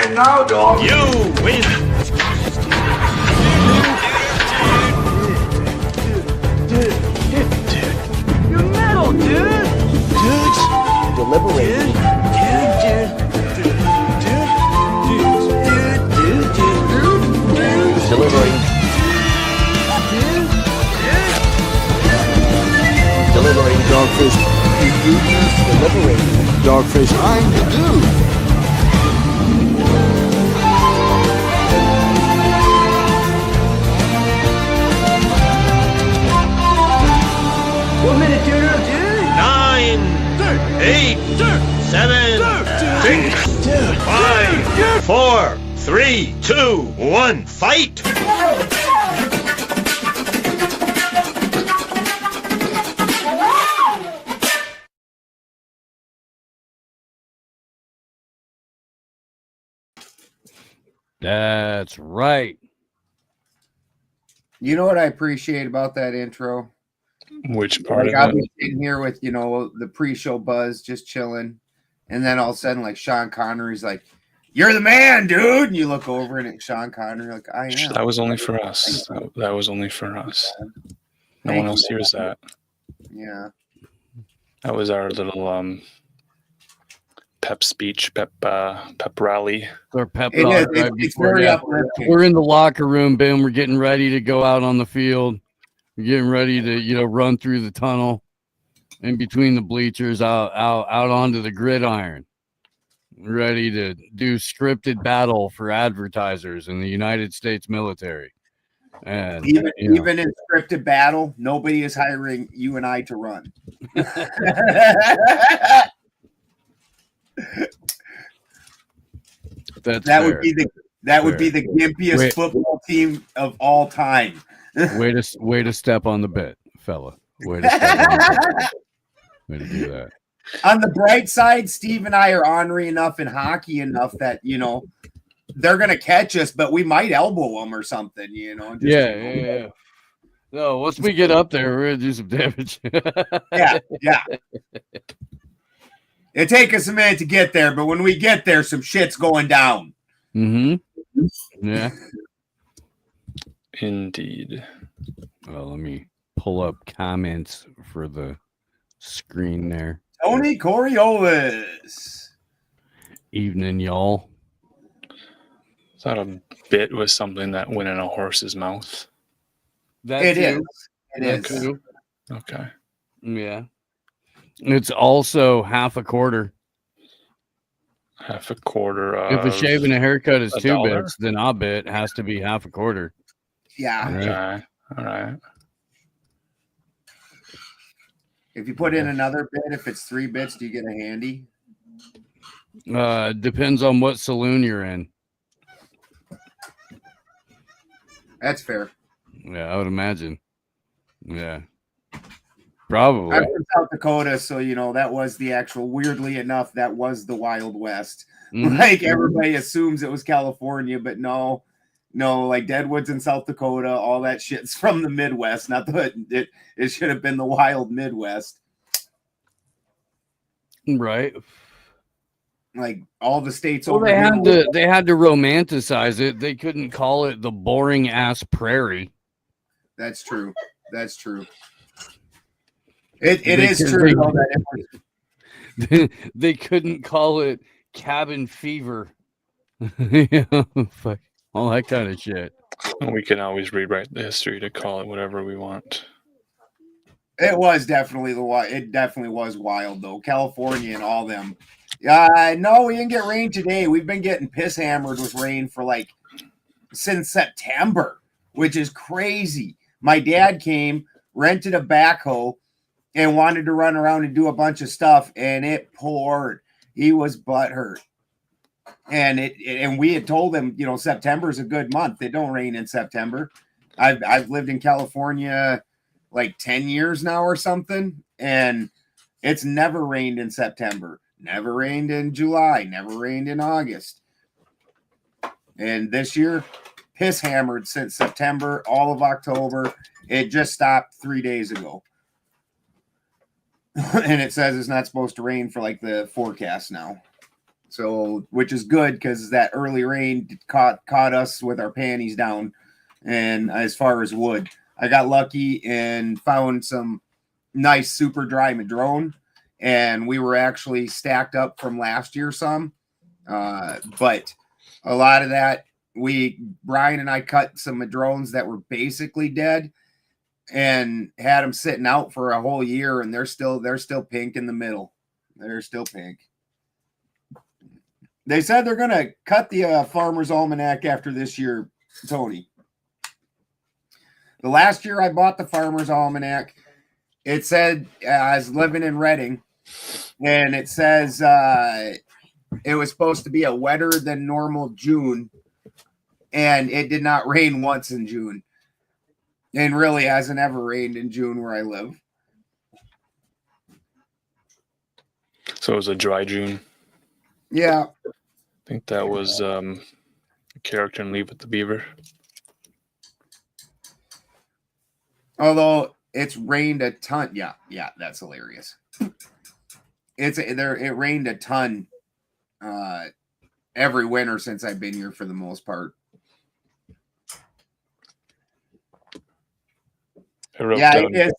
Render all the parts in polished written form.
And now, dog. You win. You're metal, dude. Dudes, deliberating. Deliberating. Deliberating dogfish. Deliberating dogfish. I'm the dude. One minute, dude. 9, 8, 7, 6, 5, 4, 3, 2, 1, fight! That's right. You know what I appreciate about that intro? Which part Like of I'll it? be sitting here with, the pre-show buzz, just chilling. And then all of a sudden, like Sean Connery's like, "You're the man, dude." And you look over and it's Sean Connery, like, "I am." That was only for us. That was only for us. No one else hears that. Yeah. That was our little pep speech, pep rally. Our pep It talk is. right It's before very that. uplifting. We're in the locker room, Ben. We're getting ready to go out on the field. We're getting ready to, run through the tunnel in between the bleachers out onto the gridiron. Ready to do scripted battle for advertisers in the United States military. And Even in scripted battle, nobody is hiring you and I to run. That would be the gimpiest football team of all time. way to step on the bit, fella. Way to step on the bit. Way to do that. On the bright side, Steve and I are ornery enough and hockey enough that they're gonna catch us, but we might elbow them or something. Yeah. No, once we get up there, we're gonna do some damage. Yeah. It take us a minute to get there, but when we get there, some shit's going down. Mm-hmm. Yeah. Indeed. Well, let me pull up comments for the screen there. Tony Coriolis. Evening, y'all. Thought a bit was something that went in a horse's mouth. It is. Okay. Yeah. It's also half a quarter. Half a quarter of... If a shave and a haircut is $2 $1? bits, then a bit has to be half a quarter. Yeah. Okay. All right. If you put in another bit, if it's 3 bits, do you get a handy? Depends on what saloon you're in. That's fair. Yeah, I would imagine. Yeah. Probably. I'm from South Dakota, so that was the actual. Weirdly enough, that was the Wild West. Mhm. Like everybody assumes it was California, but no. Like Deadwoods in South Dakota, all that shit's from the Midwest. Not that it should have been the Wild Midwest. Right. Like all the states Well, over they here. had to romanticize it. They couldn't call it the boring ass prairie. That's true. It is true. Though, that they couldn't call it cabin fever. Fuck, all that kind of shit. We can always rewrite the history to call it whatever we want. It was definitely it definitely was wild though. California and all them. No, we didn't get rain today. We've been getting piss hammered with rain for since September, which is crazy. My dad came, rented a backhoe, and wanted to run around and do a bunch of stuff, and it poured. He was butthurt. And we had told him, September is a good month. It don't rain in September. I've lived in California 10 years now or something, and it's never rained in September. Never rained in July. Never rained in August. And this year, piss hammered since September, all of October. It just stopped 3 days ago. And it says it's not supposed to rain for the forecast now. So, which is good because that early rain caught us with our panties down. And as far as wood, I got lucky and found some nice super dry madrone, and we were actually stacked up from last year some. But a lot of that, Brian and I cut some madrones that were basically dead and had them sitting out for a whole year, and they're still pink in the middle. They're still pink. They said they're going to cut the Farmer's Almanac after this year, Tony. The last year I bought the Farmer's Almanac, it said I was living in Reading, and it says it was supposed to be a wetter than normal June, and it did not rain once in June. And really hasn't ever rained in June where I live. So it was a dry June. Yeah. I think that was a character in Leave It to Beaver. Although it's rained a ton. Yeah, that's hilarious. It rained a ton every winter since I've been here for the most part. Yeah,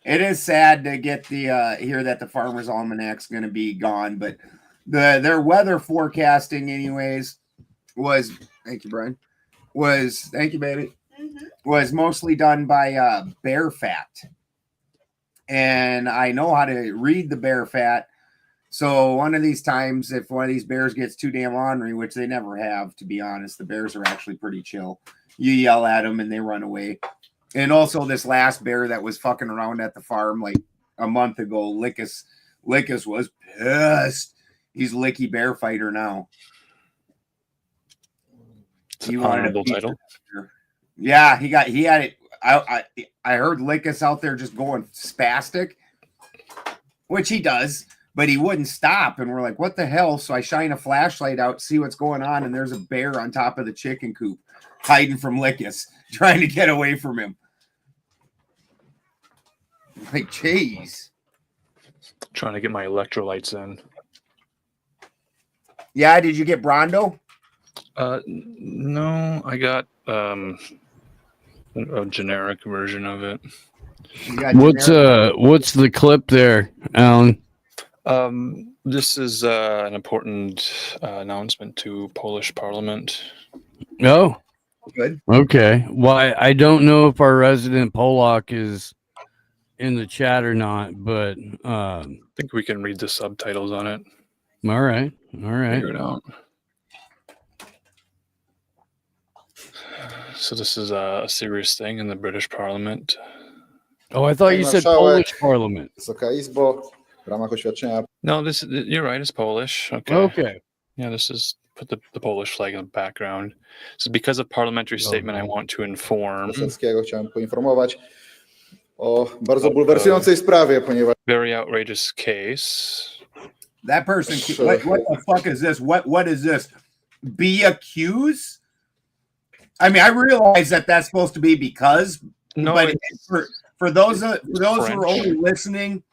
it is sad to get the hear that the Farmer's Almanac's going to be gone, but their weather forecasting, anyways, was thank you, Brian. Thank you, baby. Was mostly done by bear fat, and I know how to read the bear fat. So one of these times, if one of these bears gets too damn ornery, which they never have, to be honest, the bears are actually pretty chill. You yell at them and they run away. And also this last bear that was fucking around at the farm like a month ago, Lickus was pissed. He's Licky Bear Fighter now. It's an honorable title. Yeah, he had it. I heard Lickus out there just going spastic, which he does, but he wouldn't stop. And we're like, what the hell? So I shine a flashlight out, see what's going on, and there's a bear on top of the chicken coop hiding from Lickus, trying to get away from him. Like, jeez. Trying to get my electrolytes in. Yeah, did you get Brondo? No, I got a generic version of it. What's the clip there, Alan? This is an important announcement to Polish Parliament. Oh, good. Okay. Why I don't know if our resident Polak is in the chat or not, but I think we can read the subtitles on it. All right. Figure it out. So this is a serious thing in the British Parliament. Oh, I thought you said Polish Parliament. Wysoka Izbo, w ramach oświadczenia. No, you're right. It's Polish. Okay. Yeah, this is put the Polish flag in the background. So because of parliamentary statement, I want to inform. Chciałem poinformować o bardzo bulwersującej sprawie, ponieważ very outrageous case. That person, what the fuck is this? What is this? Be accused? I mean, I realize that that's supposed to be because, no, but for those who are only listening,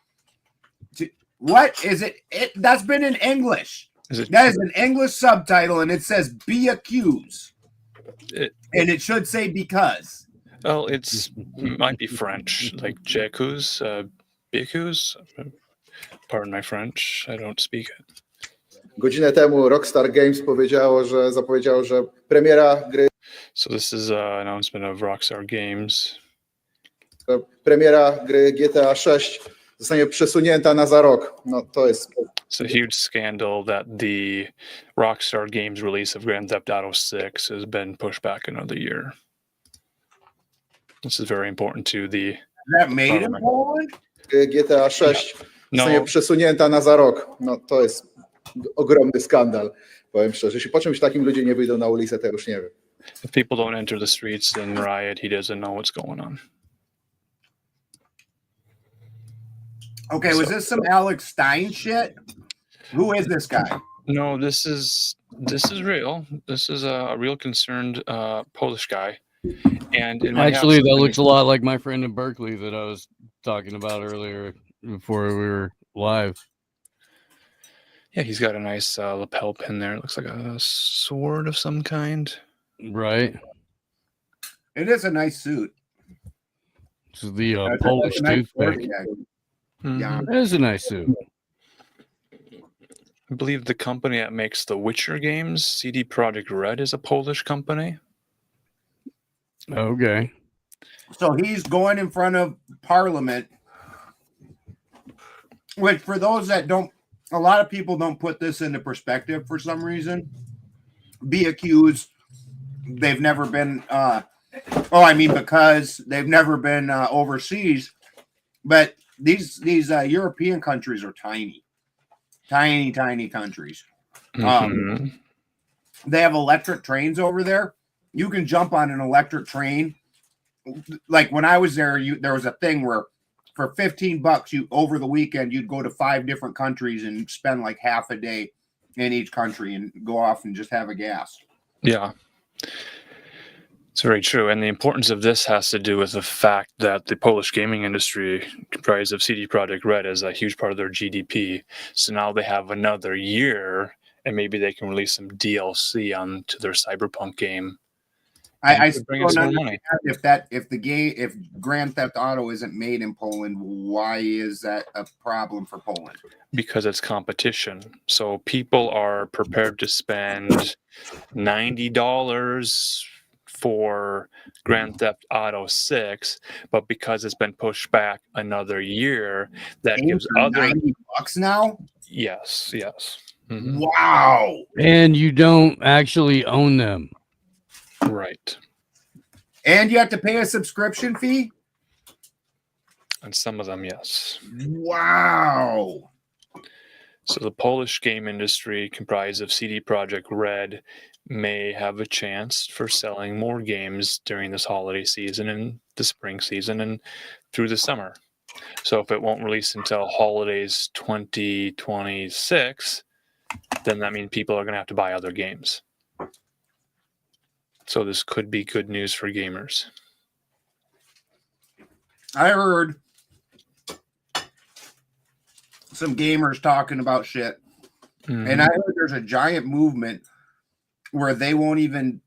to what is it? That's been in English. That is an English subtitle, and it says "be accused," and it should say "because." Well, might be French, like j'accuse, "accuse." Pardon my French, I don't speak it. Godzinę temu Rockstar Games zapowiedziało, że premiera gry. So this is an announcement of Rockstar Games. Premiera gry GTA 6 zostanie przesunięta za rok. No to jest. It's a huge scandal that the Rockstar Games release of Grand Theft Auto 6 has been pushed back another year. This is very important to the. Is that made in Poland? GTA 6 zostanie przesunięta za rok. No to jest ogromny skandal. Powiem szczerze, jeśli po czymś takim ludzie nie wyjdą na ulicę, to już nie wiem. If people don't enter the streets and riot, he doesn't know what's going on. Okay, was this some Alex Stein shit? Who is this guy? No, this is real. This is a real concerned Polish guy. And actually, that looks a lot like my friend in Berkeley that I was talking about earlier before we were live. Yeah, he's got a nice lapel pin there. It looks like a sword of some kind. Right. It is a nice suit. This is the It's Polish a nice sword toothpick. gag. Mhm. Yeah. That is a nice suit. I believe the company that makes the Witcher games, CD Projekt Red, is a Polish company. Okay. So he's going in front of Parliament, which for those that don't, a lot of people don't put this into perspective for some reason. Be accused, they've never been, because they've never been overseas. But these European countries are tiny countries. Mhm. They have electric trains over there. You can jump on an electric train. Like when I was there, there was a thing where for $15, you over the weekend you'd go to 5 different countries and spend like half a day in each country and go off and just have a gas. Yeah. It's very true. And the importance of this has to do with the fact that the Polish gaming industry, comprised of CD Projekt Red, is a huge part of their GDP. So now they have another year, and maybe they can release some DLC onto their Cyberpunk game. I Could still bring in don't some more understand if Grand Theft Auto isn't made in Poland, why is that a problem for Poland? Because it's competition. So people are prepared to spend $90 for Grand Theft Auto 6, but because it's been pushed back another year, that gives other $90 now. yes. Mhm. Wow. And you don't actually own them. Right. And you have to pay a subscription fee? And some of them, yes. Wow. So the Polish game industry, comprised of CD Projekt Red, may have a chance for selling more games during this holiday season and the spring season and through the summer. So if it won't release until holidays 2026, then that means people are going to have to buy other games. So this could be good news for gamers. I heard some gamers talking about shit. And I heard there's a giant movement where they won't even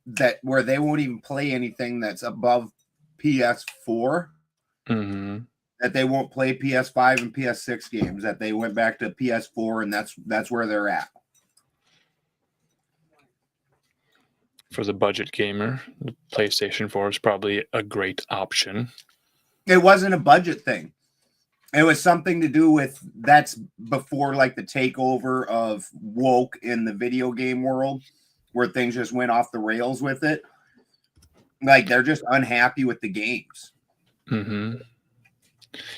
play anything that's above PS4. That they won't play PS5 and PS6 games. That they went back to PS4, and that's where they're at. For the budget gamer, the PlayStation 4 is probably a great option. It wasn't a budget thing. It was something to do with that's before like the takeover of woke in the video game world, where things just went off the rails with it. Like they're just unhappy with the games.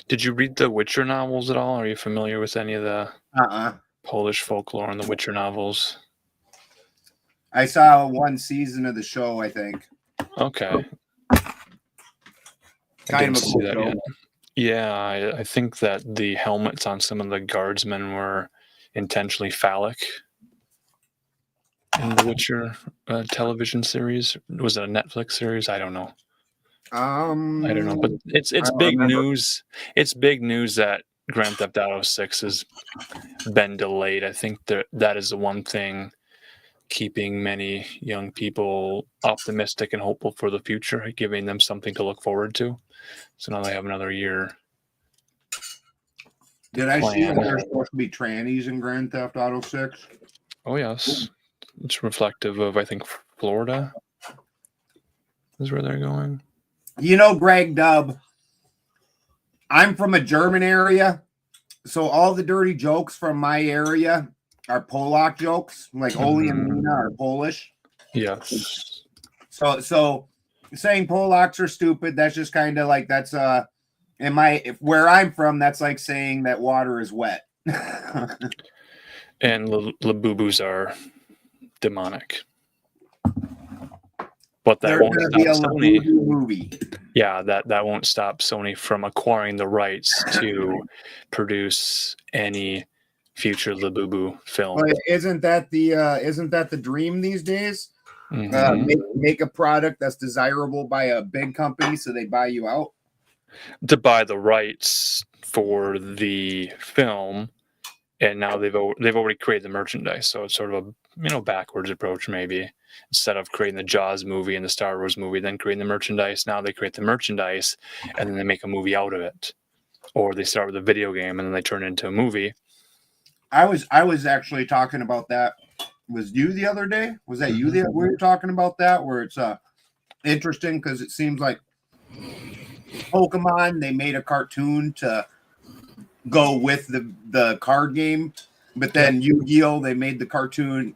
Did you read the Witcher novels at all? Are you familiar with any of the Polish folklore and the Witcher novels? I saw one season of the show, I think. Okay. Kind of a cool show. Yeah, I think that the helmets on some of the guardsmen were intentionally phallic in the Witcher television series. Was it a Netflix series? I don't know. I don't know, but it's big news. It's big news that Grand Theft Auto 6 has been delayed. I think that is the one thing keeping many young people optimistic and hopeful for the future, giving them something to look forward to. So now they have another year. Did I see that there's supposed to be trannies in Grand Theft Auto 6? Oh, yes. It's reflective of, I think, Florida is where they're going. You know, Greg Dubb, I'm from a German area, so all the dirty jokes from my area are Polak jokes, like Oli and Lena are Polish. Yes. So saying Polacks are stupid, that's just kind of like that's where I'm from, that's like saying that water is wet. And Labubus are demonic. But that won't stop Sony. Movie. Yeah, that won't stop Sony from acquiring the rights to produce any future Labubu film. But isn't that the dream these days? Make a product that's desirable by a big company, so they buy you out. To buy the rights for the film and now they've already created the merchandise. So it's sort of a backwards approach maybe. Instead of creating the Jaws movie and the Star Wars movie, then creating the merchandise, now they create the merchandise and then they make a movie out of it. Or they start with a video game and then they turn it into a movie. I was actually talking about that. Was you the other day? Was that you that we were talking about that? Where it's interesting because it seems like Pokemon, they made a cartoon to go with the card game, but then Yu-Gi-Oh, they made the cartoon,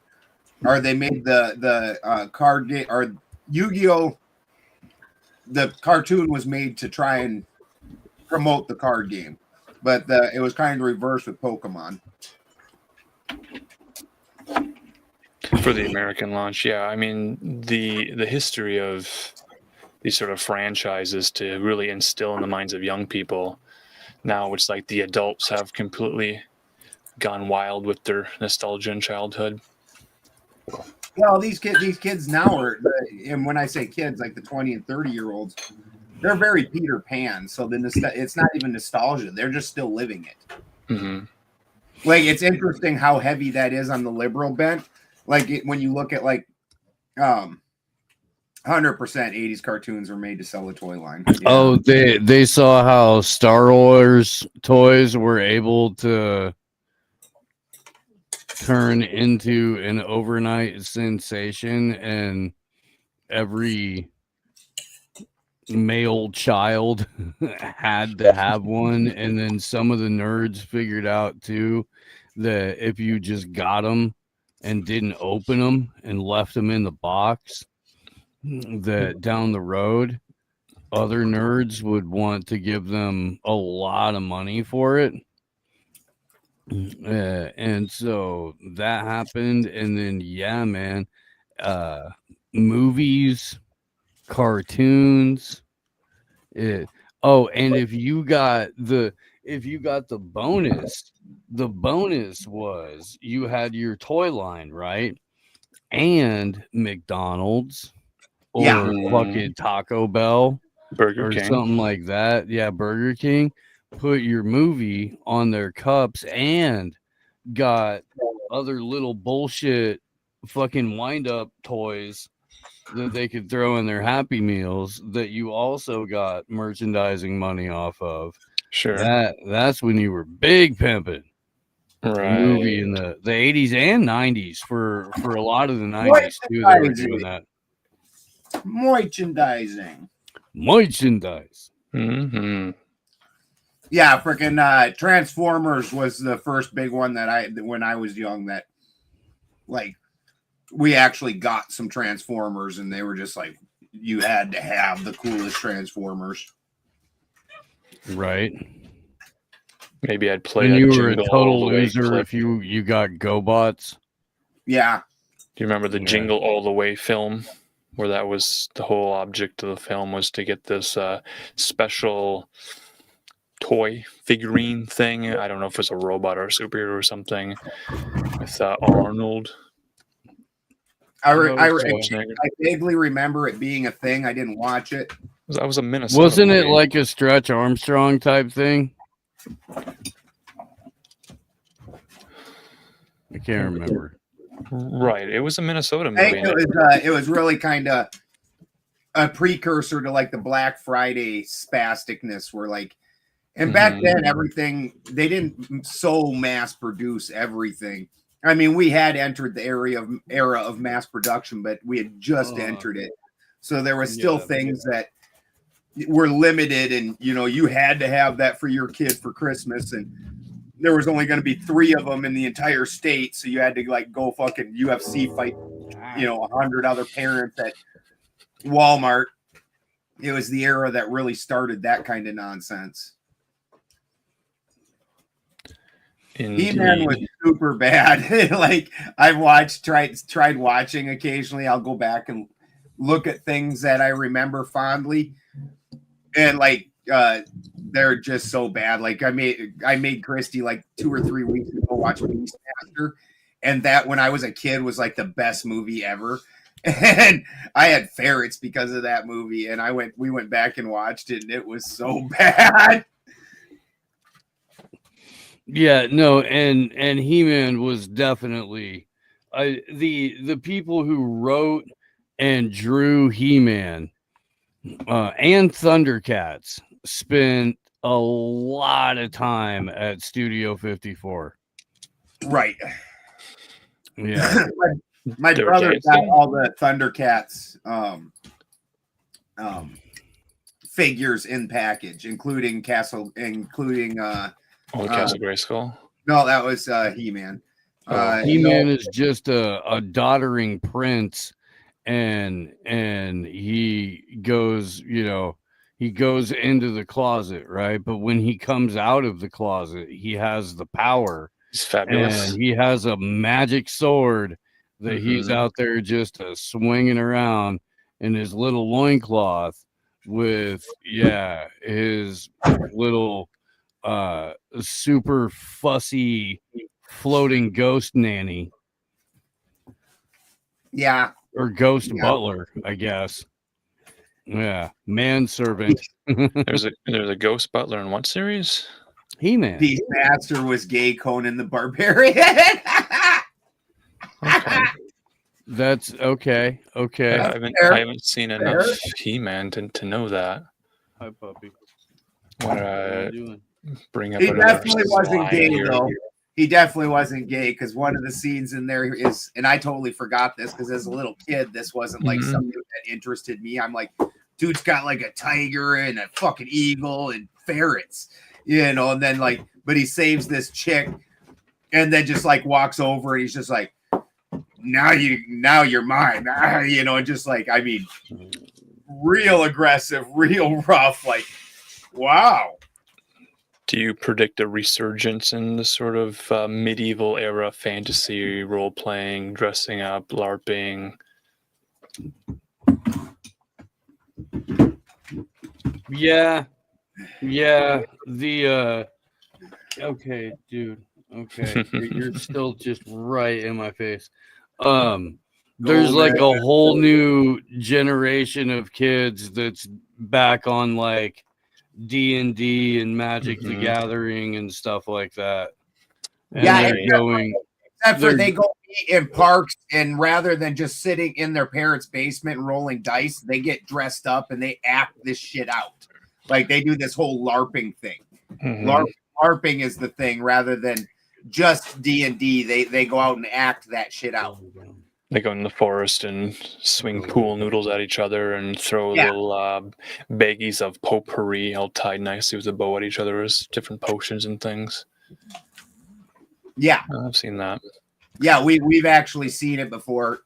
or they made the card game, or Yu-Gi-Oh, the cartoon was made to try and promote the card game, but it was kind of reversed with Pokemon. For the American launch, yeah. I mean, the history of these sort of franchises to really instill in the minds of young people. Now it's like the adults have completely gone wild with their nostalgia and childhood. Well, these kids now are, and when I say kids, like the 20 and 30-year-olds, they're very Peter Pan. So it's not even nostalgia; they're just still living it. Mm-hmm. Like, it's interesting how heavy that is on the liberal bent. Like when you look at 100% 80s cartoons are made to sell a toy line. Yeah. Oh, they saw how Star Wars toys were able to turn into an overnight sensation, and every male child had to have one. And then some of the nerds figured out too that if you just got them and didn't open them and left them in the box, that down the road other nerds would want to give them a lot of money for it. And so that happened. And then yeah, man, movies, cartoons, and if you got the bonus, the bonus was you had your toy line, right? And McDonald's or fucking Taco Bell, Burger King, something like that. Yeah, Burger King put your movie on their cups and got other little bullshit fucking wind-up toys that they could throw in their Happy Meals that you also got merchandising money off of. Sure. That's when you were big pimping. Right. Movie in the 80s and 90s for a lot of the 90s too. They were doing that. Merchandising. Mm-hmm. Yeah, freaking Transformers was the first big one that when I was young, that like we actually got some Transformers and they were just like, you had to have the coolest Transformers. Right. Maybe I'd play. And you were a total loser if you got GoBots. Yeah. Do you remember the Jingle All the Way film, where that was the whole object of the film was to get this special toy figurine thing? I don't know if it was a robot or a superhero or something. With Arnold. I vaguely remember it being a thing. I didn't watch it. That was a Minnesota. Wasn't it like a Stretch Armstrong type thing? I can't remember. Right, it was a Minnesota movie. It was really kind of a precursor to like the Black Friday spasticness, where like, and back then everything, they didn't so mass produce everything. I mean, we had entered the era of mass production, but we had just entered it, so there were still things that were limited, and you had to have that for your kid for Christmas, and there was only going to be 3 of them in the entire state, so you had to like go fucking UFC fight 100 other parents at Walmart. It was the era that really started that kind of nonsense. He-Man was super bad. Like I've tried watching occasionally. I'll go back and look at things that I remember fondly, and like they're just so bad. Like I made Christy like 2 or 3 weeks ago watch Beastmaster, and that when I was a kid was like the best movie ever. And I had ferrets because of that movie, and we went back and watched it, and it was so bad. Yeah, no, and He-Man was definitely the people who wrote and drew He-Man and Thundercats spent a lot of time at Studio 54. Right. Yeah. My They were brother got dancing? all the Thundercats figures in package, including Castle Castle Grayskull. No, that was He-Man. He-Man is just a doddering prince, and he goes, he goes into the closet, right? But when he comes out of the closet, he has the power. He's fabulous. And he has a magic sword that he's out there just swinging around in his little loincloth with, his little super fussy floating ghost nanny. Yeah. Or ghost butler, I guess. Yeah. Manservant. There's a ghost butler in what series? He-Man. Beastmaster was gay Conan the Barbarian. Okay. That's okay. Okay. I haven't seen enough He-Man to know that. Hi, puppy. What are you doing? Bring up He definitely wasn't slide gay here. though. He definitely wasn't gay because one of the scenes in there is, and I totally forgot this because as a little kid, this wasn't like something that interested me. I'm like, dude's got like a tiger and a fucking eagle and ferrets, and then like, but he saves this chick and then just like walks over and he's just like, now you're mine, and just like, I mean, real aggressive, real rough, like, wow. Do you predict a resurgence in the sort of medieval era fantasy role playing, dressing up, LARPing? Yeah. Okay, dude. Okay, you're still just right in my face. There's like a whole new generation of kids that's back on like D&D and Magic the Gathering and stuff like that. And they go in parks, and rather than just sitting in their parents' basement and rolling dice, they get dressed up and they act this shit out. Like they do this whole LARPing thing. LARPing is the thing rather than just D&D. They go out and act that shit out. They go in the forest and swing pool noodles at each other and throw little baggies of potpourri all tied nicely with a bow at each other as different potions and things. Yeah. I've seen that. Yeah, we've actually seen it before.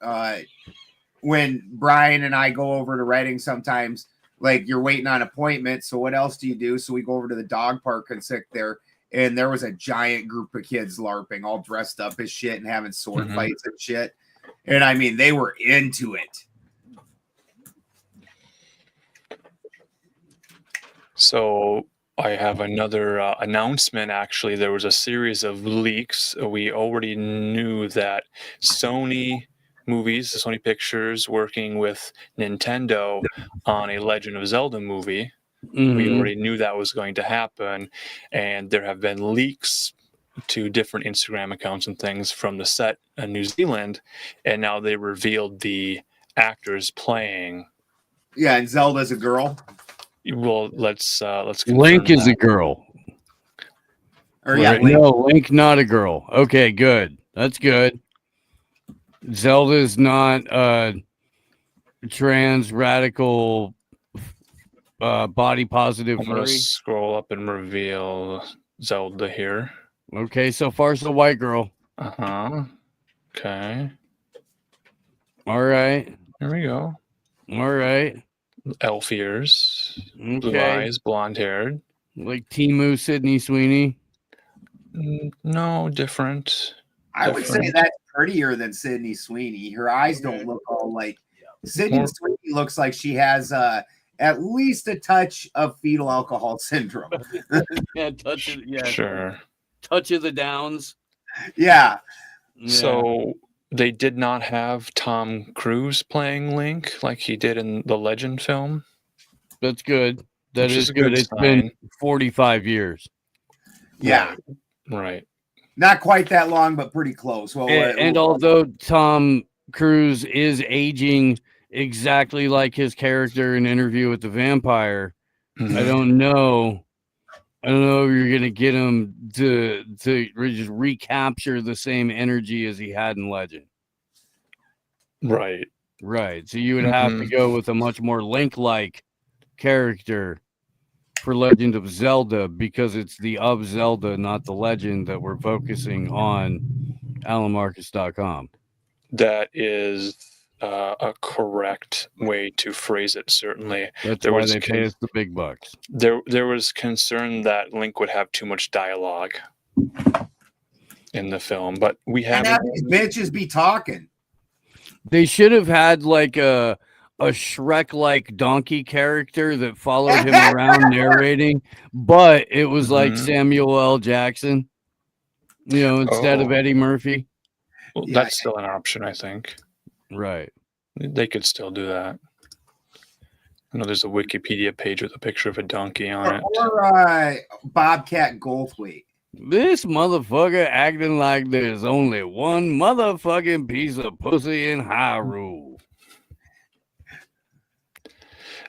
When Brian and I go over to Reading sometimes, like you're waiting on appointments. So what else do you do? So we go over to the dog park and sit there. And there was a giant group of kids LARPing, all dressed up as shit and having sword fights and shit. And I mean, they were into it. So I have another announcement. Actually, there was a series of leaks. We already knew that Sony Pictures, working with Nintendo on a Legend of Zelda movie. We already knew that was going to happen. And there have been leaks to different Instagram accounts and things from the set in New Zealand, and now they revealed the actors playing. Yeah, and Zelda's a girl. Well, let's Link is a girl. Or Link. No, Link not a girl. Okay, good. That's good. Zelda's not trans radical body positive. I'm gonna scroll up and reveal Zelda here. Okay, so far so white girl. Okay. All right. There we go. All right. Elf ears. Okay. Blue eyes, blonde haired. Like Timu Sydney Sweeney. No, different. I would say that's prettier than Sydney Sweeney. Her eyes don't look all like Sydney Sweeney looks like she has at least a touch of fetal alcohol syndrome. Sure. Touch of the Downs. Yeah. So they did not have Tom Cruise playing Link like he did in the Legend film. That's good. That is good. It's been 45 years. Yeah. Right. Not quite that long, but pretty close. Well, and although Tom Cruise is aging exactly like his character in Interview with the Vampire, Mhm. I don't know if you're gonna get him to just recapture the same energy as he had in Legend. Right. So you would have to go with a much more Link-like character for Legend of Zelda, because it's the of Zelda, not the Legend, that we're focusing on AlanMarcus.com. That is a correct way to phrase it, certainly. That's why they pay us the big bucks. There was concern that Link would have too much dialogue in the film, but we and haven't. have these bitches be talking. They should have had like a Shrek-like donkey character that followed him around narrating, but it was like Samuel L. Jackson, instead of Eddie Murphy. Well, that's still an option, I think. Right. They could still do that. I know there's a Wikipedia page with a picture of a donkey on it. Or Bobcat Goldthwait. This motherfucker acting like there's only one motherfucking piece of pussy in Hyrule.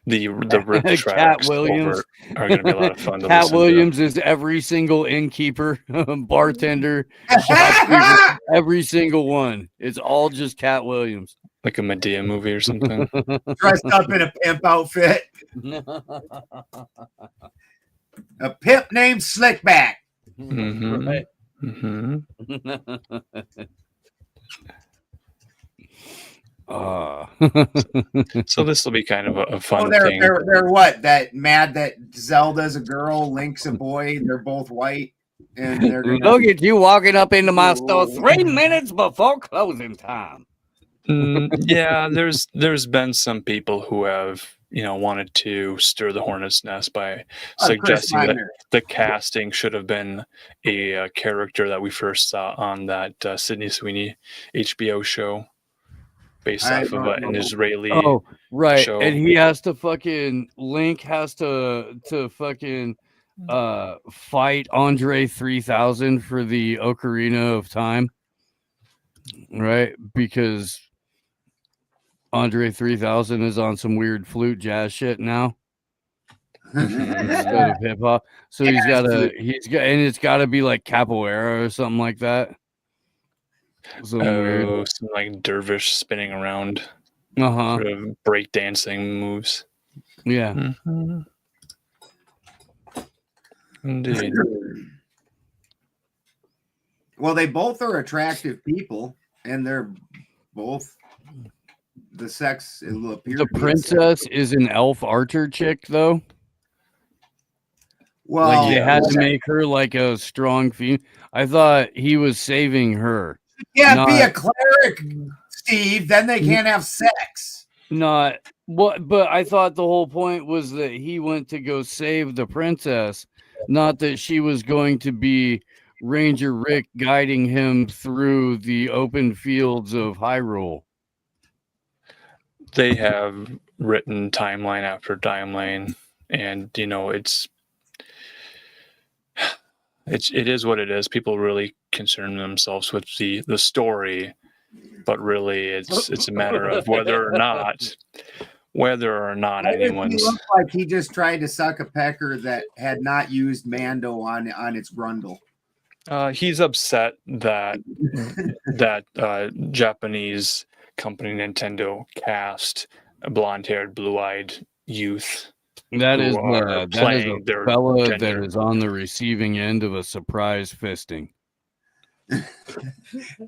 The rip Cat tracks Williams are going to be a lot of fun to Cat listen Williams to. is every single innkeeper, bartender, shopkeeper, every single one. It's all just Cat Williams. Like a Medea movie or something. Dressed up in a pimp outfit. A pimp named Slickback. Mm-hmm. Right. Mm-hmm. So this will be kind of a fun thing. They're what? That mad that Zelda's a girl, Link's a boy. They're both white, and they're gonna... Look at you walking up into my store 3 minutes before closing time. Yeah, there's been some people who have wanted to stir the hornet's nest by suggesting that the casting should have been a character that we first saw on that Sydney Sweeney HBO show, based off of an Israeli show. And he has to fucking Link has to fucking fight Andre 3000 for the Ocarina of Time, right? Because Andre 3000 is on some weird flute jazz shit now instead of hip hop. So and it's got to be like capoeira or something like that. Some like dervish spinning around, sort of breakdancing moves. Yeah, indeed. Well, they both are attractive people, and they're both the sex. The princess is an elf archer chick, though. Well, like they had to make her like a strong female. I thought he was saving her. Yeah, be a cleric, Steve. Then they can't have sex. But I thought the whole point was that he went to go save the princess, not that she was going to be Ranger Rick guiding him through the open fields of Hyrule. They have written timeline after timeline, and it is what it is. People really concern themselves with the story, but really it's a matter of whether or not anyone's. He looked like he just tried to suck a pecker that had not used Mando on its grundle. He's upset that Japanese company Nintendo cast a blonde-haired, blue-eyed youth. That is a fella that is on the receiving end of a surprise fisting.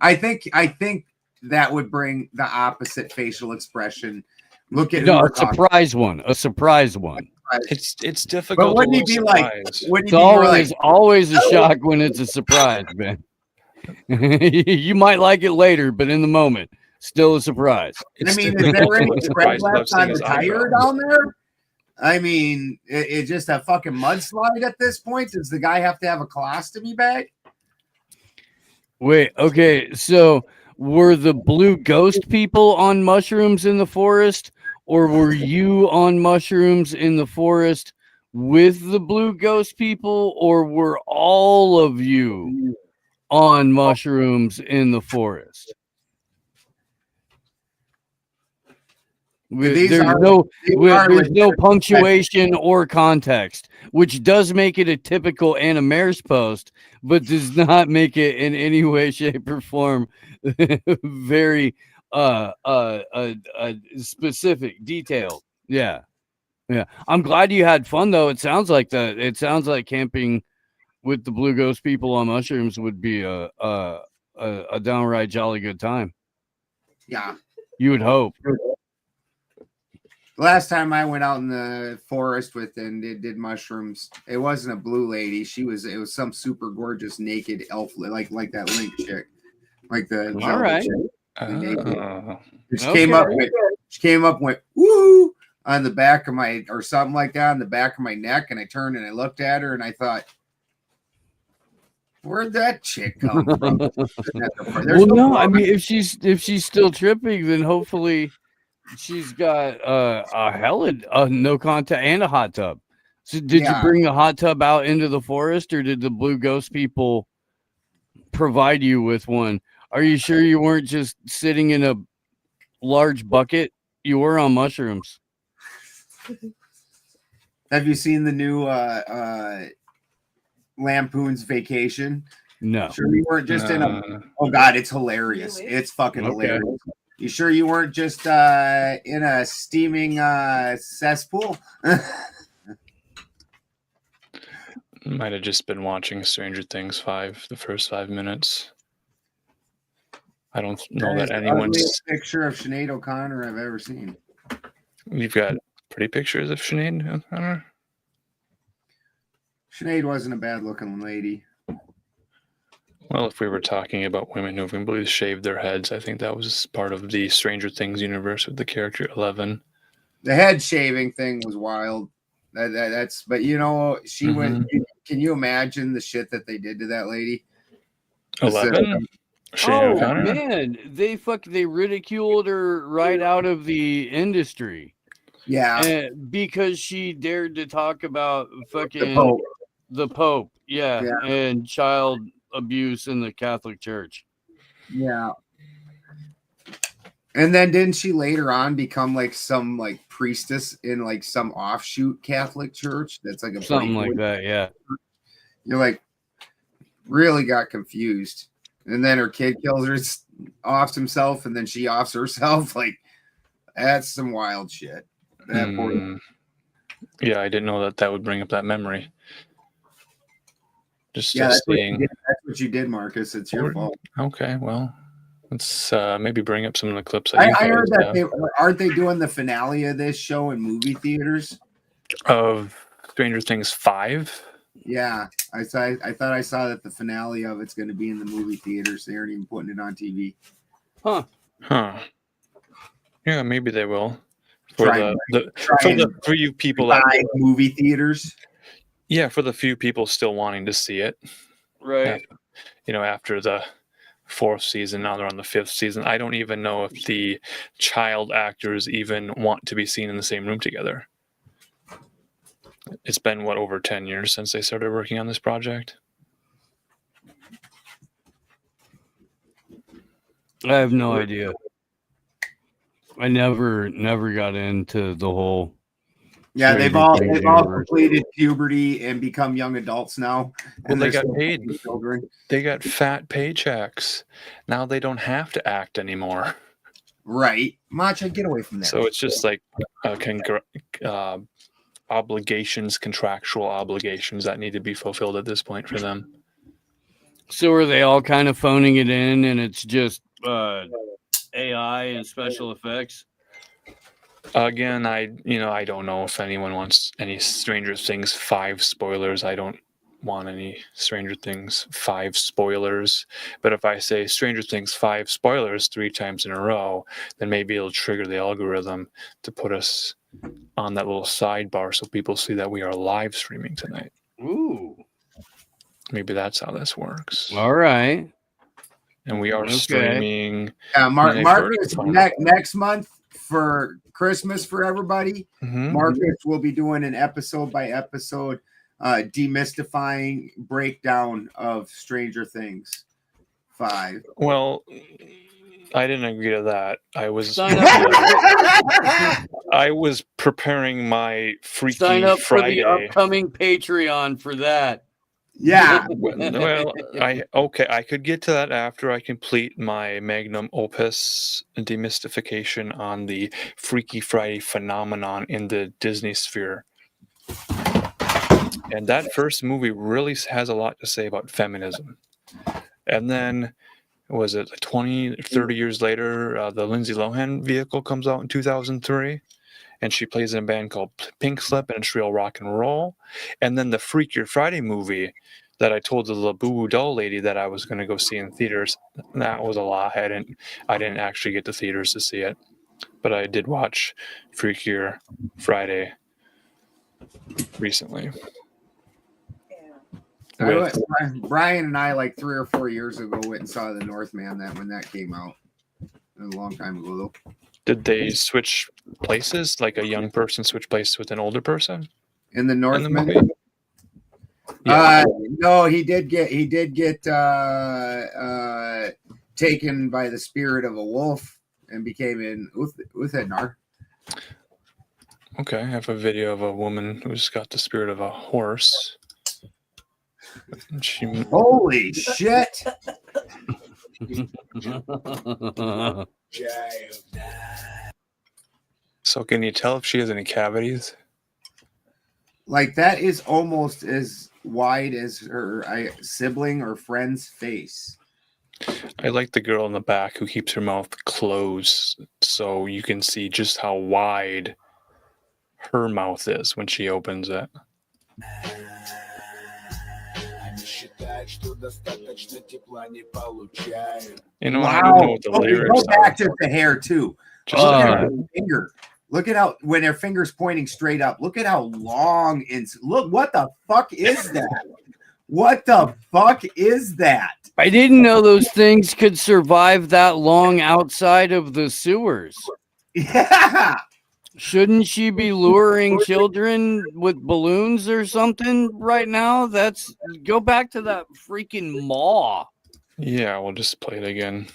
I think that would bring the opposite facial expression. Look at a surprise one. It's difficult. But wouldn't he be like? It's always a shock when it's a surprise, man. You might like it later, but in the moment, still a surprise. Is there any spread left on the tire down there? I mean, it's just a fucking mudslide at this point. Does the guy have to have a colostomy bag? Wait, okay. So were the blue ghost people on mushrooms in the forest, or were you on mushrooms in the forest with the blue ghost people, or were all of you on mushrooms in the forest? There's no punctuation or context, which does make it a typical Anna Maris post, but does not make it in any way, shape, or form very specific, detailed. Yeah. I'm glad you had fun though. It sounds like camping with the blue ghost people on mushrooms would be a downright jolly good time. Yeah. You would hope. Last time I went out in the forest with and did mushrooms, it wasn't a blue lady. It was some super gorgeous naked elf, like that Link chick, like the all right. Chick. She came up, went woo on the back of my or something like that on the back of my neck, and I turned and I looked at her and I thought, where'd that chick come from? I mean, if she's still tripping, then hopefully she's got a hella no contact and a hot tub. So did you bring the hot tub out into the forest, or did the blue ghost people provide you with one? Are you sure you weren't just sitting in a large bucket? You were on mushrooms. Have you seen the new Lampoon's Vacation? No. Sure you weren't just in a... Oh, God, it's hilarious. It's fucking hilarious. You sure you weren't just in a steaming cesspool? Might have just been watching Stranger Things 5, the first 5 minutes. I don't know that anyone's... picture of Sinead O'Connor I've ever seen. You've got pretty pictures of Sinead O'Connor? Sinead wasn't a bad-looking lady. Well, if we were talking about women who completely shaved their heads, I think that was part of the Stranger Things universe with the character 11. The head shaving thing was wild. But you know, she went. Can you imagine the shit that they did to that lady? 11. Man, they ridiculed her right out of the industry. Yeah, because she dared to talk about fucking the Pope. Yeah, and child abuse in the Catholic Church. Yeah. And then didn't she later on become like some like priestess in like some offshoot Catholic church? That's like something like that. Yeah. You're like really got confused. And then her kid kills her, offs himself, and then she offs herself. Like that's some wild shit. Yeah, I didn't know that would bring up that memory. That's what you did, Marcus. It's your fault. Okay, well, let's maybe bring up some of the clips. I heard that aren't they doing the finale of this show in movie theaters? Of Stranger Things 5? Yeah, I thought I saw that the finale of it's going to be in the movie theaters. They aren't even putting it on TV. Huh. Yeah, maybe they will. For the few people that movie theaters. Yeah, for the few people still wanting to see it. Right. After the 4th season, now they're on the 5th season. I don't even know if the child actors even want to be seen in the same room together. It's been, over 10 years since they started working on this project? I have no idea. I never got into the whole... Yeah, they've all completed puberty and become young adults now. And they got paid. They got fat paychecks. Now they don't have to act anymore. Right. Macha, get away from that. So it's just like contractual obligations that need to be fulfilled at this point for them. So are they all kind of phoning it in and it's just AI and special effects? Again, I don't know if anyone wants any Stranger Things 5 spoilers. I don't want any Stranger Things 5 spoilers. But if I say Stranger Things 5 spoilers 3 times in a row, then maybe it'll trigger the algorithm to put us on that little sidebar so people see that we are live streaming tonight. Ooh. Maybe that's how this works. All right. And we are streaming. Marcus, next month for Christmas for everybody. Marcus will be doing an episode by episode demystifying breakdown of Stranger Things 5. Well, I didn't agree to that. I was preparing my Freaky Sign up Friday. for the upcoming Patreon for that. Yeah. Well, I could get to that after I complete my magnum opus demystification on the Freaky Friday phenomenon in the Disney sphere. And that first movie really has a lot to say about feminism. And then, was it 20, 30 years later, the Lindsay Lohan vehicle comes out in 2003. And she plays in a band called Pink Slip, and it's real rock and roll. And then the Freakier Friday movie that I told the Boo Doll lady that I was going to go see in theaters, that was a lie. I didn't actually get to theaters to see it, but I did watch Freakier Friday recently. Brian and I, like 3 or 4 years ago, went and saw The Northman when that came out. A long time ago, though. Did they switch places? Like a young person switch places with an older person? In the Northman? Yeah. No, he did get taken by the spirit of a wolf and became an Uthednar. Okay, I have a video of a woman who's got the spirit of a horse. Holy shit! So can you tell if she has any cavities? Like, that is almost as wide as her sibling or friend's face. I like the girl in the back who keeps her mouth closed so you can see just how wide her mouth is when she opens it. You know, wow. I don't know what the lyrics go back are. to the hair too. Look at her finger. Look at how, when her finger's pointing straight up, look at how long look, what the fuck is that? What the fuck is that? I didn't know those things could survive that long outside of the sewers. Yeah. Shouldn't she be luring children with balloons or something right now? Go back to that freaking maw. Yeah, we'll just play it again.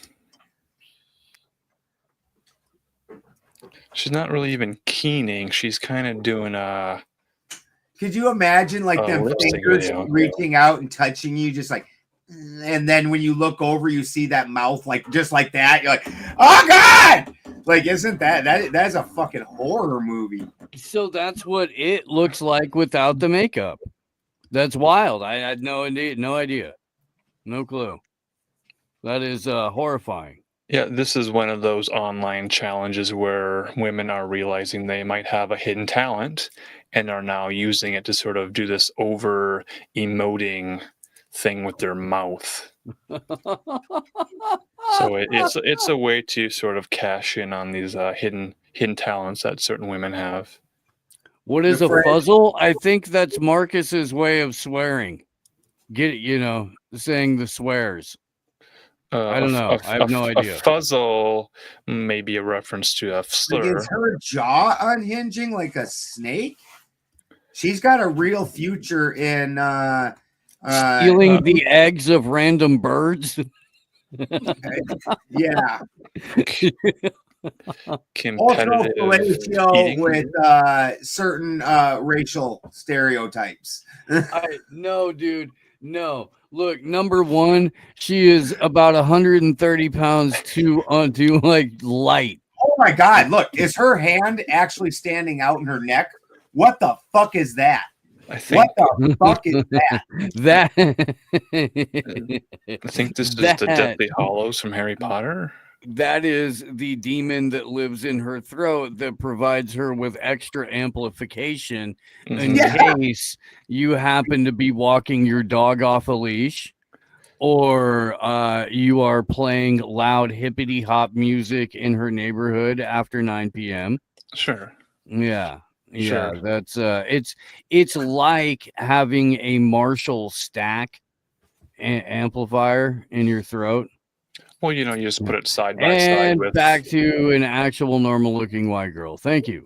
She's not really even keening. She's kind of doing a... Could you imagine like them fingers reaching out and touching you just like, and then when you look over, you see that mouth like just like that. You're like, oh God! Like, isn't that's a fucking horror movie? So that's what it looks like without the makeup. That's wild. I had no idea. No clue. That is horrifying. Yeah, this is one of those online challenges where women are realizing they might have a hidden talent and are now using it to sort of do this over emoting thing with their mouth. So it's a way to sort of cash in on these hidden talents that certain women have. What is a fuzzle? I think that's Marcus's way of swearing. Saying the swears. I don't know. I have no idea. A fuzzle may be a reference to a slur. Like, is her jaw unhinging like a snake? She's got a real future in stealing the eggs of random birds. Yeah. Competitive with certain racial stereotypes. No, dude. No. Look, number one, she is about 130 pounds too like light. Oh my God! Look, is her hand actually standing out in her neck? What the fuck is that? What the fuck is that? I think this is the Deathly Hallows from Harry Potter. That is the demon that lives in her throat that provides her with extra amplification in case you happen to be walking your dog off a leash or you are playing loud hippity hop music in her neighborhood after 9 p.m. Sure. Yeah. Sure. That's it's like having a Marshall stack amplifier in your throat. Well, you just put it side by side And with back to an actual normal-looking white girl. Thank you.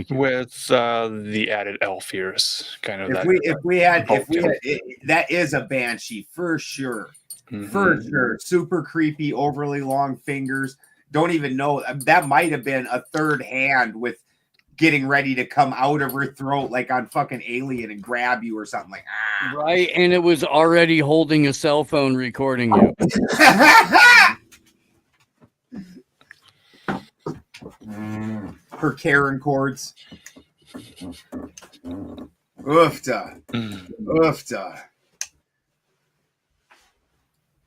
with the added elf ears, kind of. If we had, that is a banshee for sure. For sure. Super creepy, overly long fingers. Don't even know. That might have been a third hand with getting ready to come out of her throat like on fucking Alien and grab you or something like that. Right, and it was already holding a cell phone recording you. Her Karen cords. Oofta. Oofta.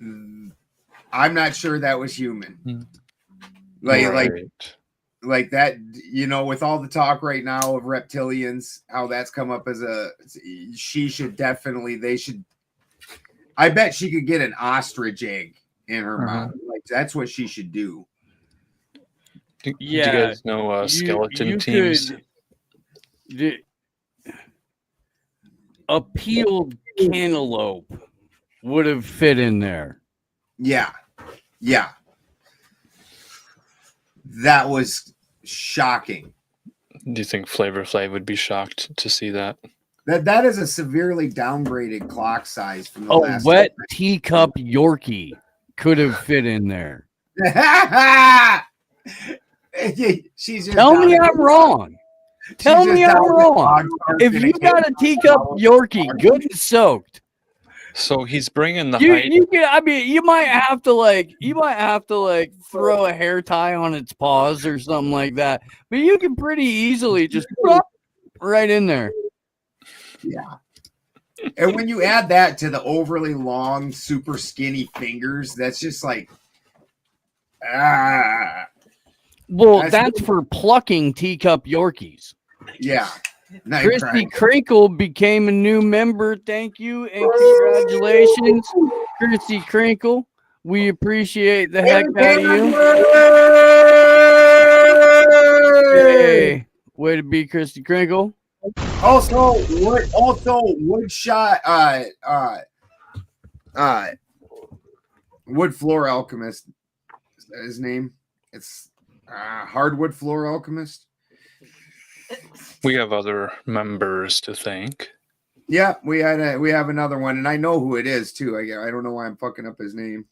I'm not sure that was human. Like that, with all the talk right now of reptilians, how that's come up as I bet she could get an ostrich egg in her mouth. Like that's what she should do. Do you guys know skeleton teams? A peeled cantaloupe would have fit in there. Yeah. That was shocking. Do you think Flavor Flav would be shocked to see that? That is a severely downgraded clock size from the last wet teacup Yorkie could have fit in there. Tell me I'm wrong. Tell me I'm wrong. If you got a teacup Yorkie, good and soaked. So he's bringing the height. You might have to throw a hair tie on its paws or something like that. But you can pretty easily just right in there. Yeah. And when you add that to the overly long, super skinny fingers, that's just like Well, that's for plucking teacup Yorkies. Yeah. Christy Crinkle became a new member. Thank you and congratulations, Christy Crinkle. We appreciate the heck out of you. Hey, way to be, Christy Crinkle. Also, Woodshot, Wood Floor Alchemist. Is that his name? It's Hardwood Floor Alchemist. We have other members to thank. Yeah, we have another one, and I know who it is too. I don't know why I'm fucking up his name.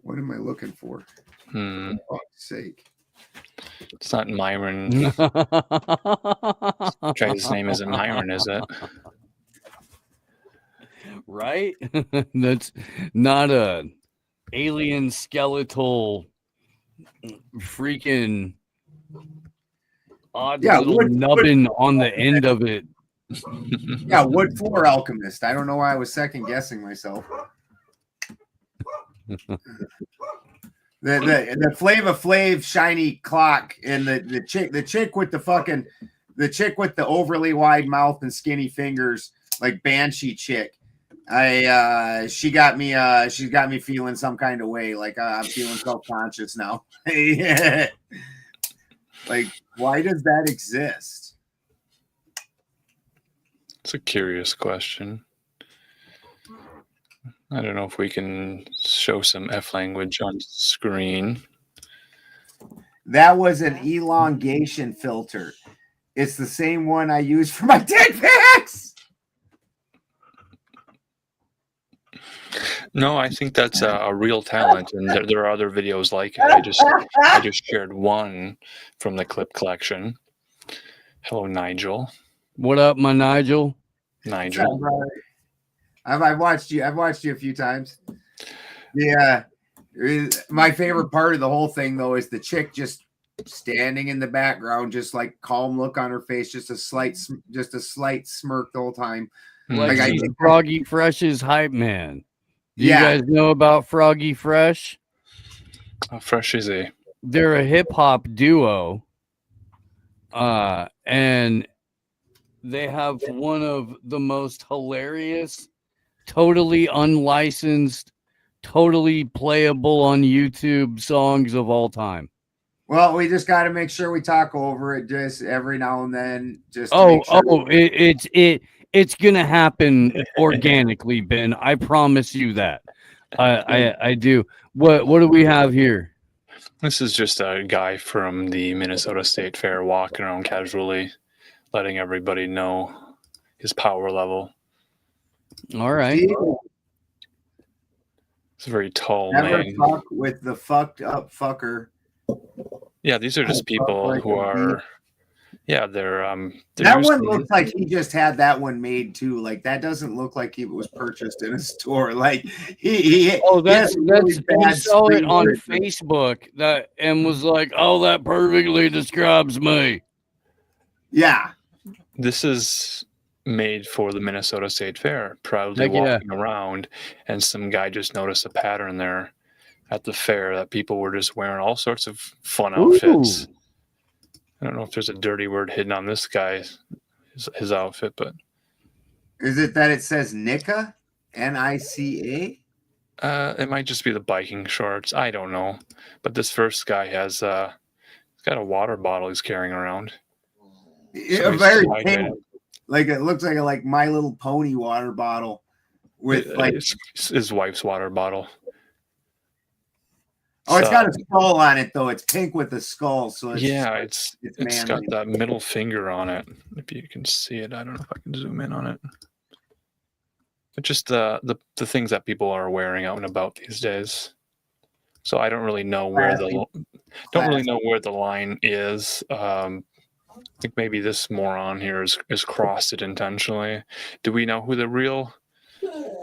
What am I looking for? For fuck's sake. It's not Myron. His name isn't Myron, is it? Right? That's not a alien skeletal freaking odd little nubbin on the end of it. Yeah, Wood Floor Alchemist. I don't know why I was second guessing myself. The Flava Flav shiny clock and the chick with the overly wide mouth and skinny fingers, like Banshee chick. She's got me feeling some kind of way, like I'm feeling self-conscious now. Like, why does that exist? It's a curious question. I don't know if we can show some F language on screen. That was an elongation filter. It's the same one I use for my dick pics. No, I think that's a real talent, and there are other videos like it. I just shared one from the clip collection. Hello, Nigel. What up, my Nigel? Nigel. I've watched you a few times. Yeah. My favorite part of the whole thing, though, is the chick just standing in the background, just like calm look on her face, just a slight smirk the whole time. Like Froggy Fresh's hype man. Do you guys know about Froggy Fresh? How fresh is he? They're a hip hop duo. And they have one of the most hilarious, totally unlicensed, totally playable on YouTube songs of all time. Well, we just got to make sure we talk over it just every now and then. Just It's gonna happen organically, Ben. I promise you that. I do. What do we have here? This is just a guy from the Minnesota State Fair walking around casually, letting everybody know his power level. All right. It's a very tall Never man. fuck with the fucked up fucker. Yeah, these are just people like who a are. Yeah, they're that one usually- looks like he just had that one made too. Like that doesn't look like it was purchased in a store. Like he Oh, that's really we bad saw it on screen. Facebook that and was like, oh, that perfectly describes me. Yeah. This is made for the Minnesota State Fair, proudly Heck yeah. walking around, and some guy just noticed a pattern there at the fair that people were just wearing all sorts of fun outfits. Ooh. I don't know if there's a dirty word hidden on this guy, his outfit, but Is it that it says Nika? Nica? it might just be the biking shorts. I don't know. But this first guy has he's got a water bottle he's carrying around. Yeah, he's very hydrated. pink. Like it looks like a My Little Pony water bottle with like his wife's water bottle. oh, it's got a skull on it though. It's pink with a skull, so it's it's got manly. that middle finger on it. If you can see it, I don't know if I can zoom in on it. But just the things that people are wearing out and about these days. So I don't really know where the line is. I think maybe this moron here is crossed it intentionally. Do we know who the real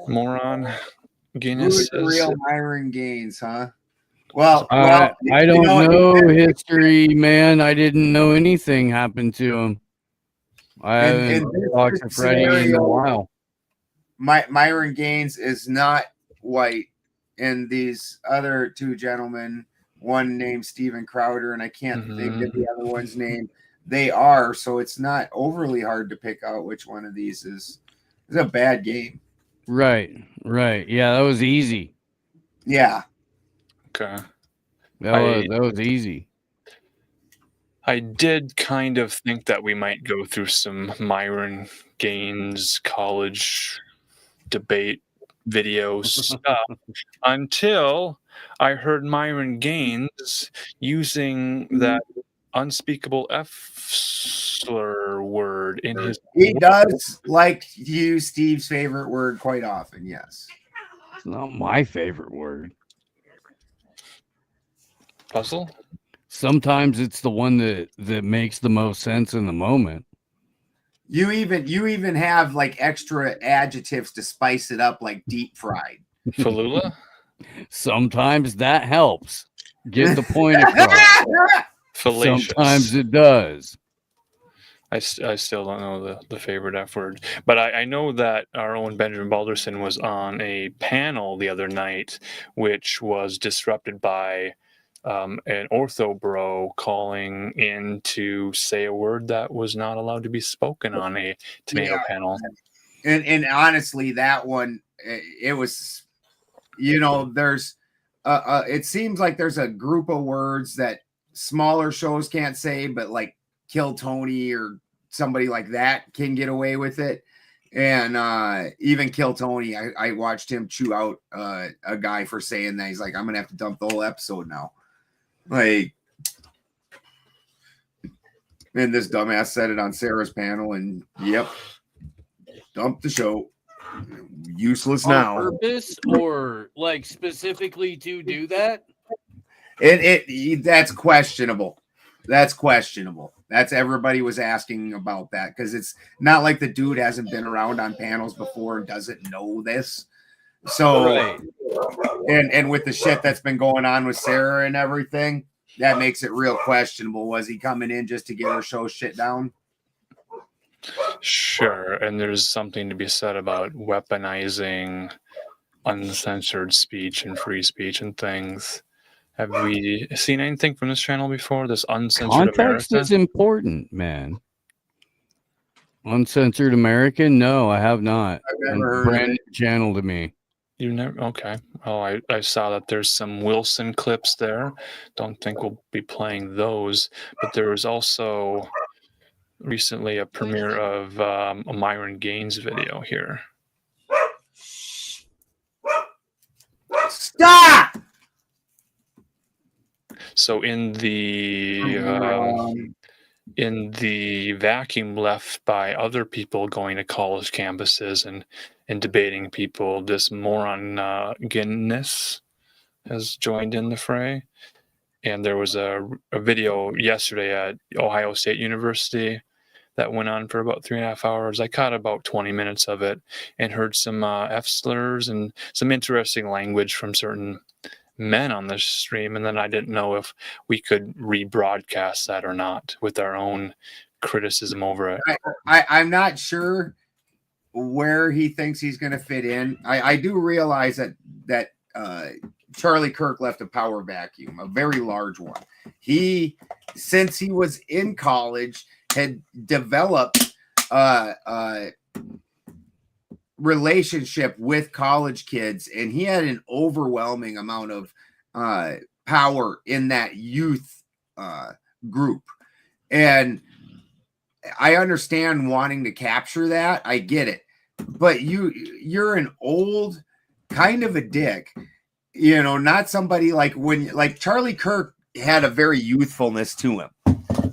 moron Guinness Who's the is? real Myron Gaines, huh? Well, I don't you know history, man. I didn't know anything happened to him. I haven't talked to Freddie in a while. Myron Gaines is not white, and these other two gentlemen, one named Steven Crowder, and I can't think of the other one's name. They are, so it's not overly hard to pick out which one of these is. It's a bad game. Right. Yeah, that was easy. Yeah. Okay. That was easy. I did kind of think that we might go through some Myron Gaines college debate video stuff until I heard Myron Gaines using that unspeakable F slur word in his. He does like to use Steve's favorite word quite often, yes. It's not my favorite word. Puzzle? Sometimes it's the one that makes the most sense in the moment. You even have like extra adjectives to spice it up, like deep fried. Falula? Sometimes that helps get the point across. Fallacious. Sometimes it does. I still don't know the favorite F word, but I know that our own Benjamin Balderson was on a panel the other night, which was disrupted by an ortho bro calling in to say a word that was not allowed to be spoken on a tomato panel. And honestly, that one, it was, there's, it seems like there's a group of words that smaller shows can't say, but like Kill Tony or somebody like that can get away with it. And even Kill Tony, I watched him chew out a guy for saying that. He's like, I'm gonna have to dump the whole episode now. Like, and this dumbass said it on Sarah's panel, and yep, dump the show. Useless now. On purpose or like specifically to do that? That's questionable. That's questionable. That's everybody was asking about that because it's not like the dude hasn't been around on panels before and doesn't know this. So, Right. and with the shit that's been going on with Sarah and everything, that makes it real questionable. Was he coming in just to get her show shit down? Sure, and there's something to be said about weaponizing uncensored speech and free speech and things. Have we seen anything from this channel before? This uncensored Context America? is important, man. Uncensored American? No, I have not. I've never heard of Brand it. new channel to me. You never? Okay. Well, I saw that there's some Wilson clips there. Don't think we'll be playing those, but there was also recently a premiere of a Myron Gaines video here. Stop! So in the vacuum left by other people going to college campuses and debating people, this moron Guinness has joined in the fray. And there was a video yesterday at Ohio State University that went on for about 3.5 hours. I caught about 20 minutes of it and heard some F slurs and some interesting language from certain men on the stream. And then I didn't know if we could rebroadcast that or not with our own criticism over it. I'm not sure where he thinks he's going to fit in. I do realize that Charlie Kirk left a power vacuum, a very large one. He, since he was in college, had developed a relationship with college kids, and he had an overwhelming amount of power in that youth group. And I understand wanting to capture that. I get it. But you're an old kind of a dick. You know, not somebody like Charlie Kirk had a very youthfulness to him.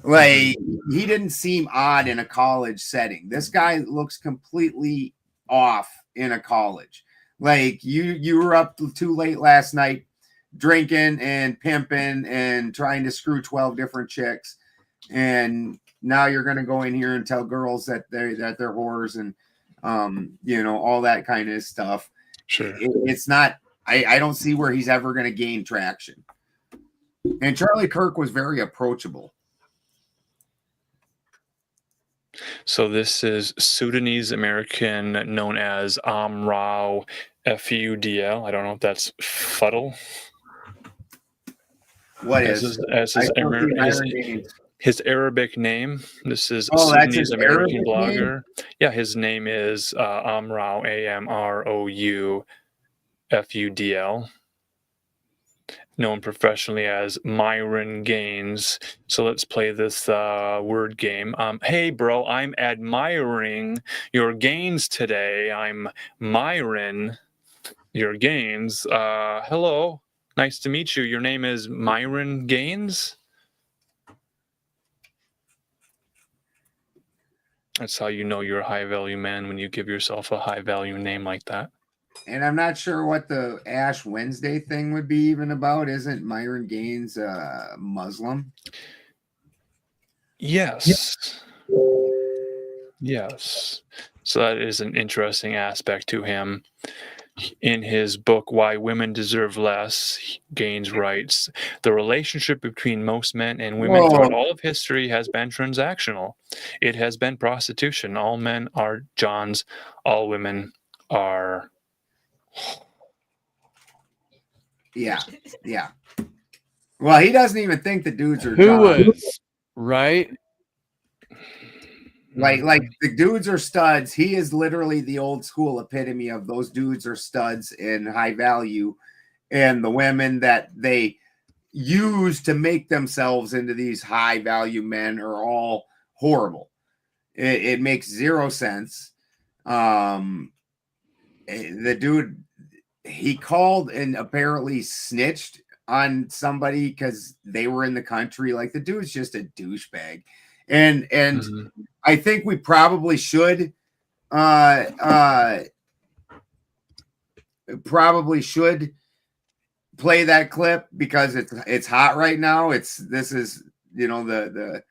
Like, he didn't seem odd in a college setting. This guy looks completely off in a college. Like, you were up too late last night drinking and pimping and trying to screw 12 different chicks, and now you're going to go in here and tell girls that they're whores and all that kind of stuff. Sure. It's not. I don't see where he's ever going to gain traction. And Charlie Kirk was very approachable. So this is Sudanese American known as Amrao Fudl. I don't know if that's Fuddle. What is his Arabic name? This is Sudanese American blogger. Name? Yeah, his name is Amrou, Amrou Fudl, known professionally as Myron Gaines. So let's play this word game. Hey, bro, I'm admiring your gains today. I'm Myron, your gains. Hello, nice to meet you. Your name is Myron Gaines? That's how you know you're a high-value man, when you give yourself a high-value name like that. And I'm not sure what the Ash Wednesday thing would be even about. Isn't Myron Gaines Muslim? Yes. Yes. So that is an interesting aspect to him. In his book, Why Women Deserve Less, Gaines writes, the relationship between most men and women throughout all of history has been transactional. It has been prostitution. All men are Johns. All women are... Yeah. Well, he doesn't even think the dudes are Who is, right? Like the dudes are studs. He is literally the old school epitome of those dudes are studs and high value, and the women that they use to make themselves into these high value men are all horrible. It makes zero sense. The dude, he called and apparently snitched on somebody because they were in the country. Like, the dude's just a douchebag. And I think we probably should play that clip because it's hot right now. This is the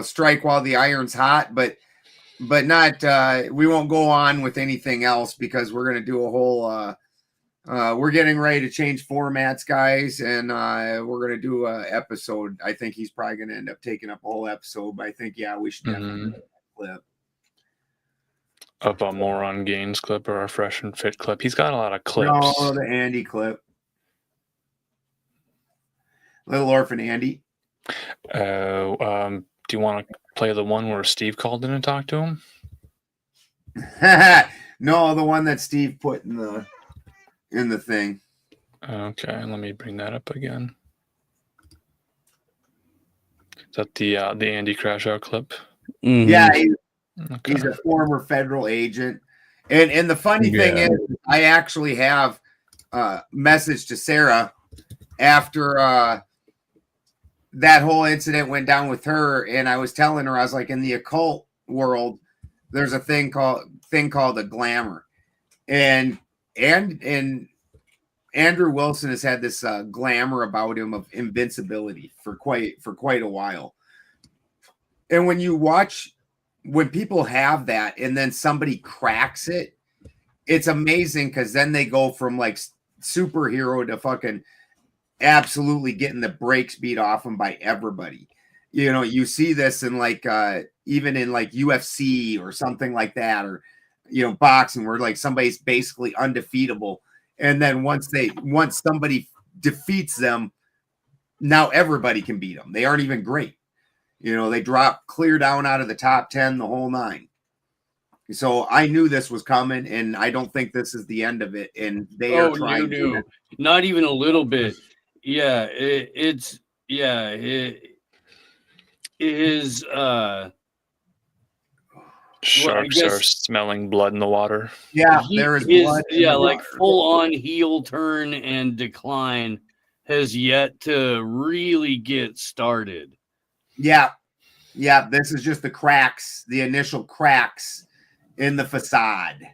strike while the iron's hot, but not we won't go on with anything else because we're going to do a whole we're getting ready to change formats, guys, and we're going to do a episode. I think he's probably going to end up taking up a whole episode, but I think we should definitely play that clip of a Moron Gaines clip or a Fresh and Fit clip. He's got a lot of clips. No, the Andy clip. Little Orphan Andy. Do you want to play the one where Steve called in and talked to him? No, the one that Steve put in the thing. Okay, let me bring that up again. Is that the Andy Crash Out clip? Mhm. Yeah, Okay. he's a former federal agent. And the funny thing is, I actually have a message to Sarah after that whole incident went down with her, and I was telling her, I was like, in the occult world, there's a thing called a glamour, and Andrew Wilson has had this glamour about him of invincibility for quite a while. And when people have that and then somebody cracks it, it's amazing, because then they go from like superhero to fucking absolutely getting the brakes beat off them by everybody. You know, you see this in like even in like UFC or something like that, or boxing, where like somebody's basically undefeatable, and then once somebody defeats them, now everybody can beat them. They aren't even great. They drop clear down out of the top 10, the whole nine. So I knew this was coming, and I don't think this is the end of it. And they are trying to. Not even a little bit. Yeah, it is. Sharks are smelling blood in the water. Yeah, there is blood. Yeah, like full on heel turn and decline has yet to really get started. Yeah. This is just the initial cracks in the facade.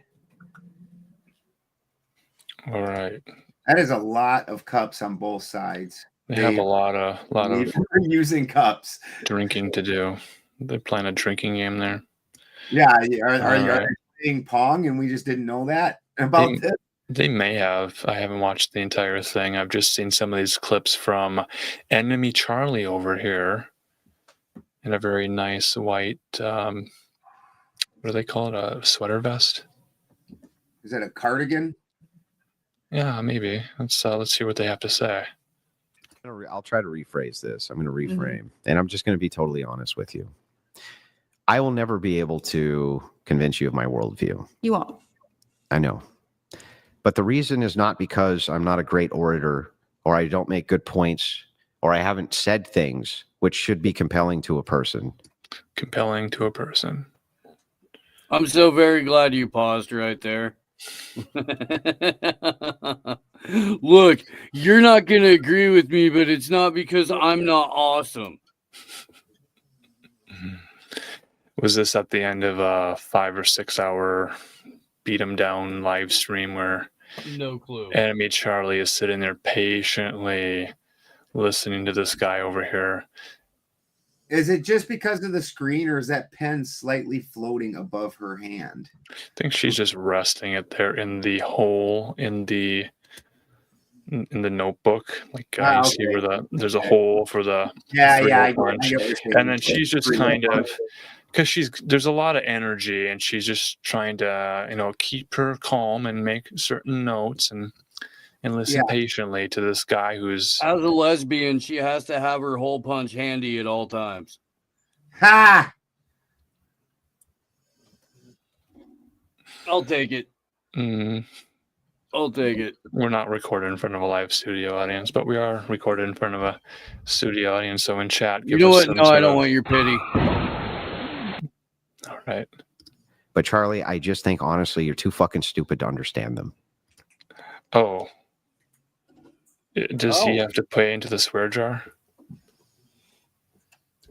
All right. That is a lot of cups on both sides. They have a lot of using cups. Drinking to do. They're playing a drinking game there. Yeah, are you playing Pong and we just didn't know that about this? They may have. I haven't watched the entire thing. I've just seen some of these clips from Enemy Charlie over here in a very nice white, what do they call it? A sweater vest? Is that a cardigan? Yeah, maybe. Let's see what they have to say. I'll try to rephrase this. I'm going to reframe, and I'm just going to be totally honest with you. I will never be able to convince you of my worldview. You won't. I know. But the reason is not because I'm not a great orator, or I don't make good points, or I haven't said things which should be compelling to a person. Compelling to a person. I'm so very glad you paused right there. Look, you're not going to agree with me, but it's not because I'm not awesome. Was this at the end of a 5 or 6 hour beat 'em down live stream where no clue Enemy Charlie is sitting there patiently listening to this guy over here? Is it just because of the screen, or is that pen slightly floating above her hand? I think she's just resting it there in the hole in the notebook. Like you see where there's a hole for the punch. And then she's just kind of, because there's a lot of energy, and she's just trying to keep her calm and make certain notes and listen patiently to this guy who's, as a lesbian, she has to have her hole punch handy at all times. Ha! I'll take it. I'll take it. We're not recorded in front of a live studio audience, but we are recorded in front of a studio audience. So in chat, you know what? No, I don't want your pity. All right. But Charlie, I just think honestly, you're too fucking stupid to understand them. Oh. Does he have to pay into the swear jar?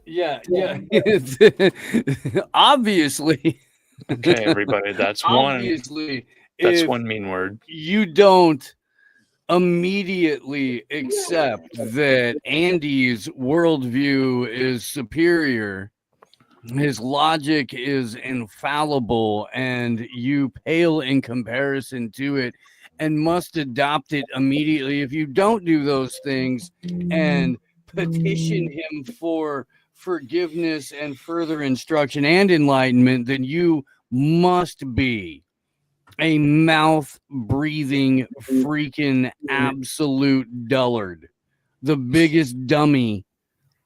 Yeah. Obviously. Okay, everybody. That's obviously, one mean word. You don't immediately accept that Andy's worldview is superior. His logic is infallible, and you pale in comparison to it and must adopt it immediately. If you don't do those things and petition him for forgiveness and further instruction and enlightenment, then you must be a mouth-breathing freaking absolute dullard. The biggest dummy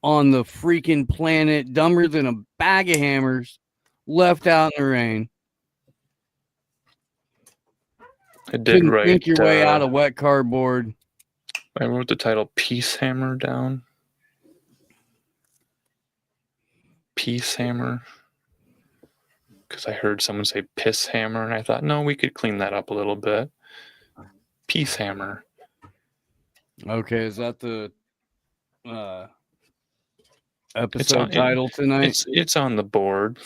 on the freaking planet, dumber than a bag of hammers left out in the rain. I did write. Think your way out of wet cardboard. I wrote the title "Peace Hammer" down. peace hammer? Because I heard someone say piss hammer, and I thought, no, we could clean that up a little bit. Peace hammer. Okay, is that the episode title tonight? It's on the board.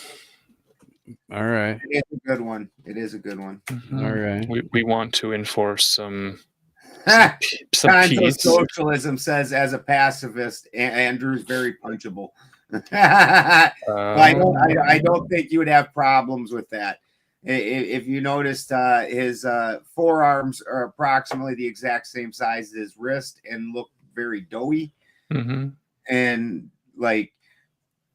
All right. It's a good one. It is a good one. Mm-hmm. All right. We want to enforce some peace. Socialism says, as a pacifist, Andrew's very punchable. I don't think you would have problems with that. If you noticed, his forearms are approximately the exact same size as his wrist and look very doughy. Mm-hmm. And like,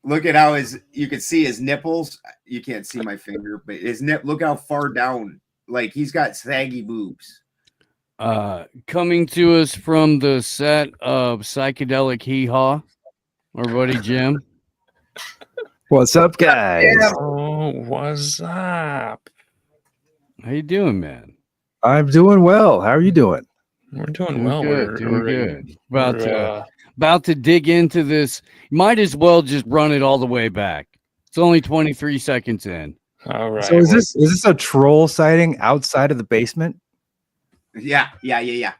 look at how you can see his nipples. You can't see my finger, but his look how far down. Like, he's got saggy boobs. Coming to us from the set of Psychedelic Hee Haw, our buddy Jim. What's up, guys? Oh, what's up? How you doing, man? I'm doing well. How are you doing? We're doing well. Good, doing good. About to dig into this. Might as well just run it all the way back. It's only 23 seconds in. All right. So is this a troll sighting outside of the basement? Yeah. Mm-hmm.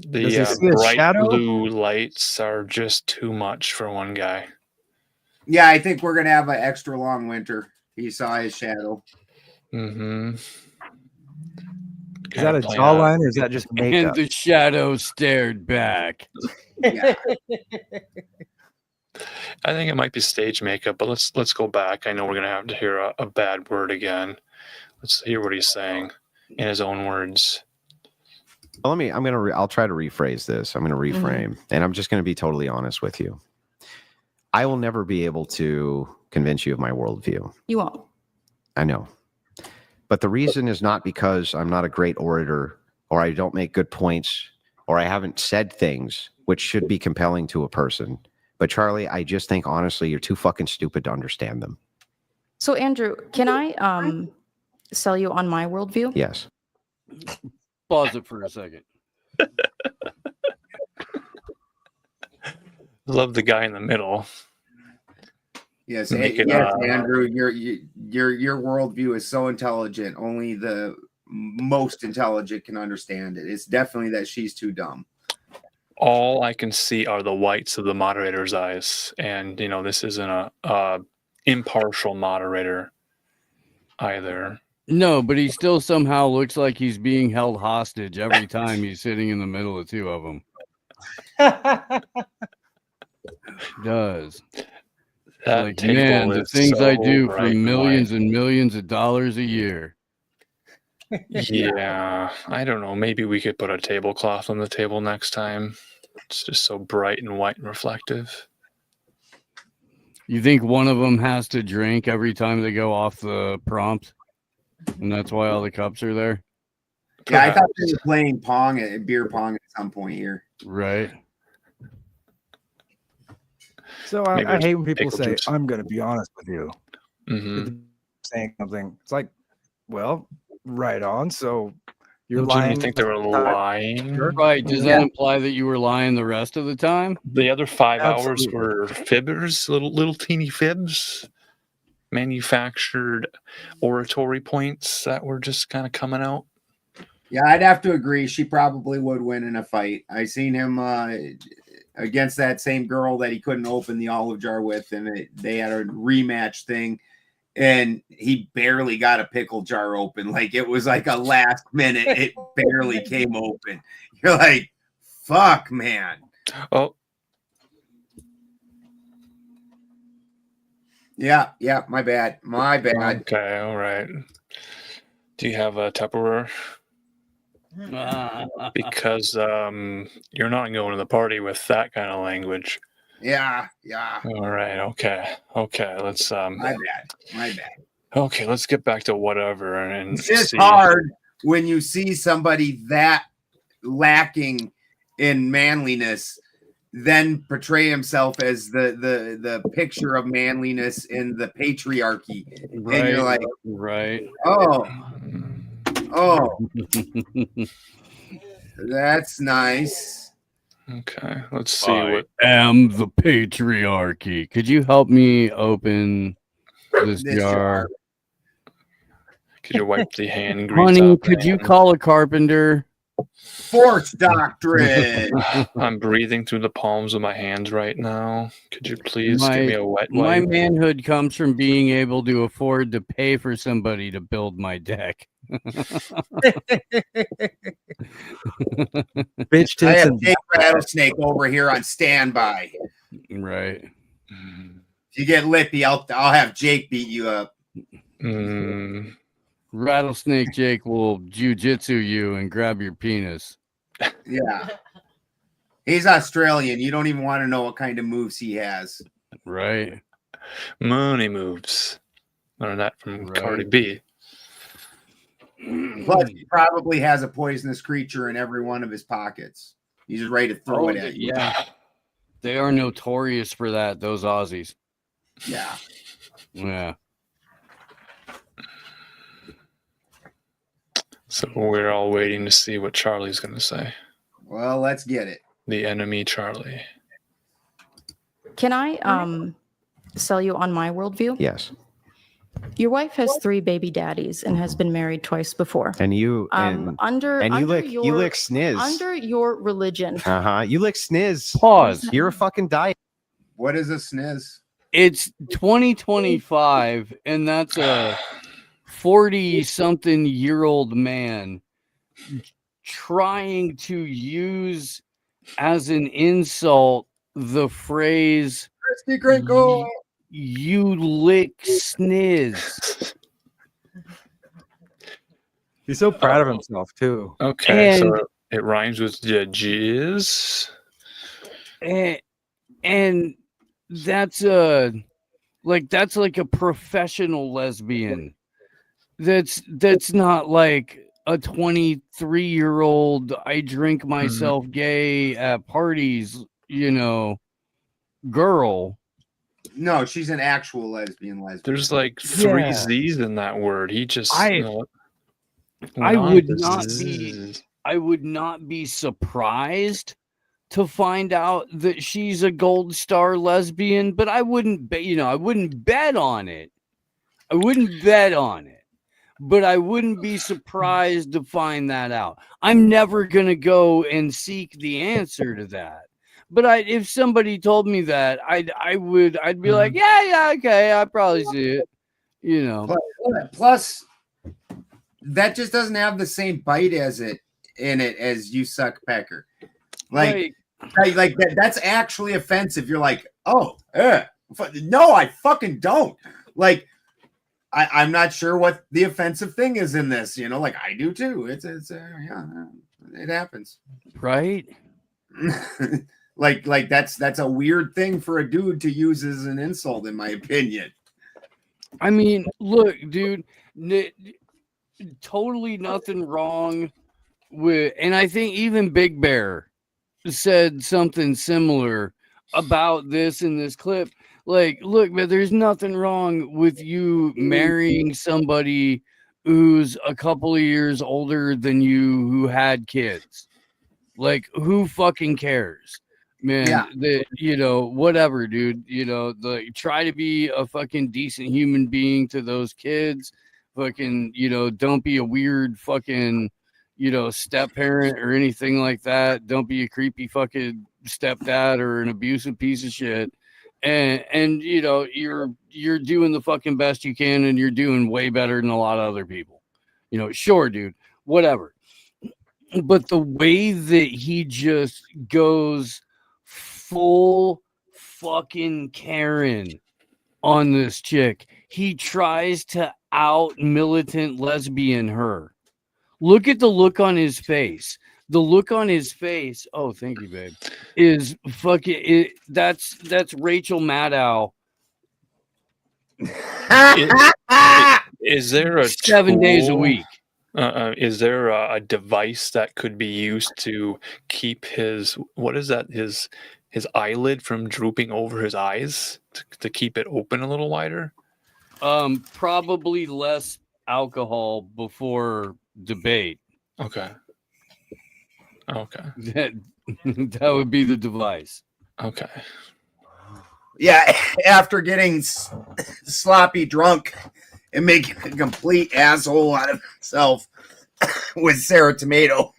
The bright blue lights are just too much for one guy. Yeah, I think we're gonna have an extra long winter. He saw his shadow. Mm-hmm. Is that a jawline or is that just makeup? And the shadow stared back. Yeah. I think it might be stage makeup, but let's go back. I know we're gonna have to hear a bad word again. Let's hear what he's saying in his own words. Well, I'll try to rephrase this. I'm going to reframe, and I'm just going to be totally honest with you. I will never be able to convince you of my worldview. You won't. I know. But the reason is not because I'm not a great orator or I don't make good points or I haven't said things which should be compelling to a person. But Charlie, I just think, honestly, you're too fucking stupid to understand them. So, Andrew, can I sell you on my worldview? Yes. Pause it for a second. Love the guy in the middle. Yes, Andrew, your worldview is so intelligent. Only the most intelligent can understand it. It's definitely that she's too dumb. All I can see are the whites of the moderator's eyes, and this isn't a impartial moderator either. No, but he still somehow looks like he's being held hostage every time he's sitting in the middle of two of them. Does. That like, man, the things I do for millions and millions of dollars a year. Yeah, I don't know. Maybe we could put a tablecloth on the table next time. It's just so bright and white and reflective. You think one of them has to drink every time they go off the prompt? And that's why all the cups are there? Yeah, I thought they were playing beer pong at some point here. Right. So I hate when people say, I'm going to be honest with you. Mm-hmm. Saying something. It's like, well, right on. So you're lying. lying. You think they were lying? Right. Does that imply that you were lying the rest of the time? The other 5 hours were fibbers, little teeny fibs, manufactured oratory points that were just kind of coming out. Yeah, I'd have to agree. She probably would win in a fight. I seen him against that same girl that he couldn't open the olive jar with, and they had a rematch thing, and he barely got a pickle jar open. Like, it was like a last minute, it barely came open. You're like, fuck, man. Oh. Yeah, my bad. Okay, all right. Do you have a Tupperware? Because you're not going to the party with that kind of language. Yeah. All right. Okay. Let's my bad. Okay, let's get back to whatever. And it's just hard when you see somebody that lacking in manliness then portray himself as the picture of manliness in the patriarchy. Right, and you're like, right. Oh, that's nice. Okay, let's see what. Am the patriarchy. Could you help me open this This jar? Could you wipe the hand grease Honey, off? could you call a carpenter? Force doctrine. I'm breathing through the palms of my hands right now. Could you please give me a wet My wipe? manhood comes from being able to afford to pay for somebody to build my deck. Bitch I tits have and Jake Rattlesnake over here on standby. Right. If you get lippy, I'll have Jake beat you up. Rattlesnake Jake will jujitsu you and grab your penis. Yeah. He's Australian. You don't even want to know what kind of moves he has. Right. Money moves. Learned that from Cardi B. Plus, he probably has a poisonous creature in every one of his pockets. He's just ready to throw it at you. Yeah. They are notorious for that, those Aussies. Yeah. Yeah. So we're all waiting to see what Charlie's going to say. Well, let's get it. The enemy, Charlie. Can I sell you on my worldview? Yes. Your wife has 3 baby daddies and has been married twice before. And you Under you lick sniz. under your religion. You lick sniz. Pause. You're a fucking diet. What is a sniz? It's 2025, and that's a 40-something-year-old man trying to use as an insult the phrase Christy Crinkle. You lick sniz. He's so proud of himself too. Okay, so it rhymes with jizz. And that's like a professional lesbian. That's not like a 23-year-old I drink myself gay at parties, girl. No, she's an actual lesbian. There's like 3 Z's in that word. He just I would not be surprised to find out that she's a gold star lesbian, but I wouldn't bet on it. But I wouldn't be surprised to find that out. I'm never going to go and seek the answer to that. But if somebody told me that, I'd be like, yeah, okay, I probably see it. Plus, that just doesn't have the same bite as you suck pecker. Like that's actually offensive. You're like, oh, no, I fucking don't. Like, I'm not sure what the offensive thing is in this. Like I do too. It happens, right? Like that's a weird thing for a dude to use as an insult, in my opinion. I mean, look, dude, totally nothing wrong with, and I think even Big Bear said something similar about this in this clip. Like, look, man, there's nothing wrong with you marrying somebody who's a couple of years older than you who had kids. Like, who fucking cares? Man, whatever, dude. Try to be a fucking decent human being to those kids. Fucking, don't be a weird fucking, step parent or anything like that. Don't be a creepy fucking stepdad or an abusive piece of shit. And you're doing the fucking best you can, and you're doing way better than a lot of other people. Sure, dude, whatever. But the way that he just goes full fucking Karen on this chick, he tries to out militant lesbian her. Look at the look on his face. The look on his face, oh, thank you, babe, is fucking that's Rachel Maddow. Is there a 7 days a week? Is there a device that could be used to keep his eyelid from drooping over his eyes to keep it open a little wider? Probably less alcohol before debate. Okay. That would be the device. Okay. Yeah, after getting sloppy drunk and making a complete asshole out of himself with Sarah Tomato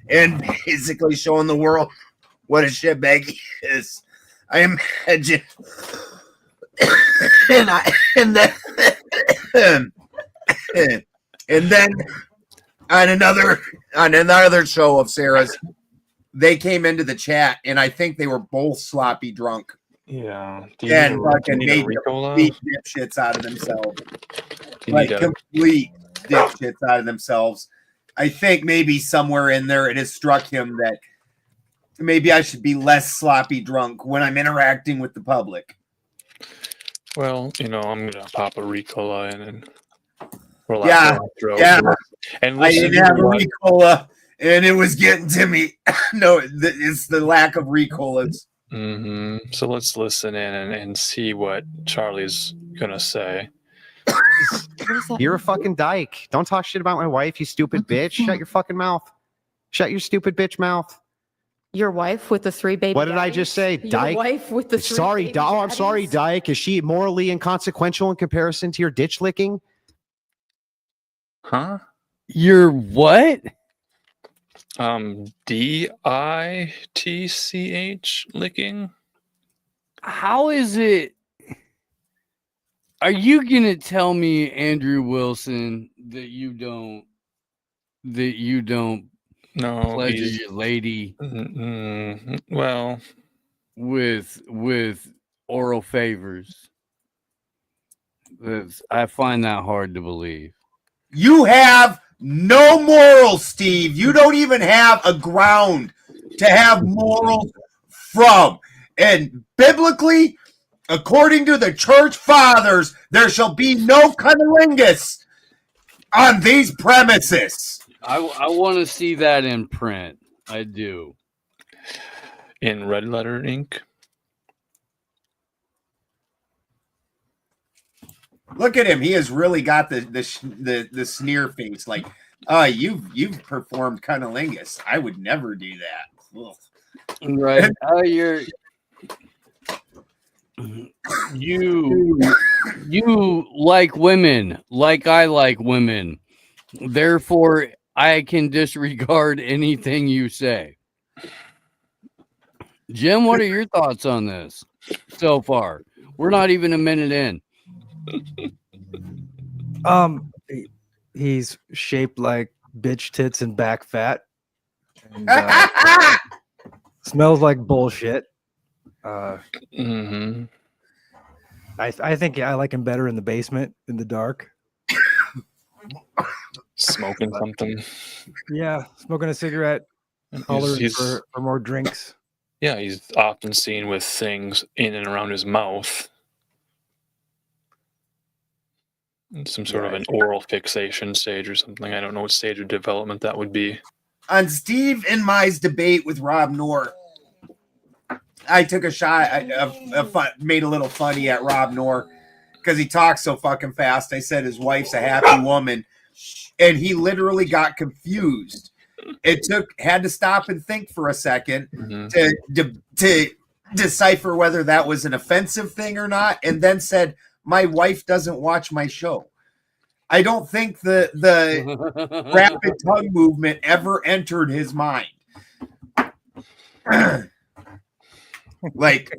and basically showing the world what a shitbag he is. I imagine. And then on another show of Sarah's, they came into the chat and I think they were both sloppy drunk. Yeah. And fucking made complete dipshits out of themselves. Like complete dipshits out of themselves. I think maybe somewhere in there it has struck him that maybe I should be less sloppy drunk when I'm interacting with the public. Well, I'm gonna pop a Ricola in and relax. Yeah. And I didn't have a Ricola, and it was getting to me. No, it's the lack of Ricolas. Mm-hmm. So let's listen in and see what Charlie's gonna say. You're a fucking dyke. Don't talk shit about my wife, you stupid bitch. Shut your fucking mouth. Shut your stupid bitch mouth. Your wife with the 3 baby. What did I just say? Dyke. Your wife with the 3 sorry, baby I'm sorry, Dyke. Is she morally inconsequential in comparison to your ditch licking? Huh? Your what? DITCH licking. How is it? Are you gonna tell me, Andrew Wilson, that you don't pleasure your lady? Well, with oral favors? I find that hard to believe. You have no morals, Steve. You don't even have a ground to have morals from. And biblically, according to the church fathers, there shall be no cunnilingus on these premises. I want to see that in print. I do. In red letter ink. Look at him. He has really got the sneer face. Like, you've performed cunnilingus. I would never do that. Ugh. Right. You like women like I like women. Therefore, I can disregard anything you say. Jim, what are your thoughts on this so far? We're not even a minute in. He's shaped like bitch tits and back fat. And, smells like bullshit. I think I like him better in the basement in the dark. Smoking something. Yeah, smoking a cigarette. Hollering for more drinks. Yeah, he's often seen with things in and around his mouth. Some sort of an oral fixation stage or something. I don't know what stage of development that would be. On Steve and Mai's debate with Rob Noor, I took a shot. Made a little funny at Rob Noor because he talks so fucking fast. I said his wife's a happy woman, and he literally got confused. Had to stop and think for a second to decipher whether that was an offensive thing or not, and then said, "My wife doesn't watch my show." I don't think the rapid tongue movement ever entered his mind. Like,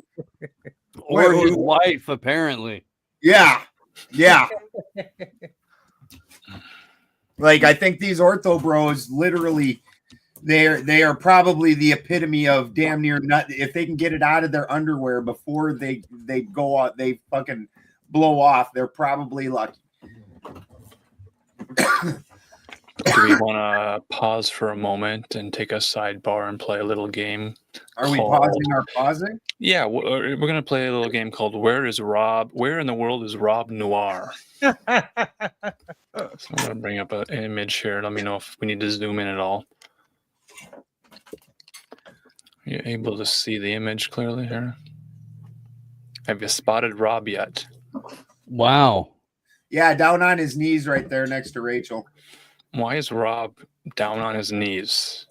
or his wife, apparently. Yeah. Like, I think these ortho bros literally, they are probably the epitome of damn near nut. If they can get it out of their underwear before they go out, they fucking blow off. They're probably lucky. Do we want to pause for a moment and take a sidebar and play a little game? Are we pausing our pausing? Yeah, we're going to play a little game called Where in the World is Rob Noir? So I'm going to bring up an image here. Let me know if we need to zoom in at all. Are you able to see the image clearly here? Have you spotted Rob yet? Wow. Yeah, down on his knees right there next to Rachel. Why is Rob down on his knees?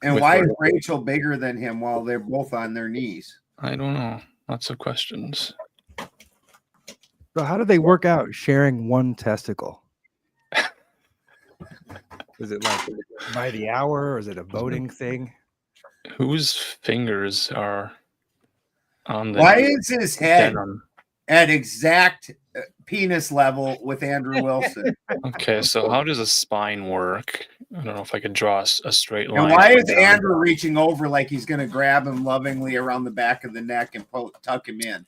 And why is Rachel bigger than him while they're both on their knees? I don't know. Lots of questions. So how do they work out sharing one testicle? Is it like by the hour, or is it a voting thing? Whose fingers are on the? Why is his head denim? at exact penis level with Andrew Wilson? Okay, so how does a spine work? I don't know if I could draw a straight line. And why is Andrew reaching over like he's going to grab him lovingly around the back of the neck and tuck him in?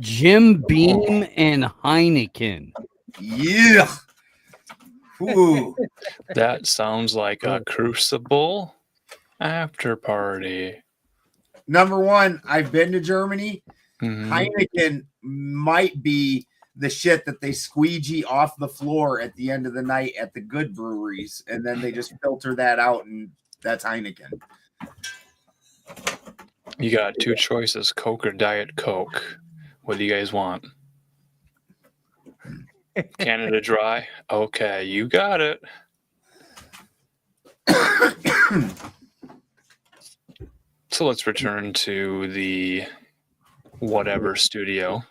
Jim Beam and Heineken. Yeah. Ooh. That sounds like a Crucible after party. Number one, I've been to Germany. Mhm. Heineken might be the shit that they squeegee off the floor at the end of the night at the good breweries, and then they just filter that out, and that's Heineken. You got two choices, Coke or Diet Coke. What do you guys want? Canada Dry? Okay, you got it. So let's return to the whatever studio.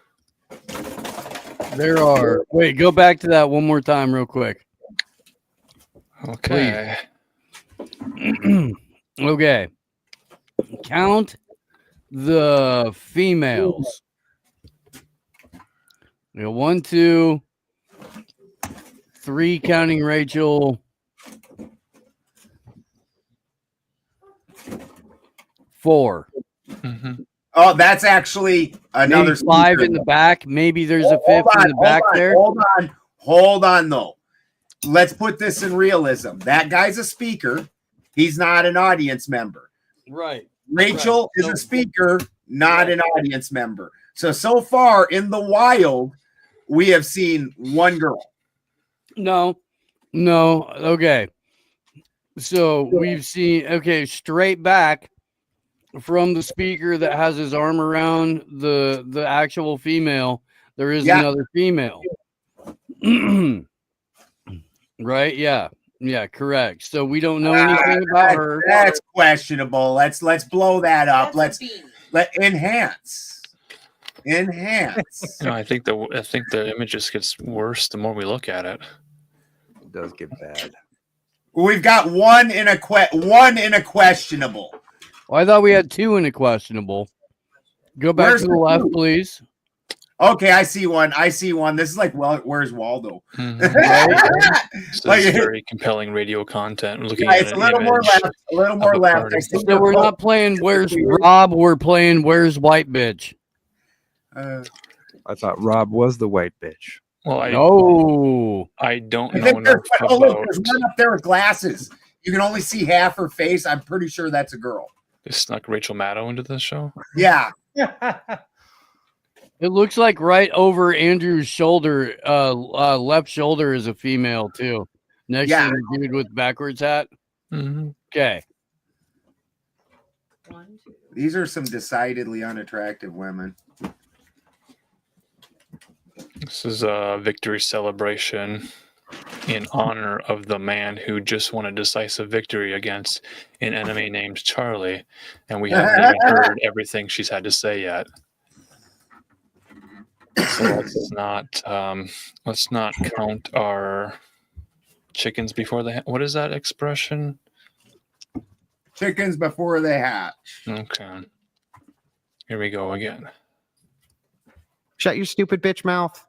There are. Wait, go back to that one more time, real quick. Okay. Okay. Count the females. We got 1, 2, 3, counting Rachel. 4. Mm-hmm. Oh, that's actually another Maybe 5 speaker. in the back. Maybe there's a 5th in the back there. Hold on, though. Let's put this in realism. That guy's a speaker. He's not an audience member. Right. Rachel is a speaker, not an audience member. So far in the wild, we have seen one girl. No. Okay. So we've seen, straight back from the speaker that has his arm around the actual female, there is another female. Right? Yeah. Yeah, correct. So we don't know anything about her. That's questionable. Let's blow that up. Let enhance. No, I think the image just gets worse the more we look at it. It does get bad. We've got one in a questionable. Well, I thought we had 2 in a questionable. Go back to the left, please. Okay, I see one. This is like, well, where's Waldo? Mm-hmm. This is very compelling radio content. We're looking at it's a little more left. A little more left. So we're not playing Where's Rob. We're playing Where's White Bitch. I thought Rob was the white bitch. Well, I don't know enough about. Look, there's one up there with glasses. You can only see half her face. I'm pretty sure that's a girl. They snuck Rachel Maddow into the show. Yeah. It looks like right over Andrew's shoulder, left shoulder is a female too. Next to the dude with backwards hat. Mm-hmm. Okay. These are some decidedly unattractive women. This is a victory celebration in honor of the man who just won a decisive victory against an enemy named Charlie, and we haven't even heard everything she's had to say yet. So let's not count our chickens before they. What is that expression? Chickens before they hatch. Okay. Here we go again. Shut your stupid bitch mouth.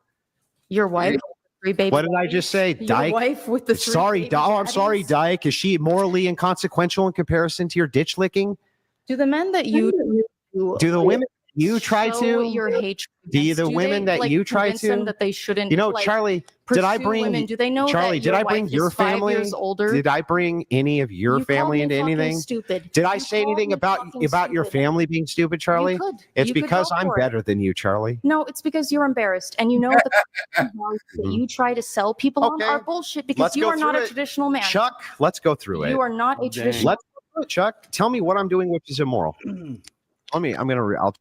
Your wife, 3 baby. What did I just say? Your Dyke? wife with the 3 Sorry, baby I'm sorry, daddies? Dyke. Is she morally inconsequential in comparison to your ditch licking? Do the men that you Do the women you try show to? your hatred? Do the women that you try convince them to? that they shouldn't? You know, like, Charlie, did I pursue bring women? Do they know Charlie? that Did your I bring wife your is 5 family? years older? Did I bring any of your You call family me into fucking anything? Stupid. Did I You say call anything me about fucking your stupid. family being stupid, Charlie? You could. It's You could because go I'm for it. better than you, Charlie. No, it's because you're embarrassed, and you know the that you try to sell people on Okay. are bullshit because Let's you go are not through a it. traditional man. Chuck, let's go through it. You are not a traditional. Let's go through it, Chuck. Tell me what I'm doing, which is immoral. I'll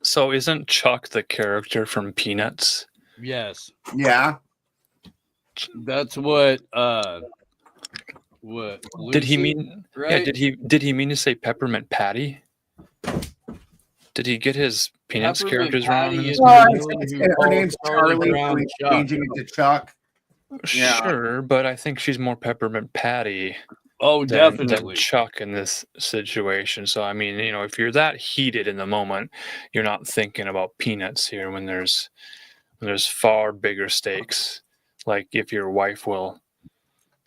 So isn't Chuck the character from Peanuts? Yes. Yeah. That's what What? Did he Lucy, mean? right? Yeah. Did he mean to say peppermint patty? Did he get his Peanuts Peppermint characters wrong? Patty is Well, the woman who her calls name's Charlie, so Brown he's Chuck. changing it to Chuck. Yeah. Sure, but I think she's more peppermint patty Oh, than definitely. Chuck in this situation. So I mean, if you're that heated in the moment, you're not thinking about peanuts here when there's far bigger stakes. Like if your wife will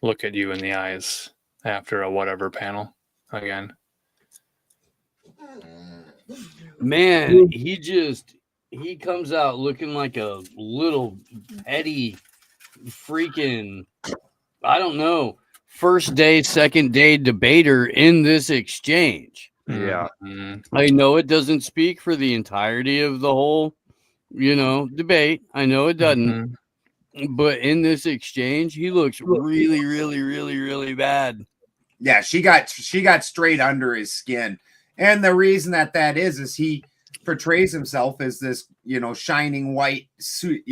look at you in the eyes after a whatever panel again. Man, he comes out looking like a little petty freaking, I don't know, first day, second day debater in this exchange. Yeah. I know it doesn't speak for the entirety of the whole, debate. I know it doesn't. But in this exchange, he looks really, really, really, really bad. Yeah, she got straight under his skin. And the reason that is he portrays himself as this, shining white suit,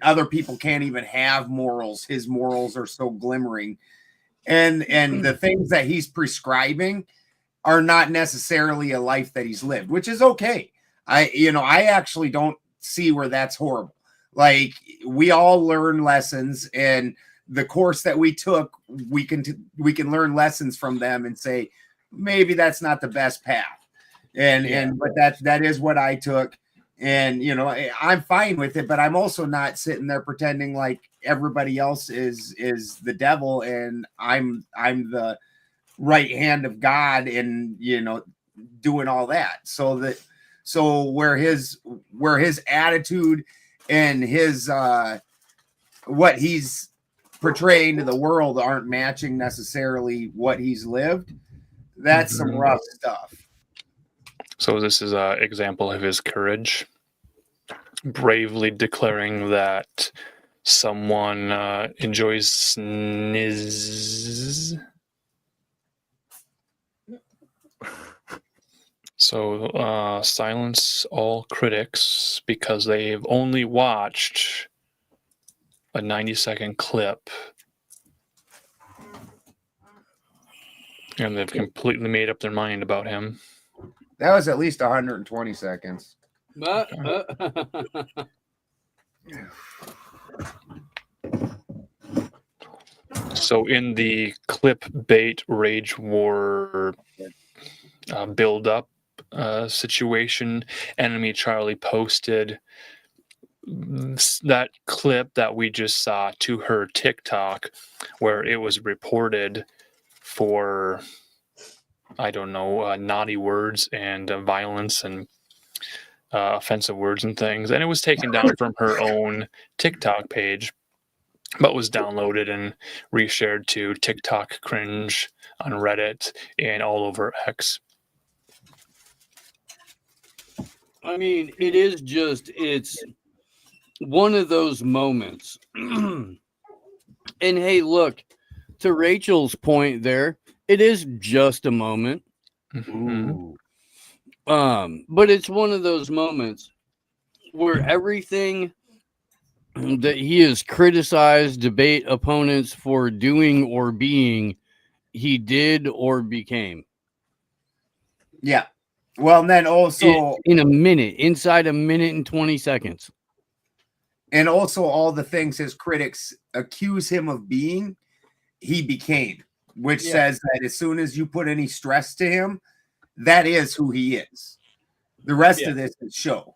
other people can't even have morals. His morals are so glimmering. And the things that he's prescribing are not necessarily a life that he's lived, which is okay. I actually don't see where that's horrible. Like, we all learn lessons, and the course that we took, we can learn lessons from them and say, maybe that's not the best path. But that is what I took. And, I'm fine with it, but I'm also not sitting there pretending like everybody else is the devil and I'm the right hand of God and, doing all that. So where his attitude and his what he's portraying to the world aren't matching necessarily what he's lived, that's some rough stuff. So this is an example of his courage, bravely declaring that someone enjoys sniz. So silence all critics because they've only watched a 90-second clip and they've completely made up their mind about him. That was at least 120 seconds. So in the clickbait rage war build up situation, Enemy Charlie posted that clip that we just saw to her TikTok where it was reported for, I don't know, naughty words and violence and offensive words and things. And it was taken down from her own TikTok page, but was downloaded and reshared to TikTok cringe on Reddit and all over X. I mean, it's one of those moments. And hey, look, to Rachel's point there, it is just a moment. Ooh. But it's one of those moments where everything that he has criticized debate opponents for doing or being, he did or became. Yeah. Well, and then also inside a minute and 20 seconds. And also all the things his critics accuse him of being, he became, which says that as soon as you put any stress to him, that is who he is. The rest of this is show.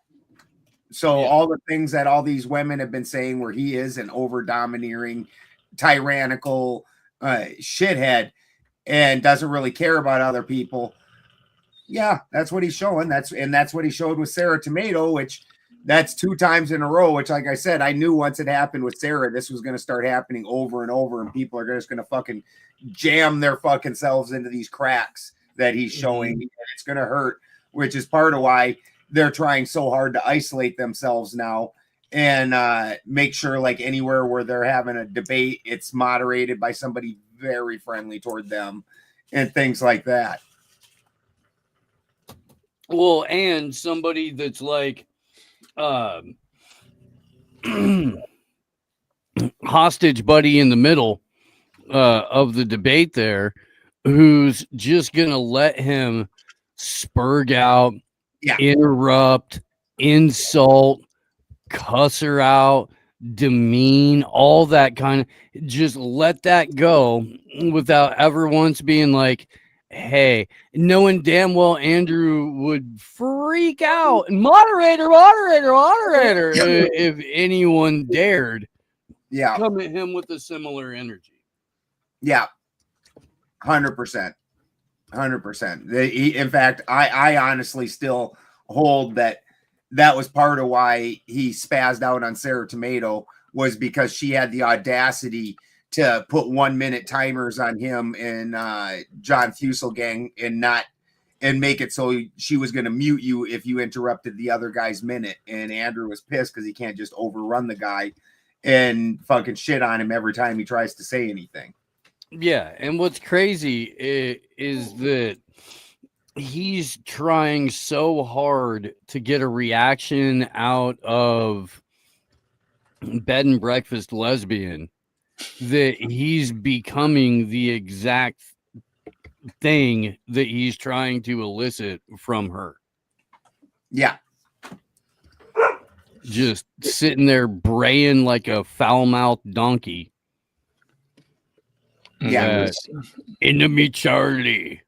So all the things that all these women have been saying where he is an over-domineering, tyrannical shithead and doesn't really care about other people. Yeah, that's what he's showing. That's what he showed with Sarah Tomato, which that's 2 times in a row, which, like I said, I knew once it happened with Sarah, this was going to start happening over and over, and people are just going to fucking jam their fucking selves into these cracks that he's showing, and it's going to hurt, which is part of why they're trying so hard to isolate themselves now and make sure, like, anywhere where they're having a debate, it's moderated by somebody very friendly toward them and things like that. Well, and somebody that's like hostage buddy in the middle of the debate there, who's just gonna let him spurg out, interrupt, insult, cuss her out, demean, all that kind of, just let that go without ever once being like, hey, knowing damn well Andrew would freak out and moderator if anyone dared come at him with a similar energy. Yeah, 100%. 100%. In fact, I honestly still hold that was part of why he spazzed out on Sarah Tomato, was because she had the audacity to put 1 minute timers on him and John Fusselgang and make it so she was going to mute you if you interrupted the other guy's minute. And Andrew was pissed because he can't just overrun the guy and fucking shit on him every time he tries to say anything. Yeah, and what's crazy is that he's trying so hard to get a reaction out of bed and breakfast lesbian that he's becoming the exact thing that he's trying to elicit from her. Yeah. Just sitting there braying like a foul-mouthed donkey. Yeah. Enemy Charlie.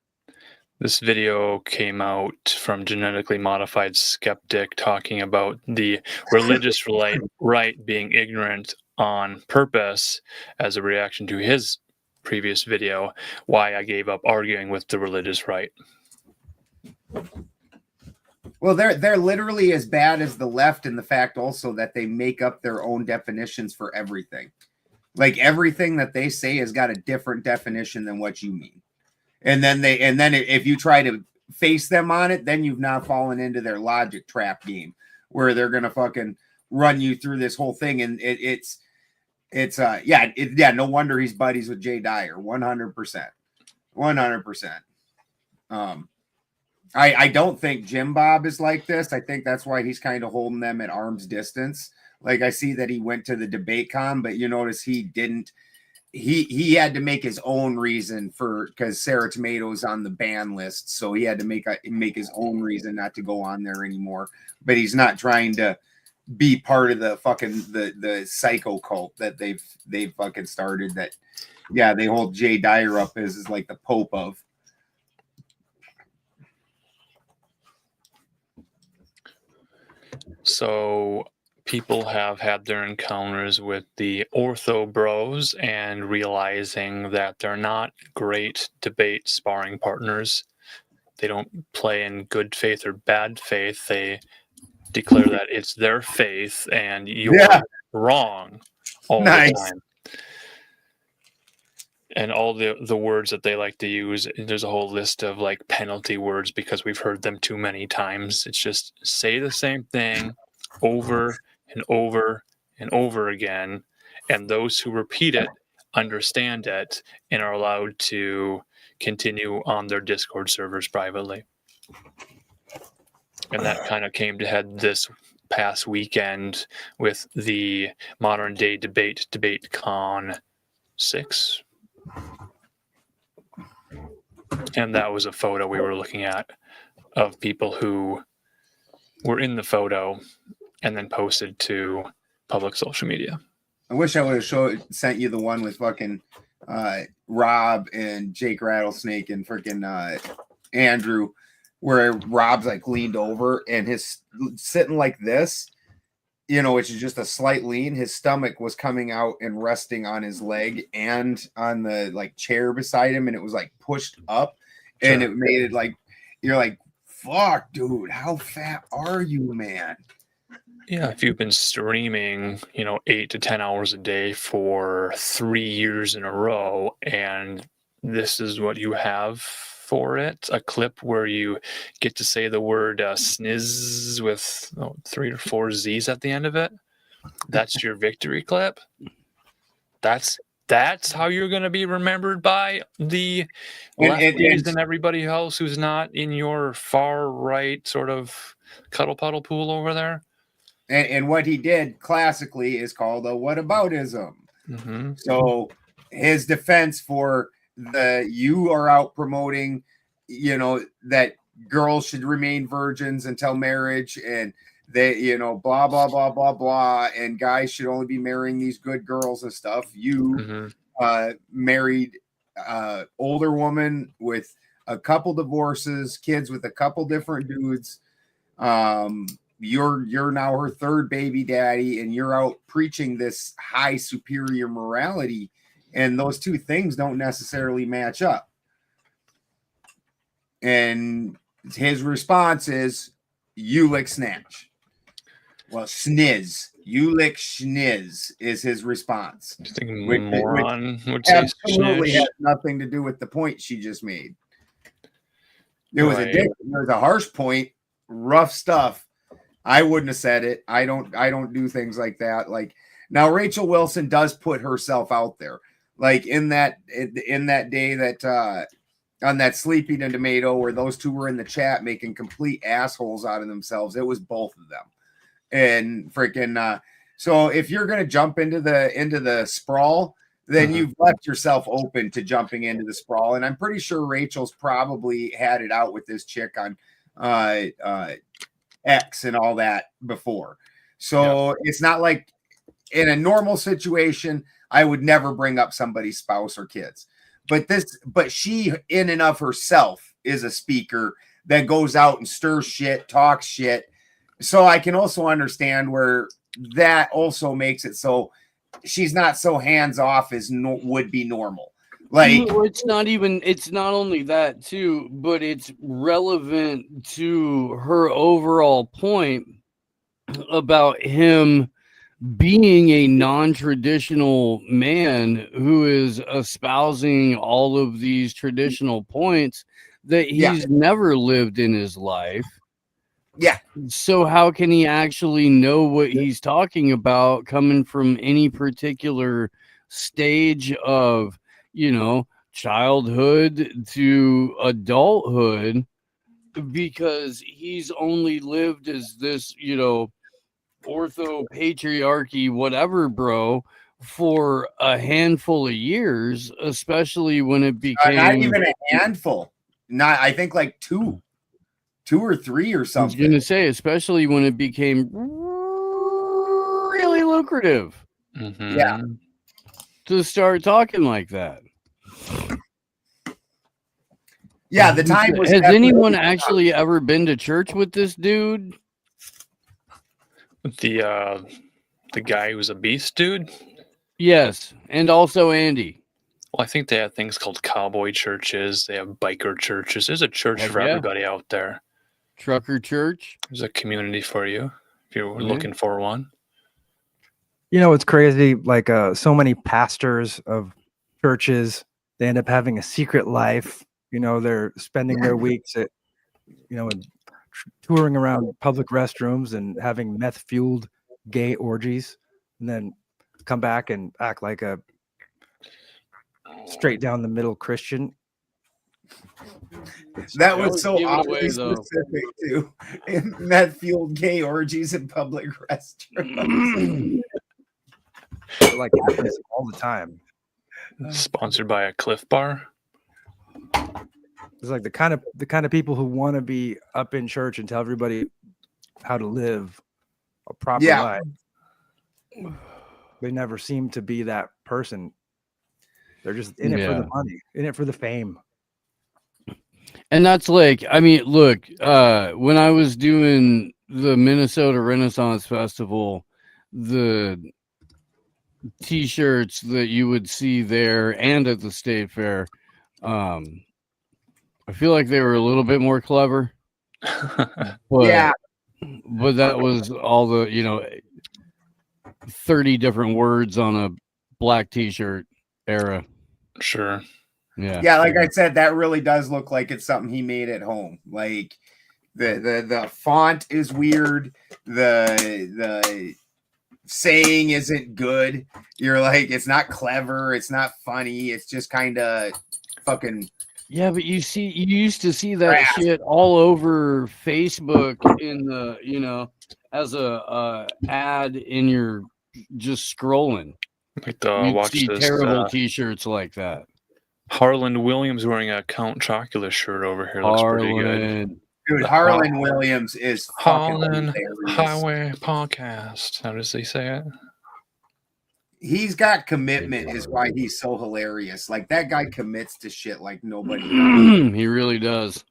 This video came out from Genetically Modified Skeptic talking about the religious right being ignorant on purpose as a reaction to his previous video, why I gave up arguing with the religious right. Well, they're literally as bad as the left in the fact also that they make up their own definitions for everything. Like everything that they say has got a different definition than what you mean. And then if you try to face them on it, then you've now fallen into their logic trap game where they're going to fucking run you through this whole thing. And no wonder he's buddies with Jay Dyer. 100%. I don't think Jim Bob is like this. I think that's why he's kind of holding them at arm's distance. Like I see that he went to the debate con, but you notice he didn't. He had to make his own reason because Sarah Tomato's on the ban list, so he had to make his own reason not to go on there anymore. But he's not trying to be part of the fucking the psycho cult that they've fucking started. That they hold Jay Dyer up as like the Pope of. So people have had their encounters with the ortho bros and realizing that they're not great debate sparring partners. They don't play in good faith or bad faith. They declare that it's their faith and you're wrong all the time. And all the words that they like to use, there's a whole list of like penalty words because we've heard them too many times. It's just say the same thing over and over and over again, and those who repeat it understand it and are allowed to continue on their Discord servers privately. And that kind of came to head this past weekend with the Modern Day Debate Con 6. And that was a photo we were looking at of people who were in the photo and then posted to public social media. I wish I would have sent you the one with fucking Rob and Jake Rattlesnake and freaking Andrew, where Rob's like leaned over and his sitting like this, which is just a slight lean. His stomach was coming out and resting on his leg and on the like chair beside him, and it was like pushed up, and it made it like you're like, fuck, dude, how fat are you, man? Yeah, if you've been streaming, 8 to 10 hours a day for 3 years in a row, and this is what you have for it, a clip where you get to say the word sniz with 3 or 4 Z's at the end of it, that's your victory clip? That's how you're going to be remembered by the lefties and everybody else who's not in your far right sort of cuddle puddle pool over there? And what he did classically is called a whataboutism. Mm-hmm. So his defense for you are out promoting, that girls should remain virgins until marriage, and they, blah, blah, blah, blah, blah, and guys should only be marrying these good girls and stuff. You married older woman with a couple divorces, kids with a couple different dudes. You're now her third baby daddy, and you're out preaching this high superior morality, and those two things don't necessarily match up. And his response is, you lick snatch. Well, sniz. You lick schniz is his response. Do you think moron would say absolutely snitch? has nothing to do with the point she just made. It was a harsh point, rough stuff. I wouldn't have said it. I don't do things like that. Like, now Rachel Wilson does put herself out there. Like in that day that on that Sleeping a Tomato where those two were in the chat making complete assholes out of themselves. It was both of them. And freaking so if you're gonna jump into the sprawl, then you've left yourself open to jumping into the sprawl. And I'm pretty sure Rachel's probably had it out with this chick on X and all that before. So it's not like in a normal situation, I would never bring up somebody's spouse or kids. But she in and of herself is a speaker that goes out and stirs shit, talks shit. So I can also understand where that also makes it so she's not so hands off as would be normal. Like, it's not only that too, but it's relevant to her overall point about him being a non-traditional man who is espousing all of these traditional points that he's never lived in his life. Yeah. So how can he actually know what he's talking about coming from any particular stage of, childhood to adulthood, because he's only lived as this, ortho patriarchy, whatever, bro, for a handful of years, especially when it became not even a handful. I think like two or three or something. I was gonna say, especially when it became really lucrative. Yeah. To start talking like that. Yeah, the time was. Has anyone actually ever been to church with this dude? The guy who's a beast dude? Yes, and also Andy. Well, I think they have things called cowboy churches. They have biker churches. There's a church for everybody out there. Trucker church. There's a community for you if you're looking for one. It's crazy. Like so many pastors of churches, they end up having a secret life. They're spending their weeks at, touring around public restrooms and having meth-fueled gay orgies, and then come back and act like a straight down the middle Christian. That was so oddly specific too. Meth-fueled gay orgies in public restrooms. Like happens all the time. Sponsored by a Cliff Bar. It's like the kind of people who want to be up in church and tell everybody how to live a proper life. They never seem to be that person. They're just in it for the money, in it for the fame. And that's like, I mean, look, when I was doing the Minnesota Renaissance Festival, the t-shirts that you would see there and at the state fair, I feel like they were a little bit more clever. But that was all the 30 different words on a black t-shirt era. Sure. Yeah, like I said, that really does look like it's something he made at home. Like the font is weird, the saying isn't good. You're like, it's not clever, it's not funny, it's just kind of fucking. Yeah, but you used to see that shit all over Facebook in the, as a ad in your just scrolling. Like the You'd watch see this. terrible T-shirts like that. Harlan Williams wearing a Count Chocula shirt over here looks pretty good. Harlan. Dude, Harlan Williams is fucking Harlan hilarious. Highway Podcast. How does he say it? He's got commitment, is why he's so hilarious. Like that guy commits to shit like nobody. He really does.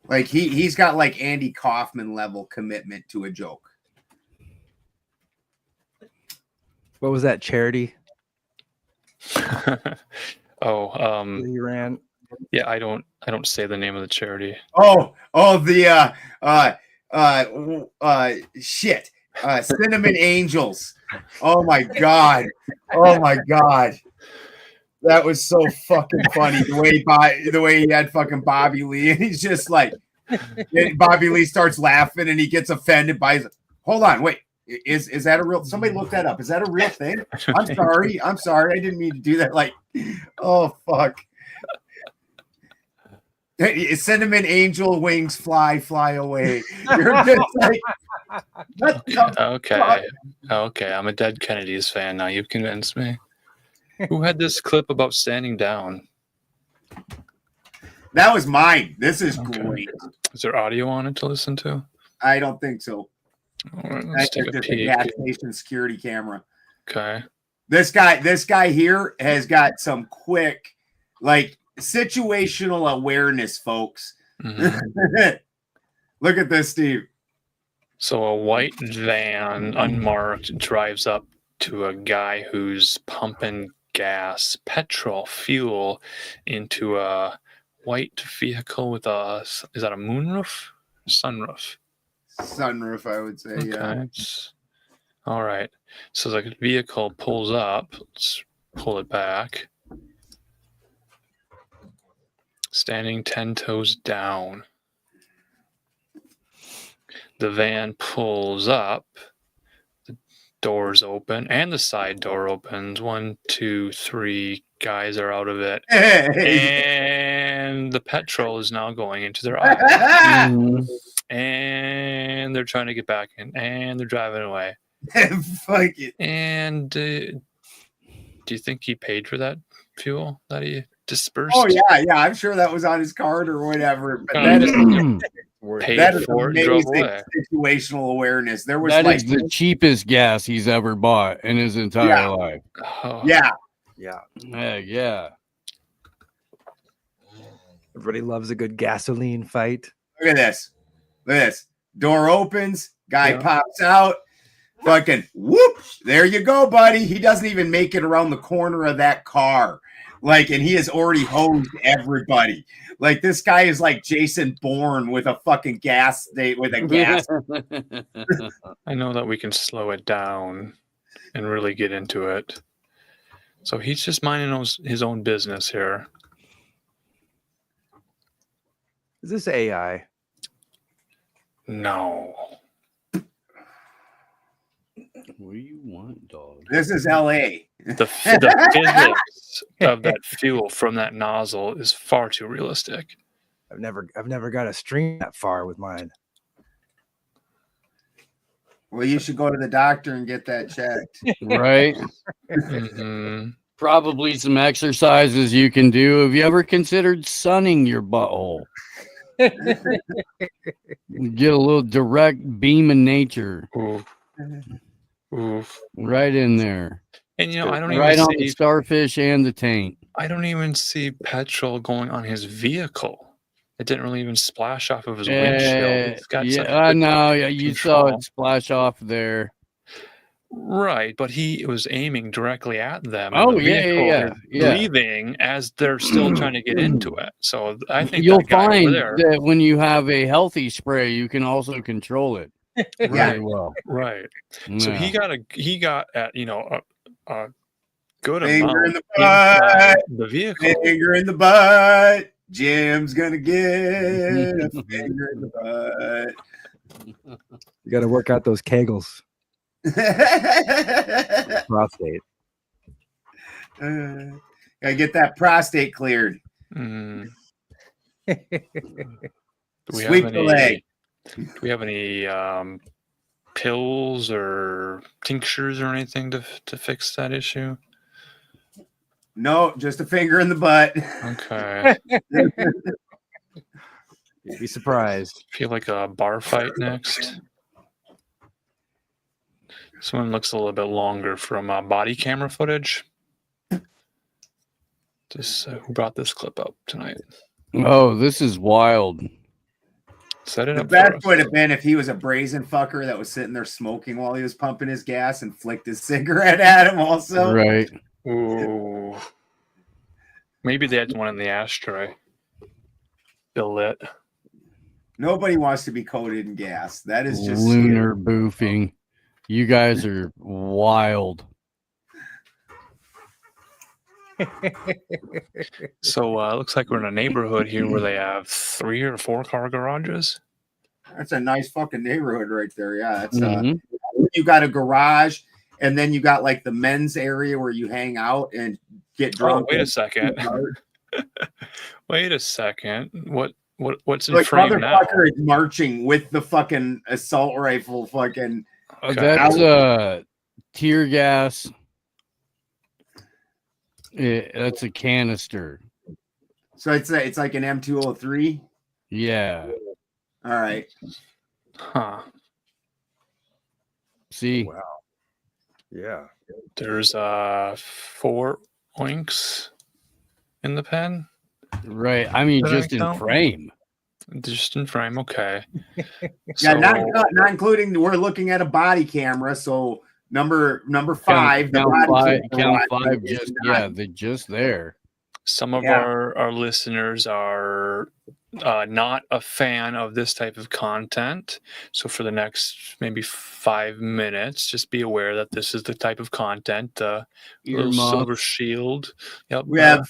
Like he's got like Andy Kaufman level commitment to a joke. What was that charity Oh, that he ran? yeah, I don't say the name of the charity. Shit. Cinnamon Angels. Oh my god. Oh my god. That was so fucking funny. The way he had fucking Bobby Lee, and he's just like, Bobby Lee starts laughing, and he gets offended by his. Hold on, wait. Is that a real? Somebody look that up. Is that a real thing? I'm sorry. I didn't mean to do that. Like, oh fuck. Cinnamon angel wings fly away. You're just like, what the Okay. I'm a Dead Kennedys fan now. You've convinced me. Who had this clip about standing down? That was mine. This is great. Is there audio on it to listen to? I don't think so. All right, let's take a peek. Gas station security camera. Okay. This guy here has got some quick, like, situational awareness, folks. Mm-hmm. Look at this, Steve. So a white van, unmarked, drives up to a guy who's pumping gas, petrol, fuel into a white vehicle with is that a moonroof? Sunroof? Sunroof, I would say, yeah. All right. So the vehicle pulls up. Let's pull it back. Standing 10 toes down. The van pulls up. The doors open and the side door opens. 1, 2, 3 guys are out of it. And the petrol is now going into their eyes. And they're trying to get back in. And they're driving away. Fuck it. And do you think he paid for that fuel that he dispersed? Oh, yeah. I'm sure that was on his card or whatever. But that is amazing situational awareness. There was that is the cheapest gas he's ever bought in his entire life. Oh. Yeah. Yeah. Everybody loves a good gasoline fight. Look at this. Door opens, guy pops out, fucking whoop. There you go, buddy. He doesn't even make it around the corner of that car. Like, and he has already hosed everybody. Like, this guy is like Jason Bourne with a fucking gas. I know that we can slow it down and really get into it. So he's just minding his own business here. Is this AI? No. What do you want, dog? This is LA. The physics of that fuel from that nozzle is far too realistic. I've never got a string that far with mine. Well, you should go to the doctor and get that checked. Right? Mm-hmm. Probably some exercises you can do. Have you ever considered sunning your butthole? Get a little direct beam of nature. Oof. Right in there. And I don't right even on the starfish and the taint. I don't even see petrol going on his vehicle. It didn't really even splash off of his windshield. It's got you saw it splash off there. Right, but he was aiming directly at them. Oh, yeah. Leaving as they're still trying to get into it. So I think you'll find that when you have a healthy spray, you can also control it very well. Right. Yeah. So he got at a good finger amount in the butt. The vehicle. Finger in the butt. Jim's gonna get a finger in the butt. You got to work out those kegels. Prostate. Gotta get that prostate cleared. Do Sweep the leg. Do we have any pills or tinctures or anything to fix that issue? No, just a finger in the butt. Okay. You'd be surprised. Feel like a bar fight next. This one looks a little bit longer from body camera footage. Just who brought this clip up tonight? Oh, this is wild. Set it The up. best would have been if he was a brazen fucker that was sitting there smoking while he was pumping his gas and flicked his cigarette at him also. Right. Ooh. Maybe they had one in the ashtray. Still lit. Nobody wants to be coated in gas. That is just lunar boofing. You guys are wild. So it looks like we're in a neighborhood here where they have 3 or 4 car garages. That's a nice fucking neighborhood right there. Yeah, it's Mm-hmm. you got a garage, and then you got like the men's area where you hang out and get drunk. Oh, wait a second. Wait a second. What's in Like frame now? motherfucker is marching with the fucking assault rifle. Fucking. Okay. That's tear gas. That's a canister. So it's like an M203. Yeah. All right. Huh. See? Wow. Yeah. There's 4 oinks in the pen. Right. I mean, Did I just in count? frame. Just in frame. Okay. Yeah, not including. We're looking at a body camera. So number 5. Count 5. Just they're just there. Some of our listeners are not a fan of this type of content. So for the next maybe 5 minutes, just be aware that this is the type of content. Little silver shield. Yep. We have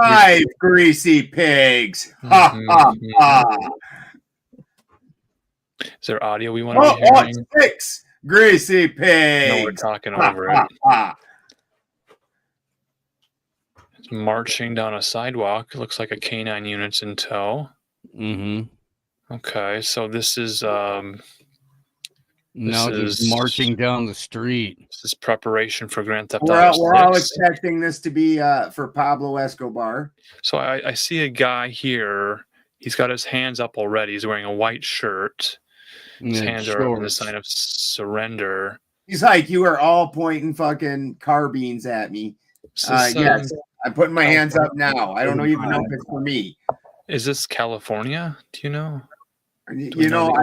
5 greasy pigs. Ha ha ha. Is there audio we want to be hearing? 6 greasy pigs. No, we're talking over it. It's marching down a sidewalk. It looks like a canine unit's in tow. Mm-hmm. Okay, so this is just marching down the street. This is preparation for Grand Theft We're Auto all 6. expecting this to be for Pablo Escobar. So I see a guy here. He's got his hands up already. He's wearing a white shirt. His hands are up in the sign of surrender. He's like, you are all pointing fucking carbines at me. Yes, I'm putting my hands up now. I don't even know if it's for me. Is this California? Do you know? You know,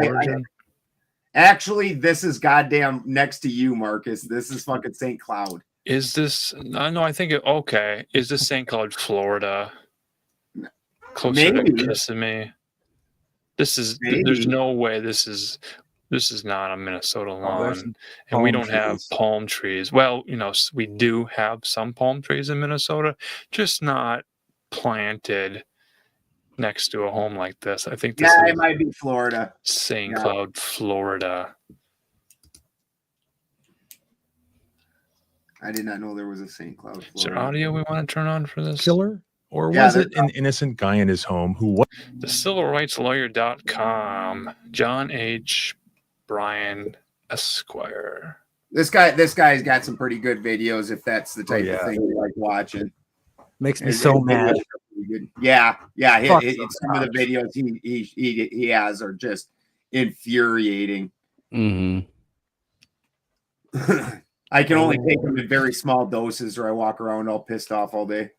actually, this is goddamn next to you, Marcus. This is fucking St. Cloud. Is this? No, I think okay. Is this St. Cloud, Florida? Closer to Kissimmee. This is. There's no way this is not a Minnesota lawn, and we don't have palm trees. Well, we do have some palm trees in Minnesota, just not planted next to a home like this. I think this it might be Florida. St. Cloud, Florida. I did not know there was a St. Cloud, Florida. Is there audio we want to turn on for this? Killer? Or was it an innocent guy in his home who was the civilrightslawyer.com, John H. Bryan Esquire. This guy's got some pretty good videos if that's the type of thing you like watching. Makes me so mad. Yeah. Some of the videos he has are just infuriating. Mm-hmm. I can only take them in very small doses, or I walk around all pissed off all day.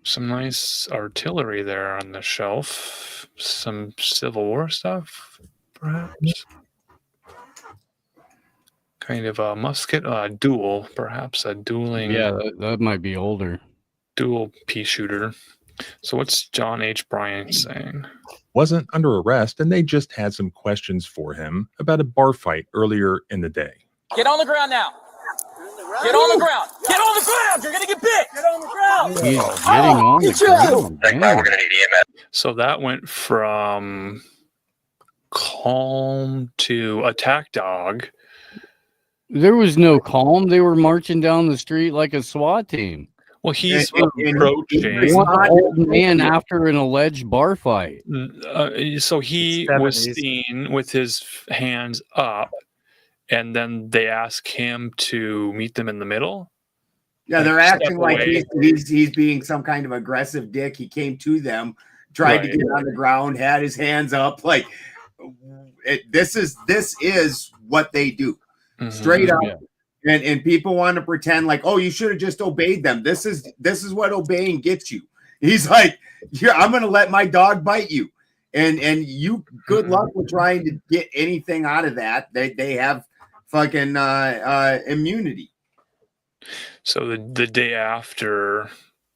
Some nice artillery there on the shelf. Some Civil War stuff, perhaps. Kind of a musket, duel, perhaps a dueling. Yeah, that might be older. Dual pea shooter. So what's John H. Bryan saying? wasn't under arrest, and they just had some questions for him about a bar fight earlier in the day. Get on the ground now. Get on the ground. Get on the ground. You're going to get bit. Get on the ground. He's getting on the ground. So that went from calm to attack dog. There was no calm. They were marching down the street like a SWAT team. Well, he's And approaching. One old man after an alleged bar fight. So he was seen with his hands up, and then they ask him to meet them in the middle. Yeah, they're acting like he's being some kind of aggressive dick. He came to them, tried to get on the ground, had his hands up. Like this is what they do, straight up. Yeah. And people want to pretend like, oh, you should have just obeyed them. This is what obeying gets you. He's like, I'm going to let my dog bite you, and you good luck with trying to get anything out of that. They have fucking immunity. So the day after,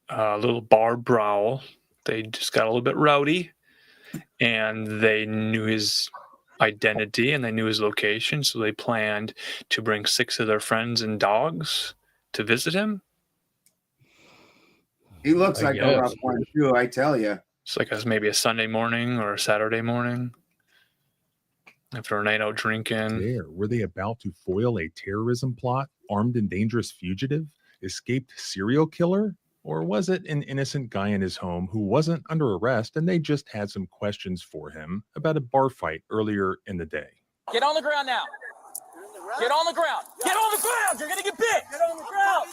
little bar brawl, they just got a little bit rowdy, and they knew his identity and they knew his location, so they planned to bring 6 of their friends and dogs to visit him. He looks like a rough one too, I tell you. It's like maybe a Sunday morning or a Saturday morning after a night out drinking. There, were they about to foil a terrorism plot, armed and dangerous fugitive, escaped serial killer? Or was it an innocent guy in his home who wasn't under arrest and they just had some questions for him about a bar fight earlier in the day? Get on the ground now. Get on the ground. Get on the ground. You're going to get bit. Get on the ground.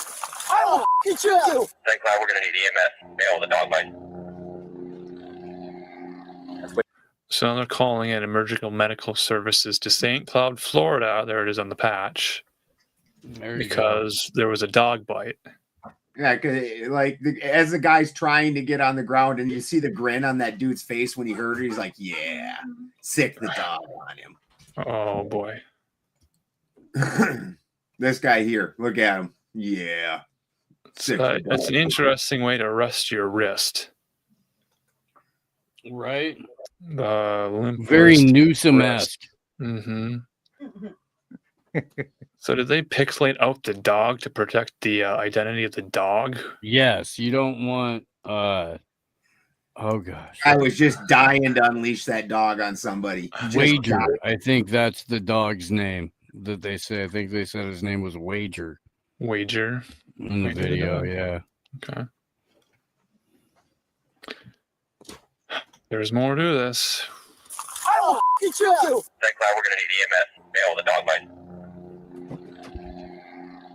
I will get you. Thank God we're going to need EMS. Bail the dog bite. So they're calling in emergency medical services to St. Cloud, Florida. There it is on the patch. Because there was a dog bite. Yeah, like as the guy's trying to get on the ground, and you see the grin on that dude's face when he heard it, he's like, "Yeah, sick the dog on him." Oh boy, this guy here, look at him. Yeah, that's an interesting way to rest your wrist, right? Very Newsom-esque. Mm-hmm. So did they pixelate out the dog to protect the identity of the dog? Yes, you don't want oh gosh. I was just dying to unleash that dog on somebody. Wager. I think that's the dog's name that they say. I think they said his name was Wager. Wager in the video, yeah. Okay. There's more to this. I will get you. Thank God we're going to need EMS. Bail the dog bite.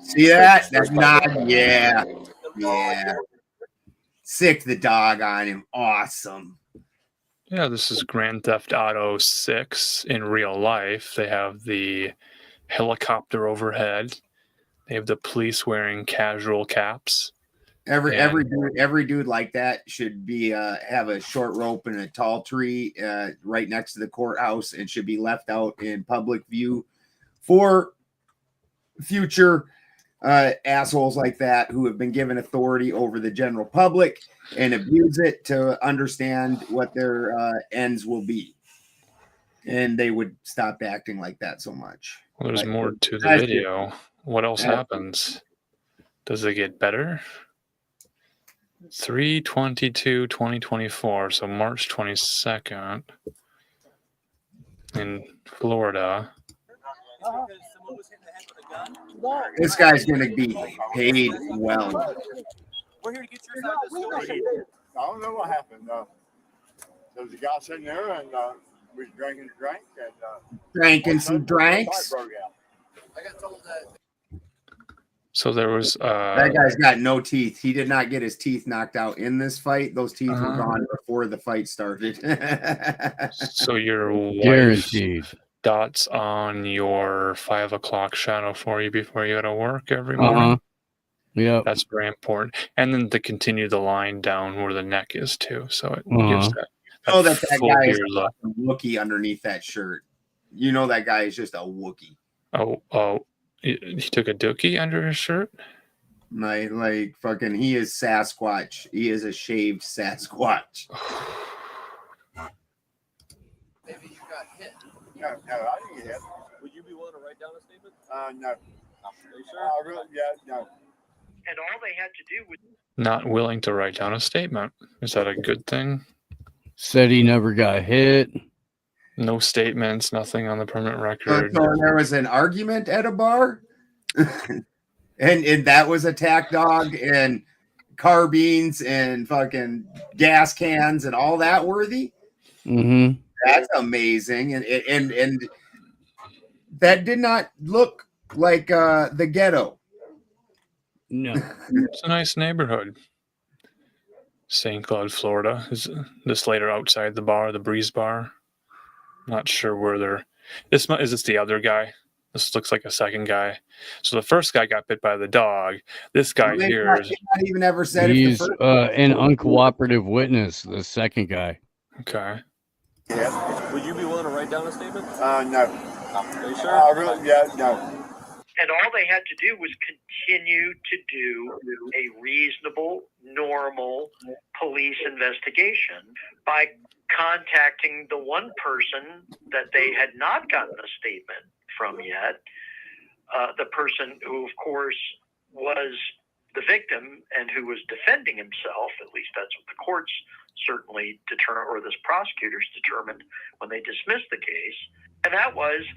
See that? That's not, yeah. Sick the dog on him. Awesome. Yeah, this is Grand Theft Auto 6 in real life. They have the helicopter overhead. They have the police wearing casual caps. Every dude like that should be have a short rope and a tall tree right next to the courthouse and should be left out in public view for future assholes like that who have been given authority over the general public and abuse it to understand what their ends will be. And they would stop acting like that so much. Well, there's more to the video. What else happens? Does it get better? 3/22/2024, so March 22nd in Florida. This guy's going to be paid well. We're here to get your side of the story. I don't know what happened. There was a guy sitting there, and we was drinking a drink. And, drinking some drinks. I got told that. So there was that guy's got no teeth. He did not get his teeth knocked out in this fight. Those teeth were gone before the fight started. So your guaranteed dots on your 5 o'clock shadow for you before you go to work every morning. Yeah, that's very important. And then to continue the line down where the neck is too. So it gives that. That guy is a Wookiee underneath that shirt. You know that guy is just a Wookiee. Oh. He took a dookie under his shirt? Like fucking, he is Sasquatch. He is a shaved Sasquatch. Maybe you got hit. No, I didn't get hit. Would you be willing to write down a statement? No. Are you sure? No. And all they had to do was not willing to write down a statement. Is that a good thing? Said he never got hit. No statements, nothing on the permanent record. So there was an argument at a bar, and that was attack dog. And carbines and fucking gas cans and all that worthy. Mm-hmm. That's amazing, and that did not look like the ghetto. No, it's a nice neighborhood. St. Cloud, Florida. Is this later outside the bar, the Breeze Bar? Not sure where they're. Is this the other guy? This looks like a second guy. So the first guy got bit by the dog. This guy here is. Not even ever said he's if the first an uncooperative witness. The second guy. Okay. Yeah. Would you be willing to write down a statement? No. Are you sure? Really, yeah, no. And all they had to do was continue to do a reasonable, normal police investigation by contacting the one person that they had not gotten a statement from yet, the person who, of course, was the victim and who was defending himself. At least that's what the courts certainly determined, or the prosecutors determined when they dismissed the case. And that was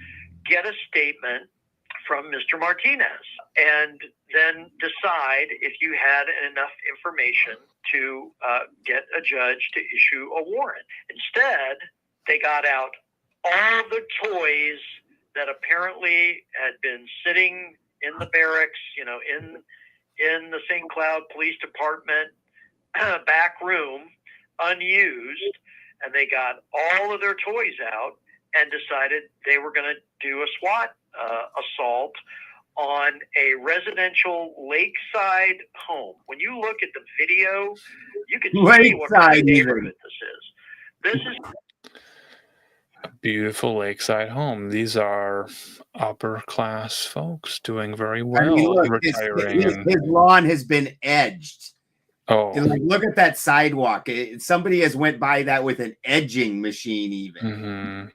get a statement from Mr. Martinez and then decide if you had enough information to get a judge to issue a warrant. Instead, they got out all the toys that apparently had been sitting in the barracks, in the St. Cloud Police Department back room, unused, and they got all of their toys out and decided they were going to do a SWAT assault on a residential lakeside home. When you look at the video, you can see what kind of neighborhood this is. This is a beautiful lakeside home. These are upper class folks doing very well. Look, retiring. His lawn has been edged. Oh, and look at that sidewalk. Somebody has went by that with an edging machine, even. Mm-hmm.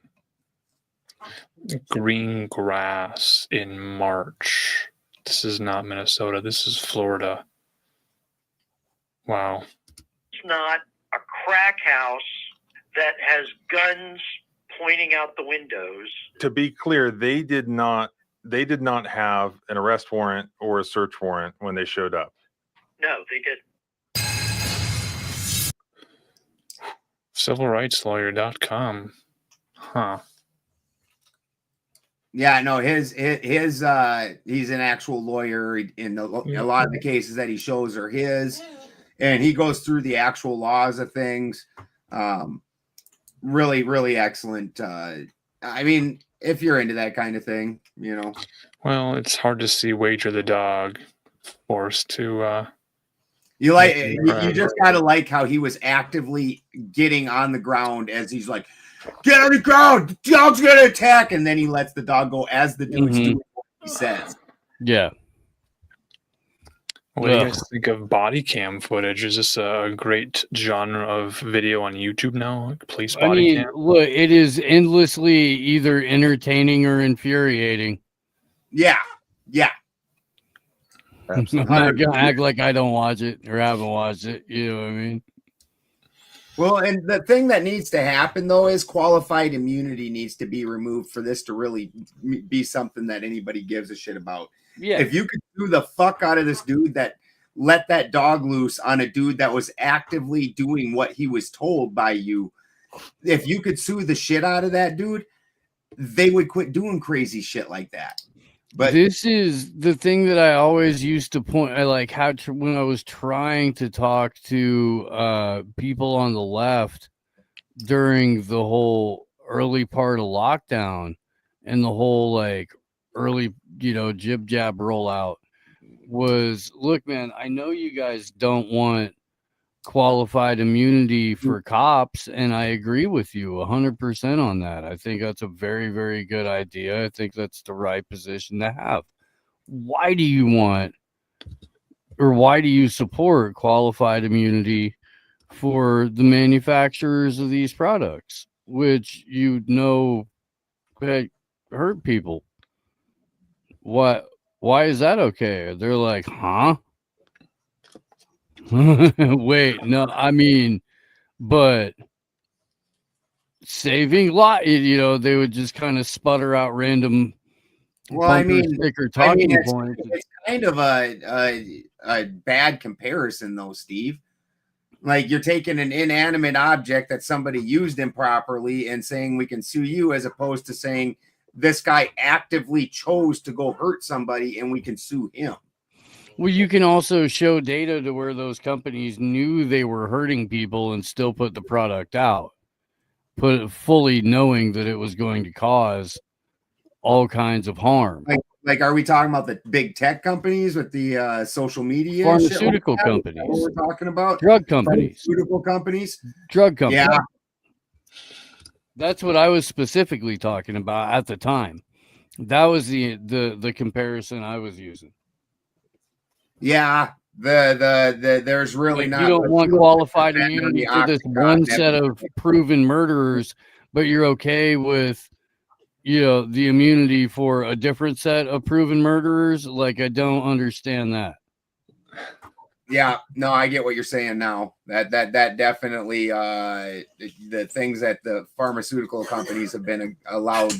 Green grass in March. This is not Minnesota. This is Florida. Wow. It's not a crack house that has guns pointing out the windows. To be clear, they did not have an arrest warrant or a search warrant when they showed up. No, they didn't. CivilRightsLawyer.com. Huh. Yeah, no, his he's an actual lawyer. In a lot of the cases that he shows are his, and he goes through the actual laws of things. Really, really excellent. I mean, if you're into that kind of thing, Well, it's hard to see Wager the dog forced to. You just gotta like how he was actively getting on the ground as he's like, get on the ground, the dog's gonna attack, and then he lets the dog go as the dude's doing what he says. Yeah. What do you guys think of body cam footage? Is this a great genre of video on YouTube now? Like police body cam? Look, it is endlessly either entertaining or infuriating. Yeah. I'm not gonna act like I don't watch it or haven't watched it. You know what I mean? Well, and the thing that needs to happen, though, is qualified immunity needs to be removed for this to really be something that anybody gives a shit about. Yeah. If you could sue the fuck out of this dude that let that dog loose on a dude that was actively doing what he was told by you, if you could sue the shit out of that dude, they would quit doing crazy shit like that. But this is the thing that I always used to point. I like how when I was trying to talk to people on the left during the whole early part of lockdown and the whole like early, jib jab rollout was, look, man, I know you guys don't want qualified immunity for cops, and I agree with you 100% on that. I think that's a very, very good idea. I think that's the right position to have. Why do you want, or why do you support qualified immunity for the manufacturers of these products, which hurt people? Why is that okay? They're like, huh? Wait, no, I mean, but saving they would just kind of sputter out random well, I mean, talking points. It's kind of a bad comparison, though, Steve. Like, you're taking an inanimate object that somebody used improperly and saying we can sue you, as opposed to saying this guy actively chose to go hurt somebody and we can sue him. Well, you can also show data to where those companies knew they were hurting people and still put the product out, put it fully knowing that it was going to cause all kinds of harm. Like, are we talking about the big tech companies with the social media? Pharmaceutical shit like companies. what we're talking about? Drug companies. Pharmaceutical companies. Drug companies. Yeah. That's what I was specifically talking about at the time. That was the comparison I was using. Yeah. There's really Like, not. you don't want qualified immunity for this one set of proven murderers, but you're okay with, the immunity for a different set of proven murderers. Like, I don't understand that. Yeah, no, I get what you're saying now. That definitely the things that the pharmaceutical companies have been allowed,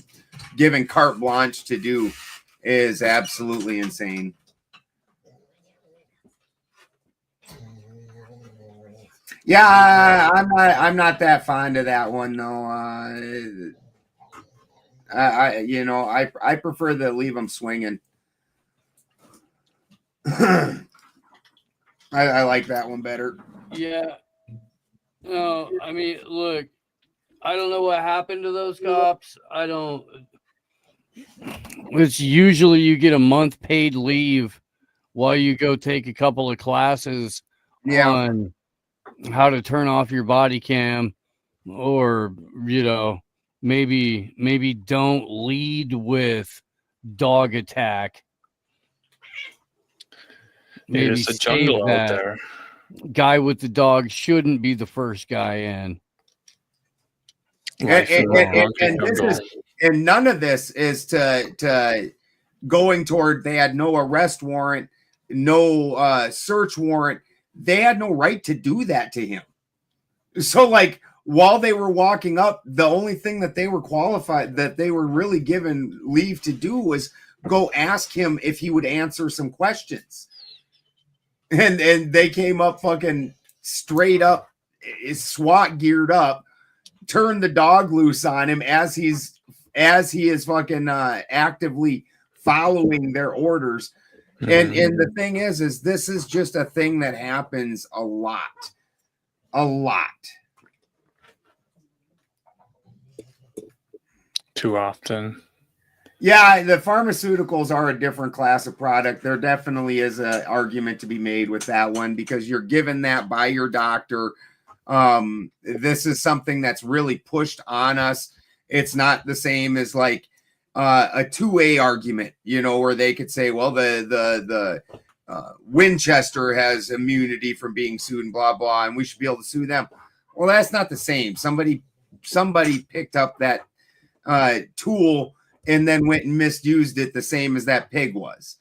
given carte blanche to do, is absolutely insane. Yeah, I'm not that fond of that one though. I prefer to leave them swinging. I like that one better. Yeah. No, I mean, look, I don't know what happened to those cops. It's usually you get a month paid leave while you go take a couple of classes on how to turn off your body cam, or, maybe don't lead with dog attack. Maybe it's a jungle save out that. there. Guy with the dog shouldn't be the first guy in. And none of this is to going toward, they had no arrest warrant, no search warrant. They had no right to do that to him. So, like, while they were walking up, the only thing that they were qualified, that they were really given leave to do, was go ask him if he would answer some questions. And they came up fucking straight up, SWAT geared up, turned the dog loose on him as he is fucking actively following their orders. And the thing is this is just a thing that happens a lot. Too often. Yeah, the pharmaceuticals are a different class of product. There definitely is an argument to be made with that one, because you're given that by your doctor. This is something that's really pushed on us. It's not the same as like a two-way argument, where they could say, well, the Winchester has immunity from being sued and blah, blah, and we should be able to sue them. Well, that's not the same. Somebody picked up that tool and then went and misused it the same as that pig was.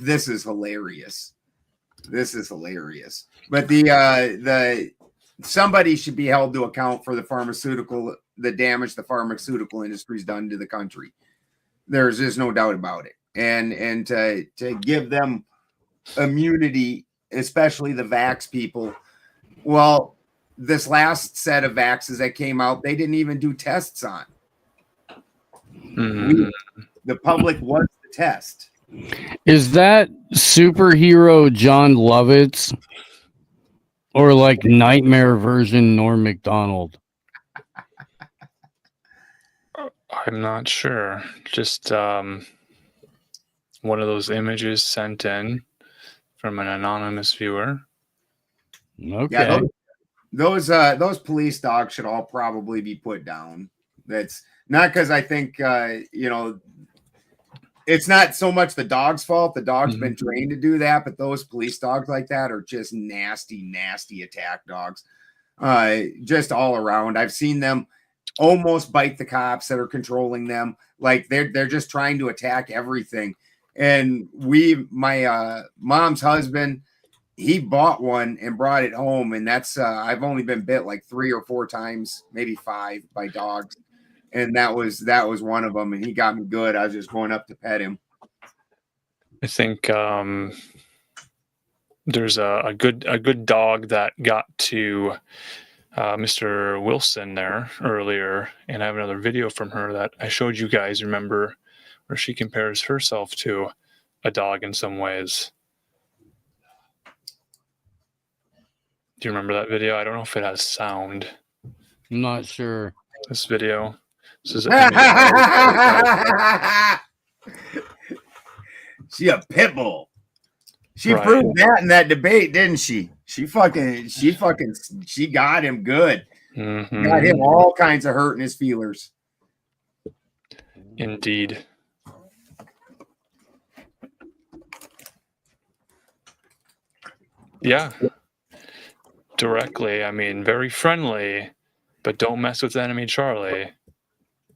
This is hilarious. But the somebody should be held to account for the damage the pharmaceutical industry's done to the country. There's no doubt about it. And to give them immunity, especially the vax people. Well, this last set of vaxes that came out, they didn't even do tests on. The public was the test. Is that superhero John Lovitz, or like nightmare version Norm Macdonald? I'm not sure. Just one of those images sent in from an anonymous viewer. Okay. Yeah, those police dogs should all probably be put down. That's not because I think it's not so much the dog's fault. The dog's been trained to do that, but those police dogs like that are just nasty attack dogs. Just all around. I've seen them almost bite the cops that are controlling them. Like they're just trying to attack everything. And my mom's husband, he bought one and brought it home, and that's I've only been bit like 3 or 4 times, maybe 5, by dogs. And that was one of them, and he got me good. I was just going up to pet him. I think there's a good dog that got to Mr. Wilson there earlier, and I have another video from her that I showed you guys. Remember, where she compares herself to a dog in some ways. Do you remember that video? I don't know if it has sound. I'm not sure. This video. This is She a pit bull. She Right. proved that in that debate, didn't she? She got him good. Mhm. Got him all kinds of hurting his feelers. Indeed. Yeah. Directly. I mean, very friendly, but don't mess with enemy Charlie.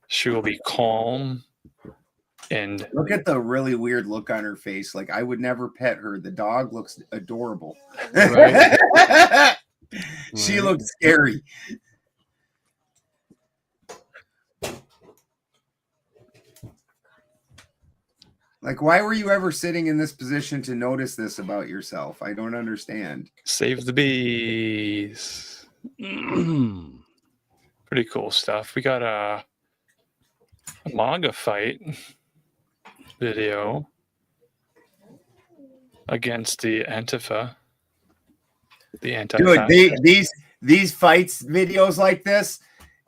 She will be calm and Look at the really weird look on her face. Like, I would never pet her. The dog looks adorable. Right. She looks scary. Like, why were you ever sitting in this position to notice this about yourself? I don't understand. save the bees. Pretty cool stuff. We got a manga fight video against the Antifa. The anti Dude, these fights videos like this,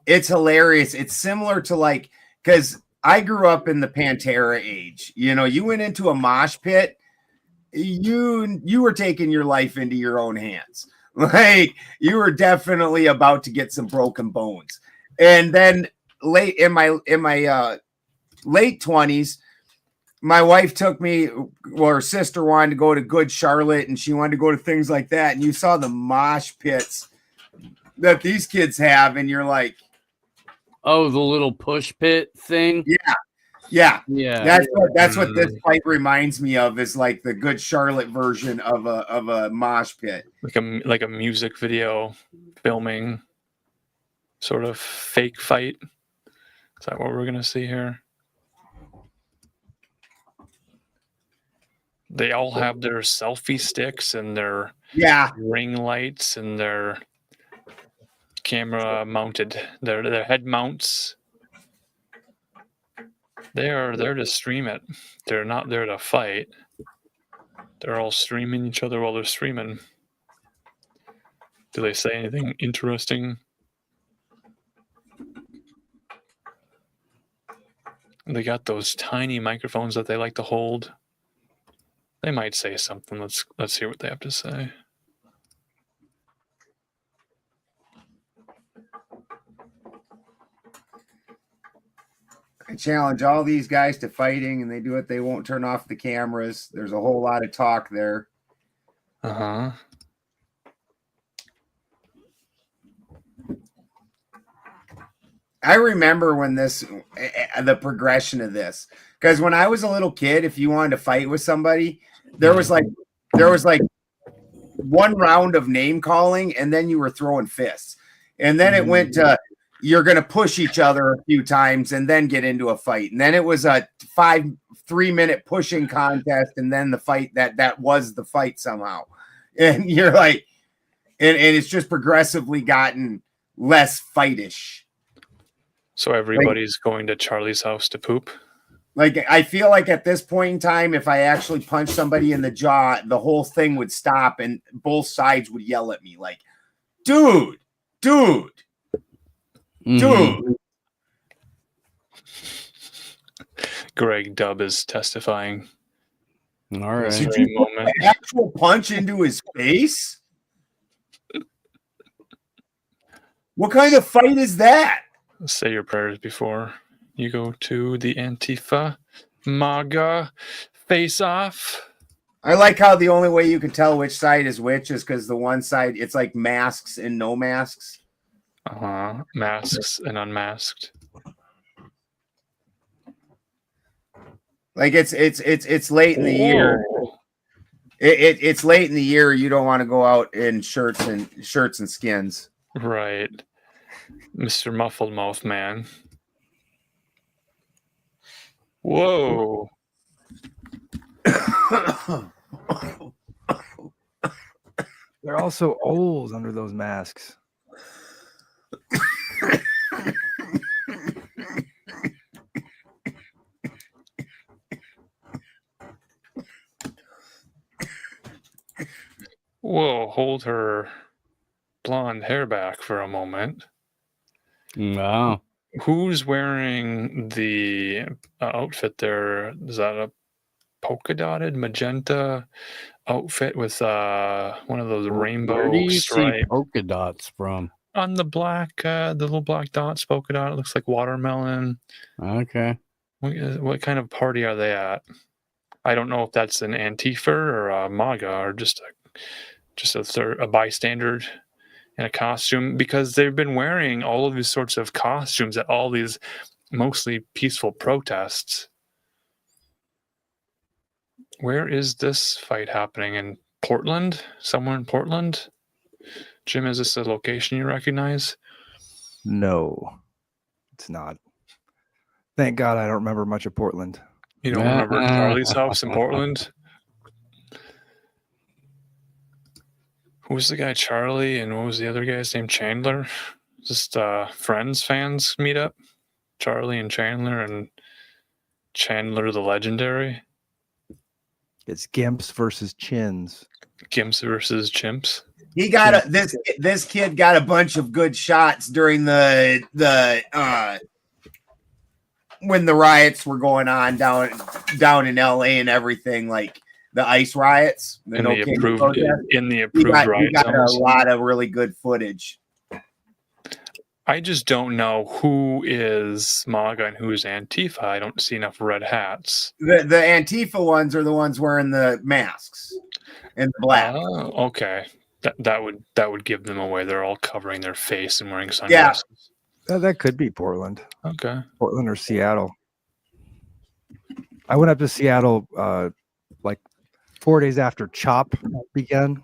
it's hilarious. It's similar to like, because I grew up in the Pantera age. You know, you went into a mosh pit, you were taking your life into your own hands. Like, you were definitely about to get some broken bones. And then late in my late 20s, my wife took me, well, her sister wanted to go to Good Charlotte, and she wanted to go to things like that. And you saw the mosh pits that these kids have, and you're like, oh, the little push pit thing. Yeah. That's what this Mm. fight reminds me of, is like the Good Charlotte version of a mosh pit. like a music video filming sort of fake fight. Is that what we're gonna see here? They all have their selfie sticks and their ring lights and their camera mounted, their head mounts. They are there to stream it. They're not there to fight. They're all streaming each other while they're streaming. Do they say anything interesting? They got those tiny microphones that they like to hold. They might say something. Let's hear what they have to say. I challenge all these guys to fighting, and they do it. They won't turn off the cameras. There's a whole lot of talk there. Uh-huh. I remember when the progression of this, because when I was a little kid, if you wanted to fight with somebody, there was like one round of name calling, and then you were throwing fists, and then it went to you're going to push each other a few times and then get into a fight, and then it was a 3-minute pushing contest, and then the fight that was the fight somehow, and you're like, and it's just progressively gotten less fightish. So everybody's going to Charlie's house to poop? Like, I feel like at this point in time, if I actually punch somebody in the jaw, the whole thing would stop and both sides would yell at me like, dude. Greg Dubb is testifying. All right. Did you put an actual punch into his face? What kind of fight is that? Say your prayers before you go to the Antifa MAGA face-off. I like how the only way you can tell which side is which is because the one side, it's like masks and no masks. Uh-huh. Masks and unmasked. Like it's late in the year. It's late in the year. You don't want to go out in shirts and skins. Right. Mr. Muffled Mouth Man. Whoa. They're all so old under those masks. Whoa, hold her blonde hair back for a moment. Wow. Who's wearing the outfit there? Is that a polka dotted magenta outfit with one of those rainbow Where do you stripes see polka dots from? on the black, the little black dots polka dot? It looks like watermelon. Okay. What kind of party are they at? I don't know if that's an Antifa or a MAGA or just a bystander in a costume, because they've been wearing all of these sorts of costumes at all these mostly peaceful protests. Where is this fight happening? In Portland? Somewhere in Portland? Jim, is this a location you recognize? No, it's not. Thank God I don't remember much of Portland. You don't remember Charlie's house in Portland? Who was the guy, Charlie, and what was the other guy's name? Chandler? Just Friends fans meet up? Charlie and Chandler the Legendary? It's Gimps versus Chins. Gimps versus Chimps? He got this kid got a bunch of good shots during the when the riots were going on down in LA and everything, like the ICE riots. In the approved riots. He got a lot of really good footage. I just don't know who is MAGA and who is Antifa. I don't see enough red hats. The Antifa ones are the ones wearing the masks and the black. Oh, okay. That would give them away. They're all covering their face and wearing sunglasses. Yeah. That could be Portland. Okay. Portland or Seattle. I went up to Seattle like 4 days after CHOP began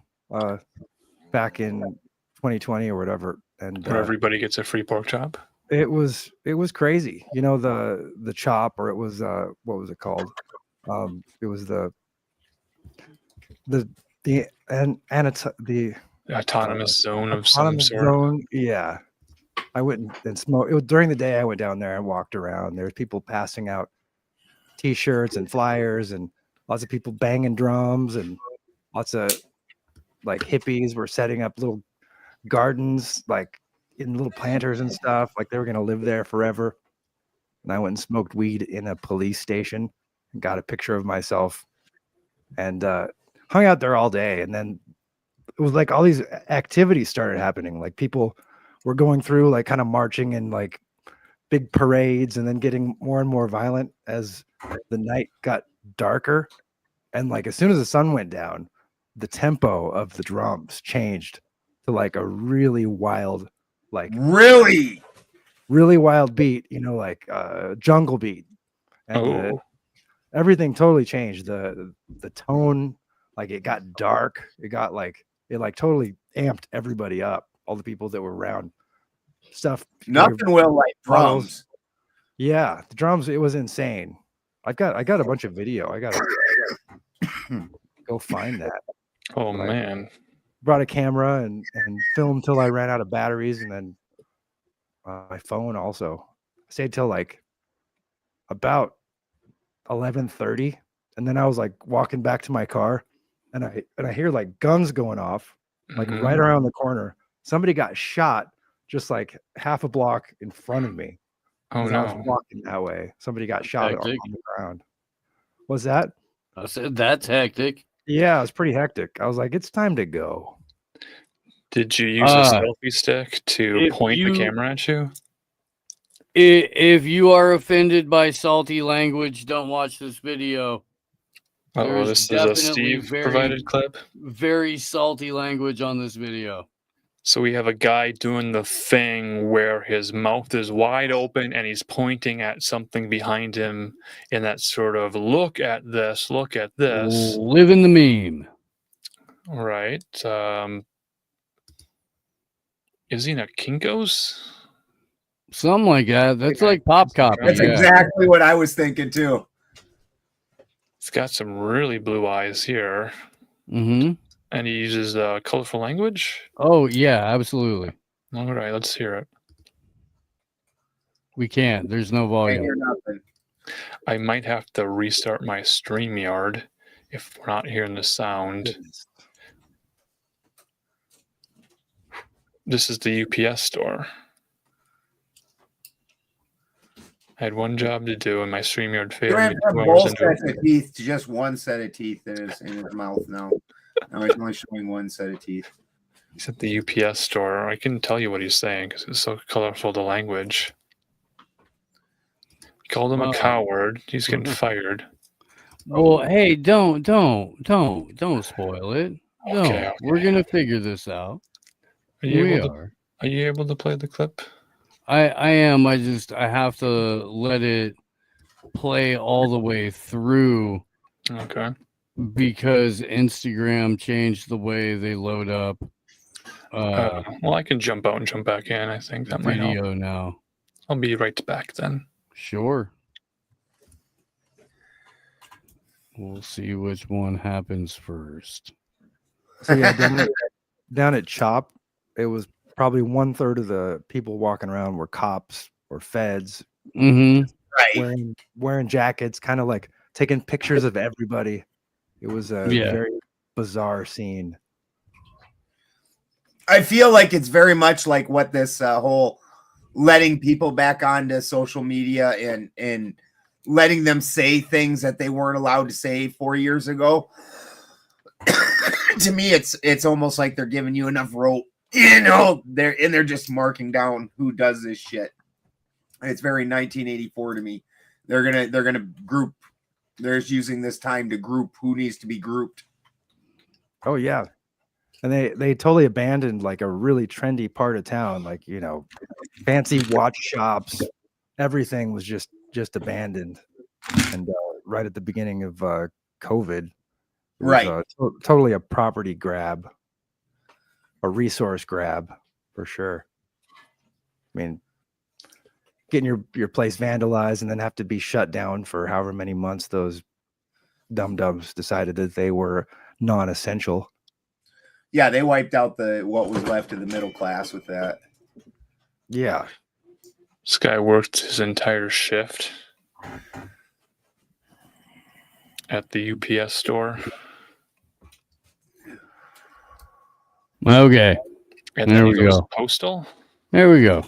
back in 2020 or whatever. And where everybody gets a free pork chop. It was crazy. You know, the CHOP, or it was what was it called? It was the autonomous zone of some autonomous sort. Zone. Yeah. I went and smoked. It was during the day. I went down there and walked around. There was people passing out T-shirts and flyers, and lots of people banging drums, and lots of like hippies were setting up little gardens, like in little planters and stuff. Like they were gonna live there forever. And I went and smoked weed in a police station and got a picture of myself, and hung out there all day. And then it was like all these activities started happening. Like people were going through, like kind of marching in like big parades, and then getting more and more violent as the night got darker. And like as soon as the sun went down, the tempo of the drums changed to like a really wild, like really wild beat, you know, like jungle beat. And everything totally changed. The tone, like it got dark. It got like, it like totally amped everybody up. All the people that were around. Stuff. Nothing will like drums. Yeah, the drums. It was insane. I got a bunch of video. I got to go find that. Oh man! Brought a camera and filmed till I ran out of batteries, and then my phone also. I stayed till like about 11:30, and then I was like walking back to my car, and I hear like guns going off, like right around the corner. Somebody got shot just like half a block in front of me. Oh no! I was walking that way. Somebody got shot on the ground. Was that? I said that's hectic. Yeah, it was pretty hectic. I was like, it's time to go. Did you use a selfie stick to point the camera at you? If you are offended by salty language, don't watch this video. Oh, this is a Steve provided clip. Very salty language on this video. So we have a guy doing the thing where his mouth is wide open and he's pointing at something behind him in that sort of look at this. Living the meme. Right. Is he in a Kinko's? Something like that. That's like pop copy. That's exactly what I was thinking too. It's got some really blue eyes here. Mm-hmm. And he uses colorful language? Oh, yeah, absolutely. All right, let's hear it. We can't. There's no Can't volume. hear nothing. I might have to restart my StreamYard if we're not hearing the sound. This is the UPS store. I had one job to do, and my StreamYard You failed have me to have 2 hours both into sets of teeth to just one set of teeth in his mouth now. Now he's only showing one set of teeth. He's at the UPS store. I can tell you what he's saying because it's so colorful, the language. He called him a coward. He's getting fired. Well, hey, don't spoil it. Okay. We're gonna figure this out. Are you We able to, are. Are you able to play the clip? I am. I have to let it play all the way through. Okay. Because Instagram changed the way they load up. Well, I can jump out and jump back in. I think that might help. Video now. I'll be right back then. Sure. We'll see which one happens first. So yeah, down at Chop, it was probably 1/3 of the people walking around were cops or feds, Right? wearing jackets, kind of like taking pictures of everybody. It was a very bizarre scene. I feel like it's very much like what this whole letting people back onto social media and letting them say things that they weren't allowed to say 4 years ago. To me, it's almost like they're giving you enough rope, they're just marking down who does this shit. It's very 1984 to me. They're gonna group. They're just using this time to group who needs to be grouped. Oh yeah. And they totally abandoned like a really trendy part of town, like, fancy watch shops. Everything was just abandoned. And right at the beginning of COVID, it was, totally a property grab, a resource grab for sure. I mean, getting your place vandalized and then have to be shut down for however many months those dum-dums decided that they were non-essential. Yeah, they wiped out what was left of the middle class with that. Yeah. This guy worked his entire shift at the UPS store. Okay. And there then we he goes go. postal. There we go.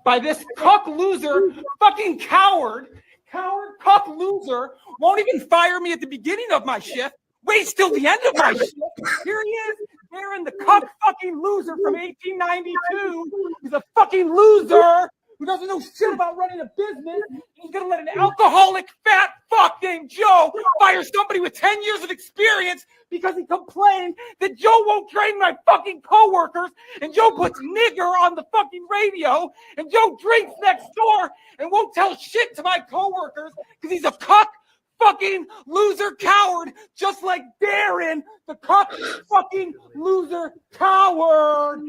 By this cuck loser, fucking coward, cuck loser, won't even fire me at the beginning of my shift. Waits till the end of my shift. Here he is, Darren, the cuck fucking loser from 1892. He's a fucking loser who doesn't know shit about running a business. He's gonna let an alcoholic fat fuck named Joe fire somebody with 10 years of experience because he complained that Joe won't train my fucking coworkers, and Joe puts nigger on the fucking radio, and Joe drinks next door and won't tell shit to my coworkers because he's a cuck fucking loser coward, just like Darren, the cuck fucking loser coward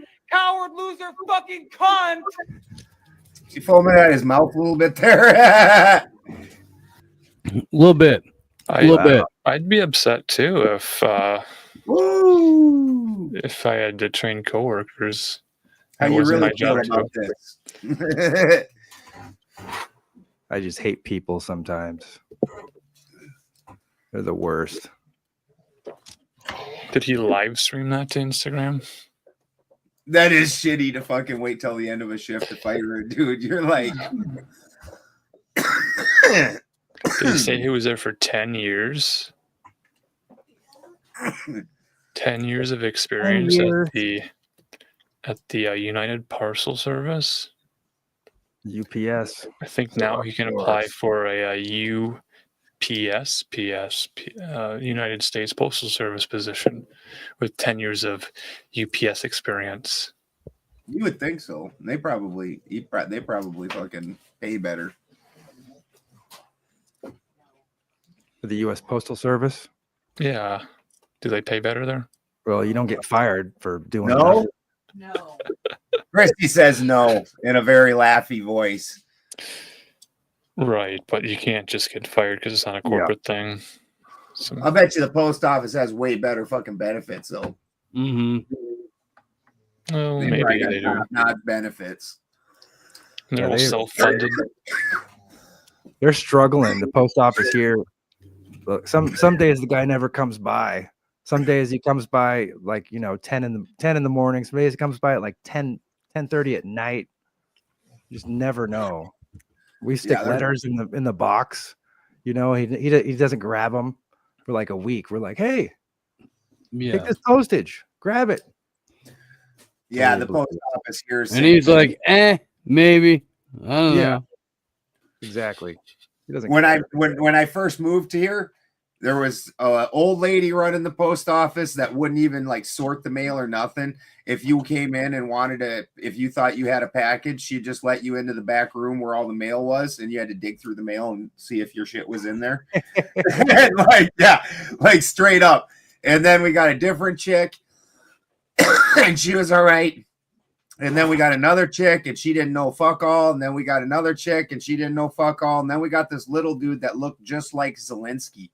loser fucking cunt. He foaming at his mouth a little bit there. A little bit. I'd be upset too if I had to train coworkers. How That you wasn't really my job feel about to. this? I just hate people sometimes. They're the worst. Did he live stream that to Instagram? That is shitty to fucking wait till the end of a shift to fire a dude. You're like, Did he say he was there for 10 years? 10 years of experience at the United Parcel Service. UPS. I think now he can apply for a UPS, United States Postal Service position with 10 years of UPS experience. you would think so. They probably fucking pay better. For the U.S. Postal Service? Yeah. Do they pay better there? Well, you don't get fired for doing No. that. Christy says no in a very laughy voice. Right, but you can't just get fired because it's not a corporate thing. I bet you the post office has way better fucking benefits though. Mm-hmm. Oh, They maybe probably got they do. Not benefits. They're all they- self-funded. They're struggling. The post office here. Look, some days the guy never comes by. Some days he comes by like 10 in the morning. Some days he comes by at like 10:30 at night. You just never know. We stick letters in the box. He doesn't grab them for like a week. We're like, hey, take this postage, grab it. Yeah, the post office here. And he's like, maybe. I don't know. Exactly. He doesn't. When I first moved to here, there was an old lady running the post office that wouldn't even like sort the mail or nothing. If you came in and if you thought you had a package, she'd just let you into the back room where all the mail was, and you had to dig through the mail and see if your shit was in there. And like straight up. And then we got a different chick, and she was all right. And then we got another chick, and she didn't know fuck all. And then we got another chick, and she didn't know fuck all. And then we got this little dude that looked just like Zelensky.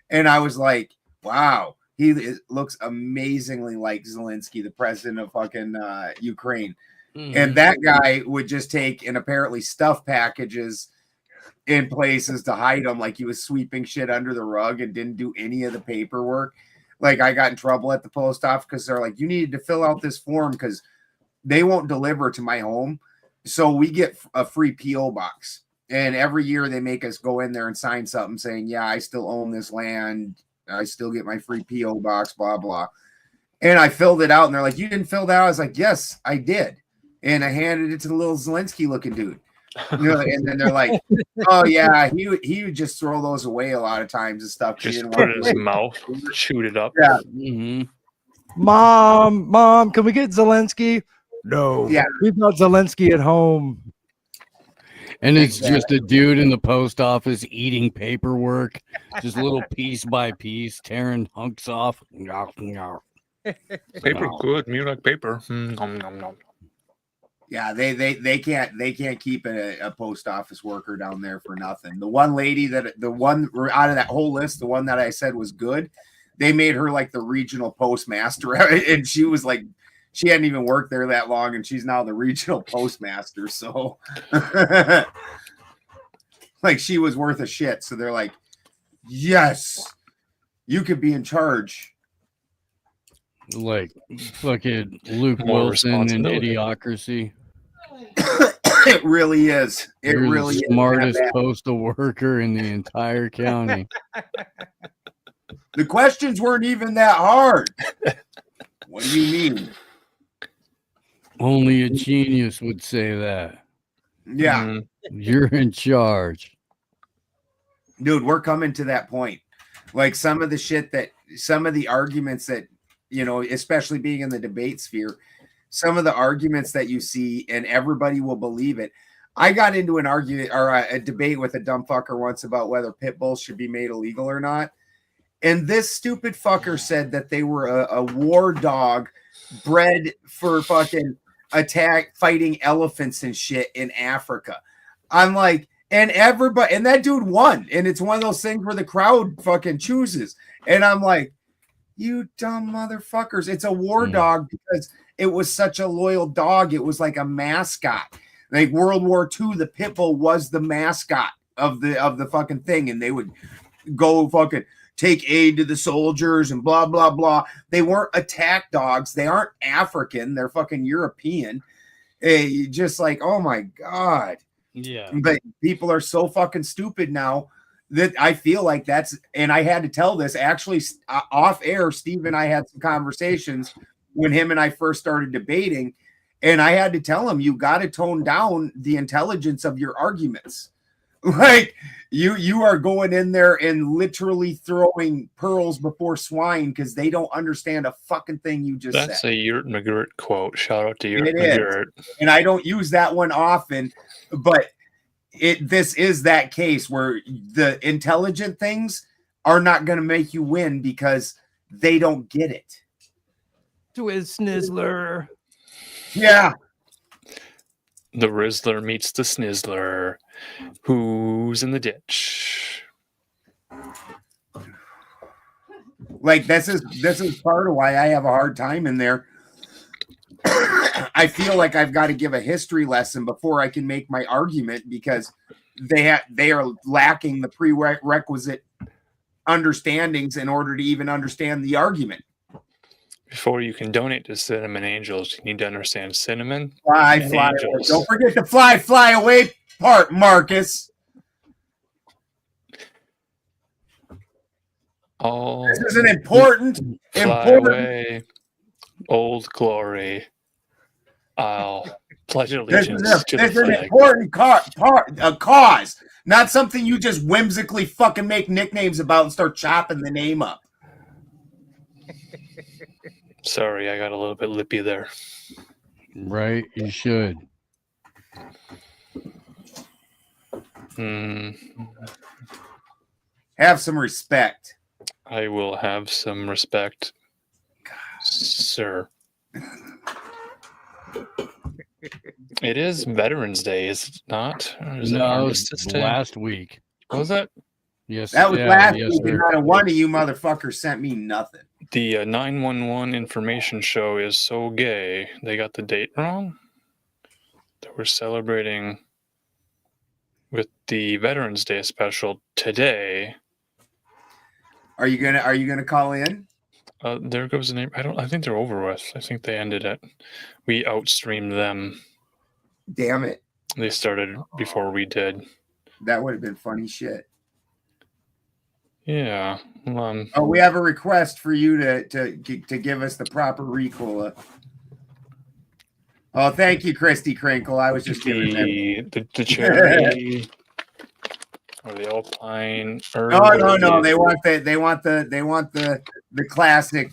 And I was like, wow, he looks amazingly like Zelensky, the president of fucking Ukraine. Mm-hmm. And that guy would just take and apparently stuff packages in places to hide them, like he was sweeping shit under the rug and didn't do any of the paperwork. Like I got in trouble at the post office because they're like, you needed to fill out this form because they won't deliver to my home. So we get a free P.O. box. And every year they make us go in there and sign something saying, yeah, I still own this land. I still get my free P.O. box, blah, blah. And I filled it out. And they're like, you didn't fill that out? I was like, yes, I did. And I handed it to the little Zelensky looking dude. And then they're like, oh, yeah, he would just throw those away a lot of times and stuff. Just put it in his mouth, chewed it up. Yeah. Mm-hmm. Mom, can we get Zelensky? No. Yeah. We've got Zelensky at home. And it's just a dude in the post office eating paperwork, just little piece by piece, tearing hunks off. Paper good. Me like paper. Nom, nom, nom. Yeah, they can't keep a post office worker down there for nothing. The one lady the one out of that whole list, the one that I said was good, they made her like the regional postmaster, and she was like, she hadn't even worked there that long, and she's now the regional postmaster. So, like, she was worth a shit. So they're like, yes, you could be in charge. Like fucking Luke More Wilson and responsibility. Idiocracy. It really is. It You're really the is smartest that bad. postal worker in the entire county. The questions weren't even that hard. What do you mean? Only a genius would say that. Yeah. You're in charge. Dude, we're coming to that point. Like some of the arguments that, especially being in the debate sphere, some of the arguments that you see and everybody will believe it. I got into an argument or a debate with a dumb fucker once about whether pit bulls should be made illegal or not. And this stupid fucker said that they were a war dog bred for fucking fighting elephants and shit in Africa. I'm like, and everybody, and that dude won. And it's one of those things where the crowd fucking chooses. And I'm like, you dumb motherfuckers. It's a war dog because it was such a loyal dog. It was like a mascot. Like World War II, the pit bull was the mascot of the fucking thing. And they would go fucking take aid to the soldiers and blah, blah, blah. They weren't attack dogs. They aren't African. They're fucking European. Just like, oh my God. Yeah. But people are so fucking stupid now that I feel like and I had to tell this actually off air. Steve and I had some conversations when him and I first started debating, and I had to tell him, you got to tone down the intelligence of your arguments. Like you are going in there and literally throwing pearls before swine because they don't understand a fucking thing you just said. That's a Yurt McGirt quote. Shout out to Yurt It McGirt. is. And I don't use that one often, but this is that case where the intelligent things are not going to make you win because they don't get it. Twist Snizzler. Yeah. The Rizzler meets the Snizzler. Who's in the ditch? Like this is part of why I have a hard time in there. I feel like I've got to give a history lesson before I can make my argument because they are lacking the prerequisite understandings in order to even understand the argument. Before you can donate to Cinnamon Angels, you need to understand cinnamon. Fly and away. angels. Don't forget the fly away part, Marcus. Oh, this is an important. Away, old glory. I'll pledge allegiance to the This is an flag. important cause, not something you just whimsically fucking make nicknames about and start chopping the name up. Sorry, I got a little bit lippy there. Right, you should. Have some respect. I will have some respect, sir. It is Veterans Day, is it not? Or is it No, Armistice Day? last week. Was that? Yes. That was yeah, last yes, week, sir. and not a one of you motherfuckers sent me nothing. The 911 information show is so gay. They got the date wrong. They were celebrating with the Veterans Day special today. Are you gonna call in? There goes the name. I think they're over with. I think they ended it. We outstreamed them. Damn it. They started before we did. That would have been funny shit. Yeah. Oh, we have a request for you to give us the proper Ricola. Oh, thank you, Christy Crinkle. I was just giving them the cherry or the Alpine. No. They want the classic.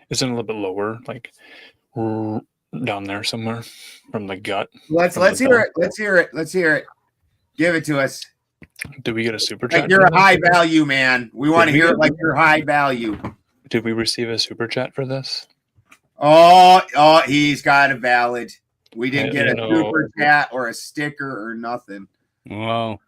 Isn't it a little bit lower, like down there somewhere from the gut? Let's hear it. Let's hear it. Give it to us. Did we get a super chat? Like you're a high value man. We want to hear it like you're high value. Did we receive a super chat for this? Oh, he's got a valid. We didn't get a know, super chat or a sticker or nothing. Wow.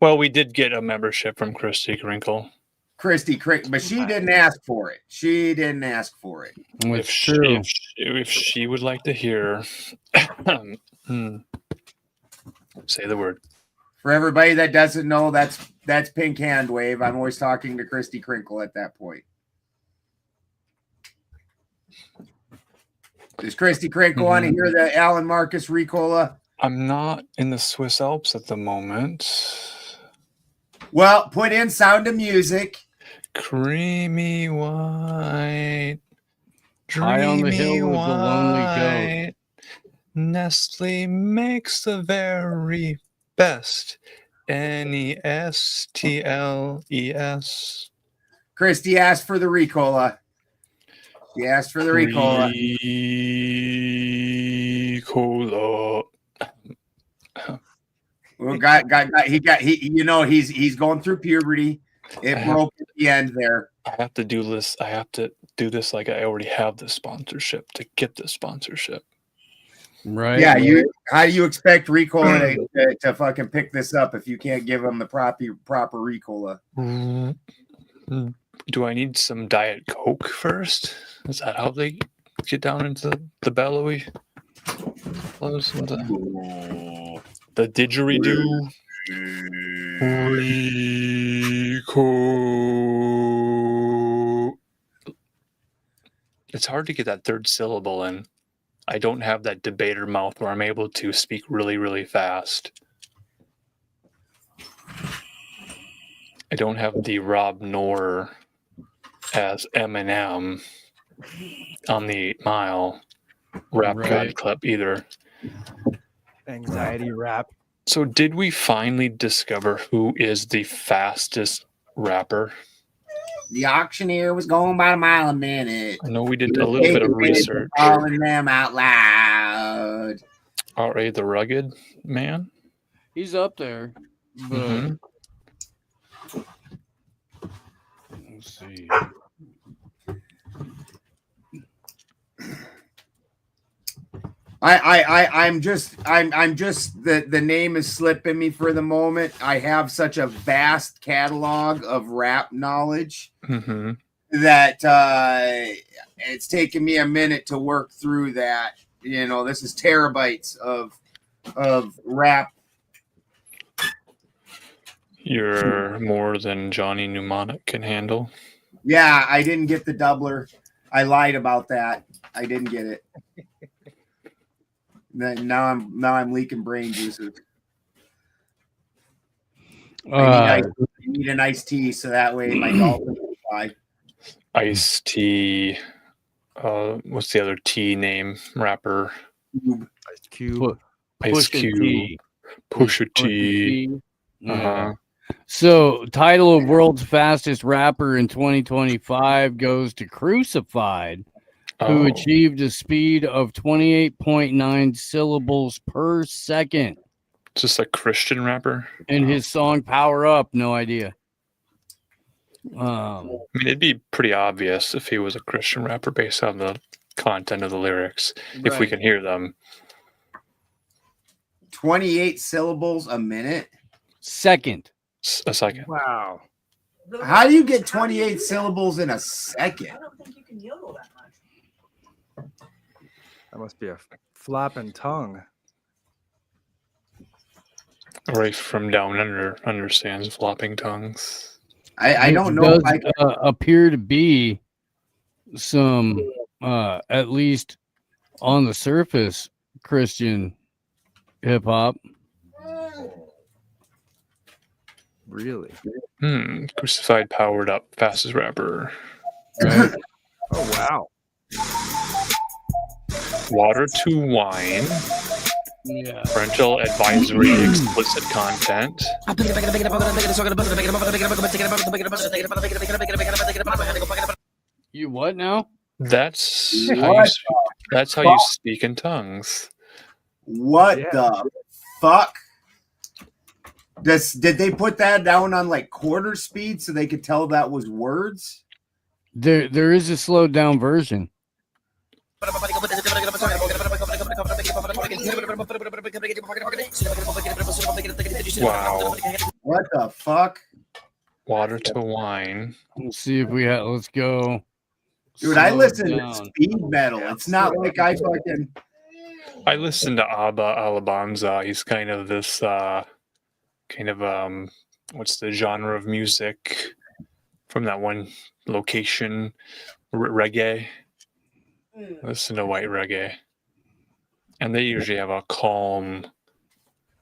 Well, we did get a membership from Christy Crinkle. Christy Crinkle, but she didn't ask for it. It's true. If she would like to hear, say the word. For everybody that doesn't know, that's Pink Hand Wave. I'm always talking to Christy Crinkle at that point. Does Christy Crinkle want to hear the Alan Marcus Ricola? I'm not in the Swiss Alps at the moment. Well, put in Sound of Music. Creamy white. High on the hill Dreamy was the lonely goat. Nestle makes the very best. NESTLES. Christy asked for the Ricola. She asked for the Ricola. Ricola. Well, he's going through puberty. It broke at the end there. I have to do this. I have to do this like I already have the sponsorship to get the sponsorship. Right. Yeah. How do you expect Ricola to fucking pick this up if you can't give them the proper Ricola? Do I need some Diet Coke first? Is that how they get down into the bellowy? The didgeridoo. Rico. It's hard to get that third syllable in. I don't have that debater mouth where I'm able to speak really, really fast. I don't have the Rob Knorr as Eminem on the 8 Mile rap god clip either. Anxiety rap. So did we finally discover who is the fastest rapper? The auctioneer was going about a mile a minute. I know we did a little bit of research. Calling them out loud. R.A. the Rugged Man? He's up there. But let's see. I'm just the name is slipping me for the moment. I have such a vast catalog of rap knowledge that it's taken me a minute to work through that. You know, this is terabytes of rap. You're more than Johnny Mnemonic can handle. Yeah, I didn't get the doubler. I lied about that. I didn't get it. Now I'm leaking brain juices. I need an iced tea so that way my dolphins will fly. Ice Tea. What's the other T name? Rapper. Ice Cube. Ice Cube. Pusha T. Yeah. So, title of world's fastest rapper in 2025 goes to Crucified, who achieved a speed of 28.9 syllables per second. Just a Christian rapper? And his song Power Up, no idea. I mean, it'd be pretty obvious if he was a Christian rapper based on the content of the lyrics, if we can hear them. 28 syllables a minute? Second. A second. Wow. How do you get 28 syllables in a second? I don't think you can yodel that much. That must be a flapping tongue. Right from down under understands flopping tongues. I don't know. Does if appear to be some, at least on the surface, Christian hip hop. Really? Crucified Powered Up, fastest rapper. Right. Oh, wow. Water to Wine. Yeah. Parental advisory, explicit content. You what now? That's how you speak in tongues. What the fuck? Did they put that down on like quarter speed so they could tell that was words? There is a slowed down version. Wow. What the fuck? Water to Wine. Let's see if we have. Let's go. Dude, I Slow listen down. to speed metal. It's not like I fucking. I listen to Abba Alabanza. He's kind of this what's the genre of music from that one location? Reggae. Listen to white reggae. And they usually have a calm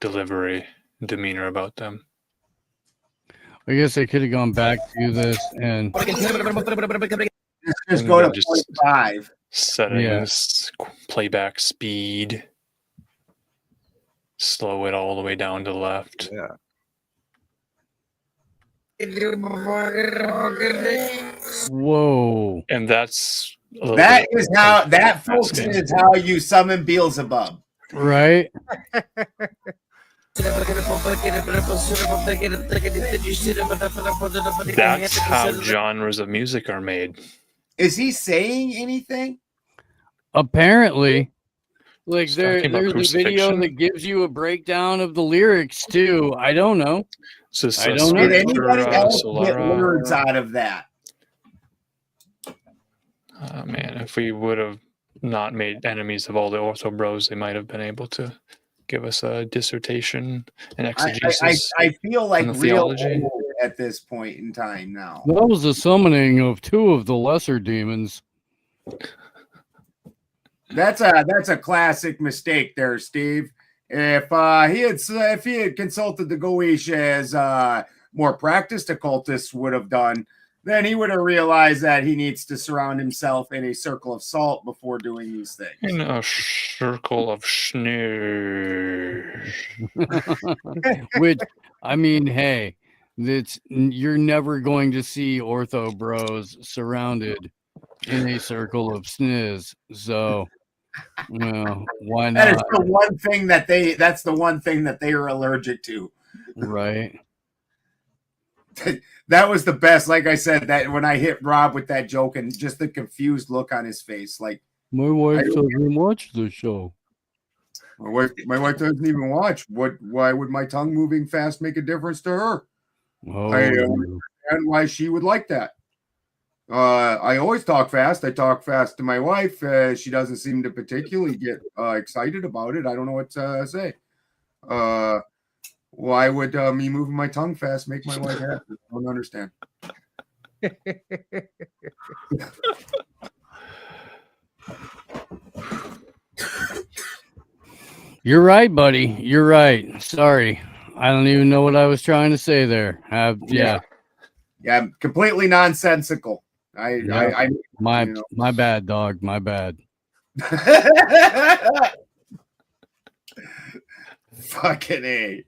delivery, demeanor about them. I guess I could have gone back to this and just go to 0.5 settings, playback speed, slow it all the way down to the left. Yeah. Whoa. And that's that is how that folks is how you summon Beelzebub. Right. That's how genres of music are made. Is he saying anything? Apparently. Like He's talking about there's a video crucifixion. that gives you a breakdown of the lyrics too. I don't know. So it's I don't know. Did anybody else get Solara. words out of that? Oh, man, if we would have not made enemies of all the ortho bros, they might have been able to give us a dissertation and exegesis. I feel like on the real theology. old at this point in time now. That was a summoning of two of the lesser demons. That's a classic mistake there, Steve. If he had consulted the Goish as more practiced occultists would have done, then he would have realized that he needs to surround himself in a circle of salt before doing these things. In a circle of snow. Which, I mean, hey, you're never going to see ortho bros surrounded in a circle of sniz. So, why not? That is the one thing that's the one thing that they are allergic to. Right. That was the best. Like I said, that when I hit Rob with that joke and just the confused look on his face, like My wife doesn't watch the show. My wife doesn't even watch. Why would my tongue moving fast make a difference to her? I understand why she would like that. I always talk fast. I talk fast to my wife. She doesn't seem to particularly get excited about it. I don't know what to say. Why would me moving my tongue fast make my wife happy? I don't understand. You're right, buddy. You're right. Sorry. I don't even know what I was trying to say there. Yeah. Yeah, completely nonsensical. My bad, dog. My bad. Fucking A.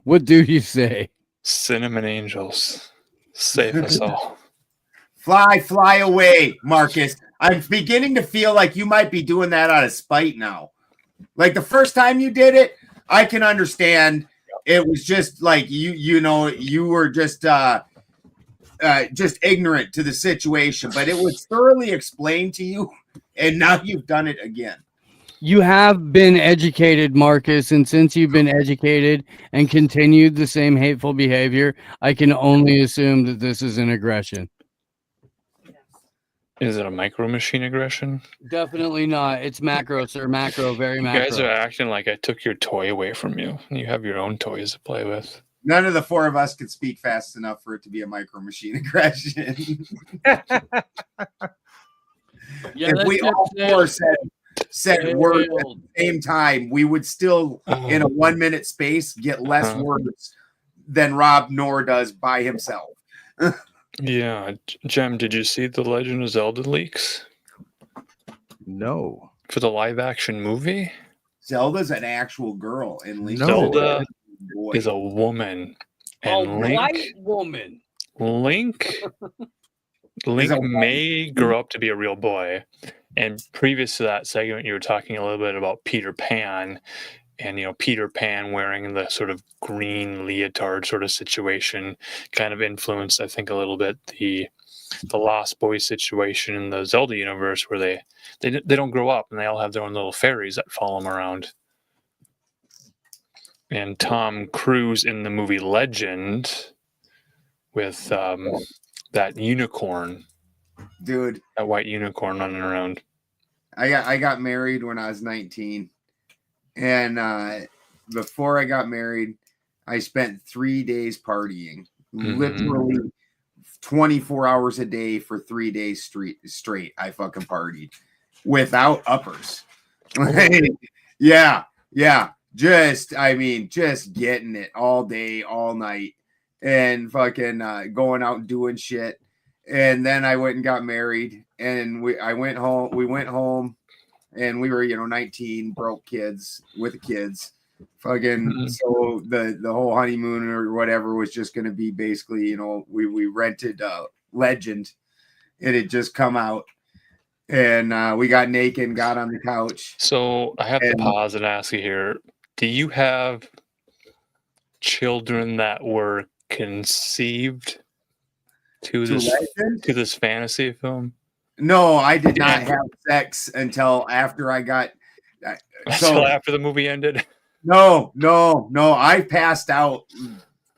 What do you say? Cinnamon angels, save us all. Fly away, Marcus. I'm beginning to feel like you might be doing that out of spite now. Like the first time you did it, I can understand. It was just like you were just ignorant to the situation, but it was thoroughly explained to you, and now you've done it again. You have been educated, Marcus, and since you've been educated and continued the same hateful behavior, I can only assume that this is an aggression. Is it a micro machine aggression? Definitely not. It's macro, sir. Macro, very macro. You guys are acting like I took your toy away from you. You have your own toys to play with. None of the four of us could speak fast enough for it to be a micro machine aggression. If we all four said words at the same time, we would still, in a 1 minute space, get less words than Rob Noor does by himself. Yeah. Jem, did you see the Legend of Zelda leaks? No. For the live action movie? Zelda's an actual girl, and Link Zelda is a woman. And A Link, white woman. Link may grow up to be a real boy. And previous to that segment, you were talking a little bit about Peter Pan, and Peter Pan wearing the sort of green leotard sort of situation kind of influenced, I think, a little bit the Lost Boys situation in the Zelda universe, where they don't grow up and they all have their own little fairies that follow them around. And Tom Cruise in the movie Legend with that unicorn. Dude, that white unicorn running around. I got married when I was 19, and before I got married, I spent 3 days partying, literally 24 hours a day for 3 days straight. I fucking partied without uppers. Yeah. Just getting it all day, all night, and fucking going out and doing shit. And then I went and got married, and we went home, and we were 19, broke kids with the kids. Fucking so the whole honeymoon or whatever was just going to be basically, we rented Legend. It had just come out, and we got naked and got on the couch. So I have to pause and ask you here: do you have children that were conceived to this fantasy film? No, I did not have sex until after I got. Until after the movie ended. No. I passed out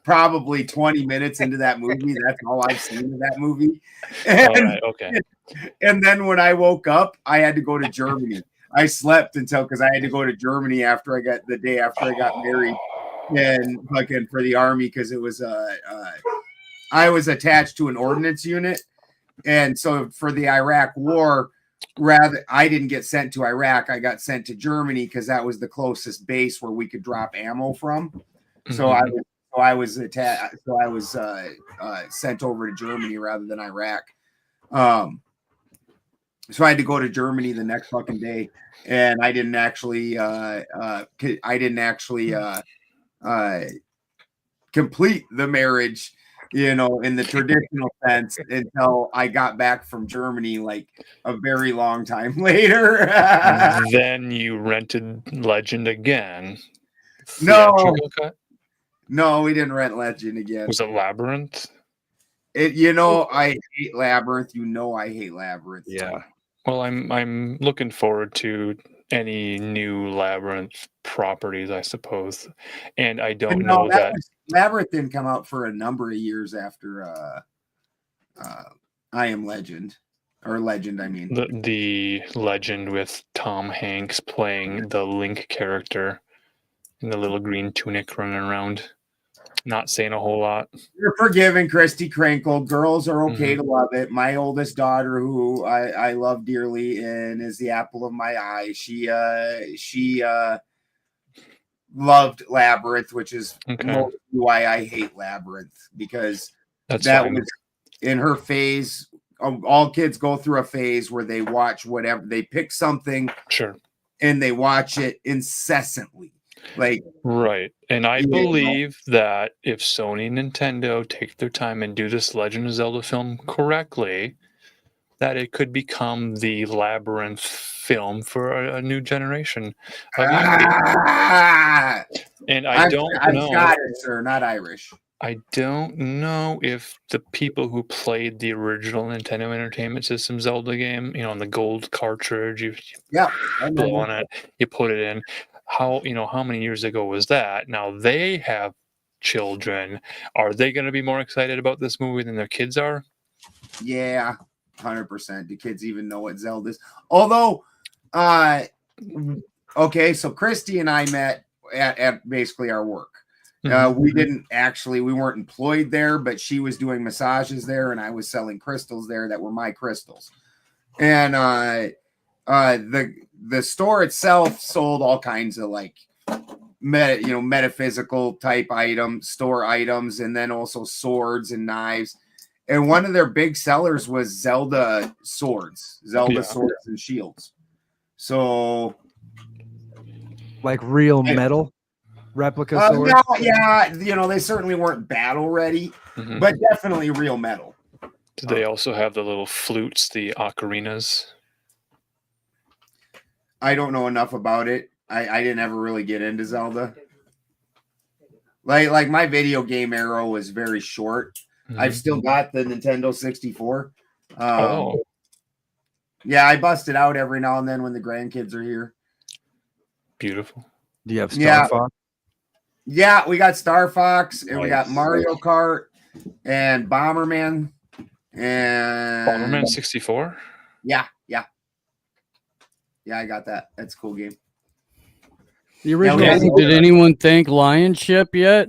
probably 20 minutes into that movie. That's all I've seen of that movie. And, all right, okay. And then when I woke up, I had to go to Germany. I slept because I had to go to Germany the day after I got married, and fucking for the army, because it was I was attached to an ordnance unit, and so for the Iraq War, I didn't get sent to Iraq. I got sent to Germany because that was the closest base where we could drop ammo from. So I was sent over to Germany rather than Iraq. So I had to go to Germany the next fucking day, and I didn't actually complete the marriage, in the traditional sense, until I got back from Germany, like a very long time later. Then you rented Legend again. No, we didn't rent Legend again. Was it Labyrinth? I hate Labyrinth. I hate Labyrinth. Yeah. Well, I'm looking forward to any new Labyrinth properties, I suppose. And I don't No, know that Labyrinth didn't come out for a number of years after I Am Legend. Or Legend, I mean. the Legend with Tom Hanks playing the Link character in the little green tunic running around. Not saying a whole lot. You're forgiven, Christy Krinkle. Girls are okay to love it. My oldest daughter, who I love dearly and is the apple of my eye, she loved Labyrinth, which is mostly why I hate Labyrinth, because that was in her phase. All kids go through a phase where they watch whatever, they pick something, and they watch it incessantly. Like, right. And I believe that if Sony and Nintendo take their time and do this Legend of Zelda film correctly, that it could become the Labyrinth film for a new generation of young people. And I don't know. I'm Scottish, sir, not Irish. I don't know if the people who played the original Nintendo Entertainment System Zelda game, on the gold cartridge, you blow on it, you put it in. How many years ago was that? Now they have children. Are they going to be more excited about this movie than their kids are? Yeah, 100%. Do kids even know what Zelda is? Although, okay, so Christy and I met at basically our work. We weren't employed there, but she was doing massages there, and I was selling crystals there that were my crystals. And the store itself sold all kinds of like metaphysical type store items, and then also swords and knives. And one of their big sellers was Zelda swords and shields. So, like real metal replica swords. No, they certainly weren't battle ready, but definitely real metal. Did they also have the little flutes, the ocarinas? I don't know enough about it. I didn't ever really get into Zelda. Like my video game arrow was very short. I've still got the Nintendo 64. Yeah, I bust it out every now and then when the grandkids are here. Beautiful. Do you have Star Fox? Yeah, we got Star Fox, and we got Mario Kart and Bomberman. And Bomberman 64? Yeah, I got that. That's a cool game. The original. Did anyone thank Lion Ship yet?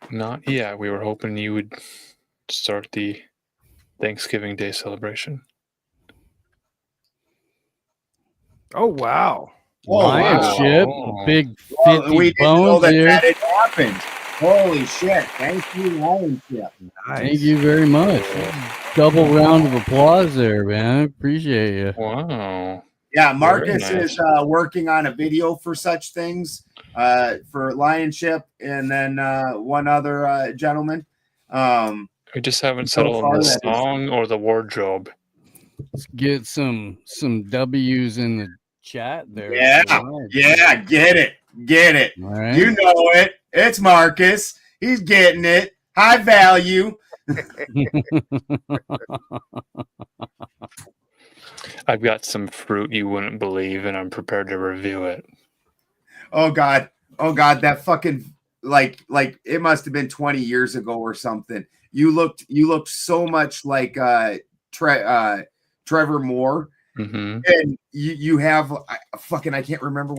Not yet. We were hoping you would start the Thanksgiving Day celebration. Oh, wow. Lion Ship, big 50 we didn't bones know that here. that had happened. Holy shit. Thank you, Lion Ship. Nice. Thank you very much. Double round of applause there, man. Appreciate you. Wow. Yeah, Marcus is working on a video for such things for Lion Ship, and then one other gentleman. We just haven't settled on the song or the wardrobe. Let's get some W's in the chat there. Yeah, get it. All right. You know it. It's Marcus. He's getting it. High value. I've got some fruit you wouldn't believe, and I'm prepared to review it. Oh God, that fucking like it must have been 20 years ago or something. You looked so much like Trevor Moore. And you have I can't remember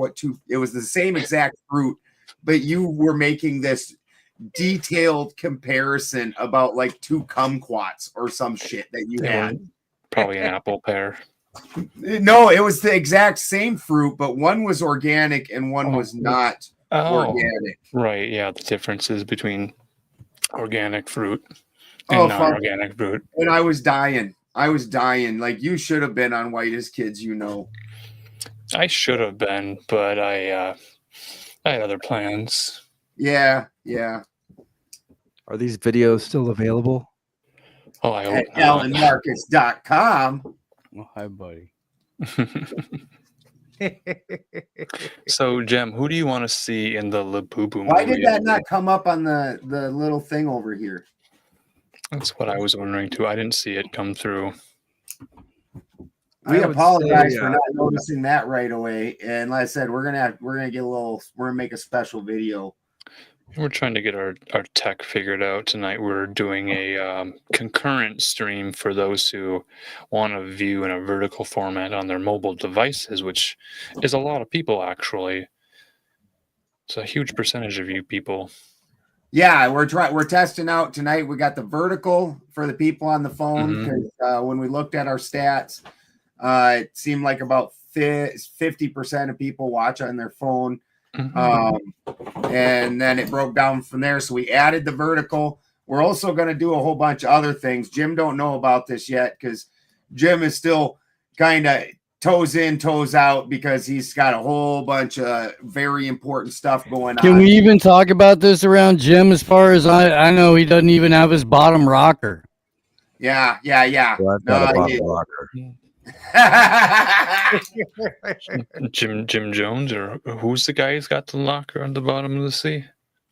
it was the same exact fruit, but you were making this detailed comparison about like two kumquats or some shit that you had. Probably an apple pear. No, it was the exact same fruit, but one was organic and one was not organic. Right, yeah, the differences between organic fruit and non-organic fruit. And I was dying. Like, you should have been on White as Kids, I should have been, but I had other plans. Yeah. Are these videos still available? Oh, I hope at AlanMarcus.com. Oh, hi, buddy. So, Jem, who do you want to see in the Labubu movie? Why did that not come up on the little thing over here? That's what I was wondering too. I didn't see it come through. We I would apologize say, for not noticing that right away. And like I said, we're gonna make a special video. We're trying to get our tech figured out tonight. We're doing a concurrent stream for those who want to view in a vertical format on their mobile devices, which is a lot of people, actually. It's a huge percentage of you people. Yeah, we're testing out tonight. We got the vertical for the people on the phone because when we looked at our stats, it seemed like about 50% of people watch on their phone. And then it broke down from there. So we added the vertical. We're also going to do a whole bunch of other things. Jim don't know about this yet because Jim is still kind of toes in, toes out because he's got a whole bunch of very important stuff going on. Can we even talk about this around Jim? As far as I know, he doesn't even have his bottom rocker. Yeah. Well, I've got a bottom rocker. Jim Jones, or who's the guy who's got the locker on the bottom of the sea?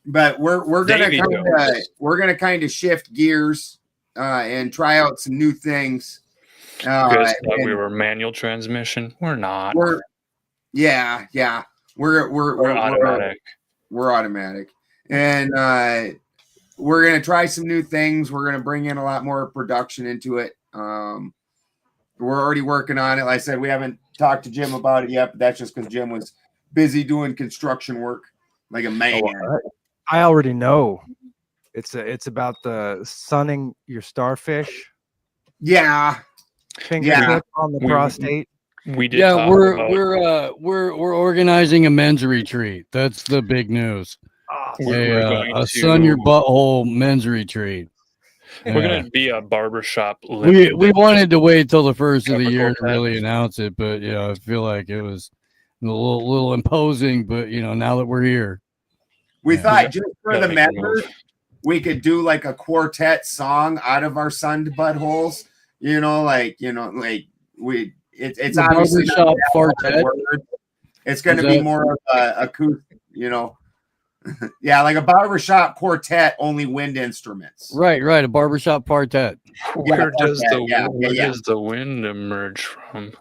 But we're gonna kind of shift gears and try out some new things. You guys thought we were manual transmission. We're not. We're automatic. We're automatic, and we're gonna try some new things. We're gonna bring in a lot more production into it. We're already working on it. Like I said, we haven't talked to Jim about it yet, but that's just because Jim was busy doing construction work like a man. I already know. It's about the sunning your starfish. Yeah. Fingertip on the prostate. We did. Yeah, we're organizing a men's retreat. That's the big news. A sun your butthole men's retreat. We're gonna be a barbershop. We wanted to wait till the first of the year to really announce it, but I feel like it was a little imposing. But now that we're here, we thought just for the members, we could do like a quartet song out of our sunned buttholes. It's obviously barbershop quartet. It's going to be more of a acoustic, yeah, like a barbershop quartet, only wind instruments. Right, a barbershop quartet. Where does the wind emerge from?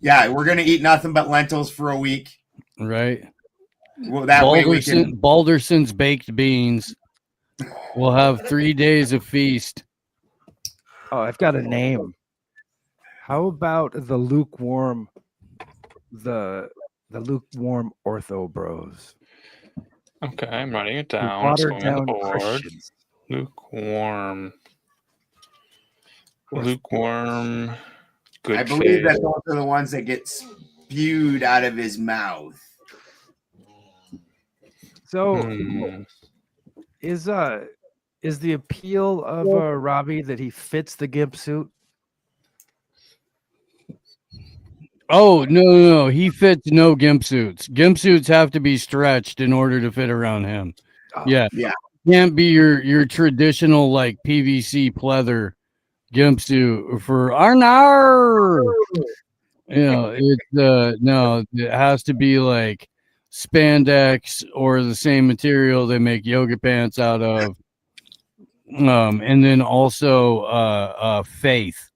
Yeah, we're gonna eat nothing but lentils for a week. Right. Well, that way we can. Balderson's baked beans. We'll have 3 days of feast. Oh, I've got a name. How about the lukewarm Ortho Bros? Okay, I'm writing it down. Watered down Christians. Lukewarm. Good. I believe that those are the ones that get spewed out of his mouth. So, is the appeal of Robbie that he fits the gimp suit? Oh no! He fits no gimp suits. Gimp suits have to be stretched in order to fit around him. Yeah. Can't be your traditional like PVC pleather gimp suit for Arnar. No, it has to be like spandex or the same material they make yoga pants out of. And then also faith,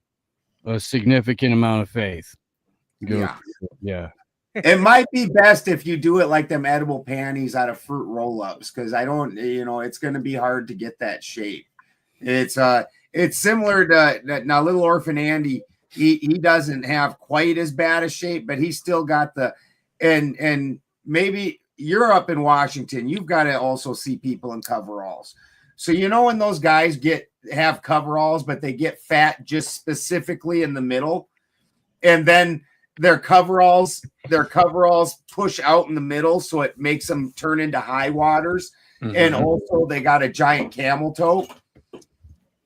a significant amount of faith. Yeah. It might be best if you do it like them edible panties out of fruit roll-ups, because I don't, it's going to be hard to get that shape. It's similar to now Little Orphan Andy. He doesn't have quite as bad a shape, but he's still got and maybe you're up in Washington. You've got to also see people in coveralls. So when those guys have coveralls, but they get fat just specifically in the middle, and then their coveralls push out in the middle, so it makes them turn into high waters. Mm-hmm. And also they got a giant camel toe.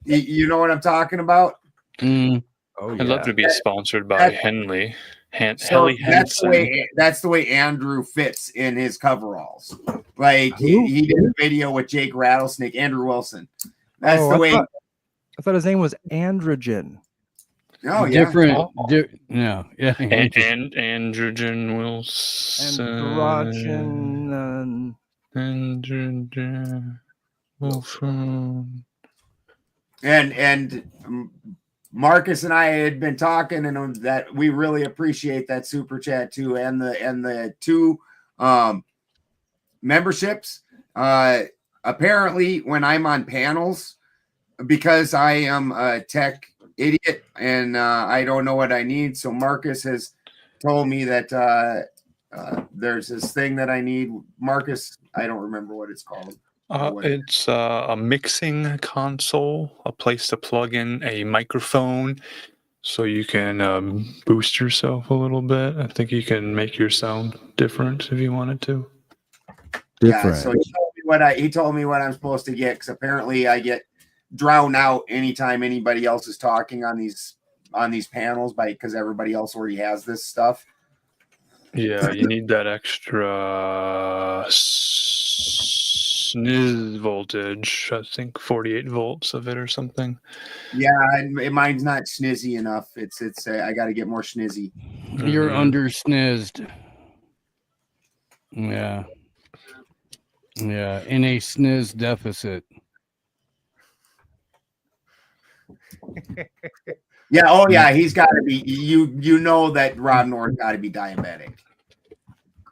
You know what I'm talking about? Mm. Oh, yeah. I'd love to be sponsored by Henley. Helly Hansen. That's the way Andrew fits in his coveralls. Like he did a video with Jake Rattlesnake, Andrew Wilson. That's the way. I thought his name was Androgen. Oh, yeah. Different. Yeah. And Androgen Wilson. Androgen Wilson. And Marcus and I had been talking, and that we really appreciate that super chat too, and the 2 memberships. Apparently, when I'm on panels, because I am a tech idiot and I don't know what I need, so Marcus has told me that there's this thing that I need. Marcus, I don't remember what it's called. It's a mixing console, a place to plug in a microphone so you can boost yourself a little bit. I think you can make your sound different if you wanted to. Yeah, so he told me what I'm supposed to get, because apparently I get drowned out anytime anybody else is talking on these panels because everybody else already has this stuff. Yeah, you need that extra sniz voltage. I think 48 volts of it or something. Yeah, mine's not snizzy enough. It's I got to get more snizzy. You're under snizzed. Yeah. Yeah, in a sniz deficit. Yeah, oh yeah, he's got to be. You know that Rob North got to be diabetic.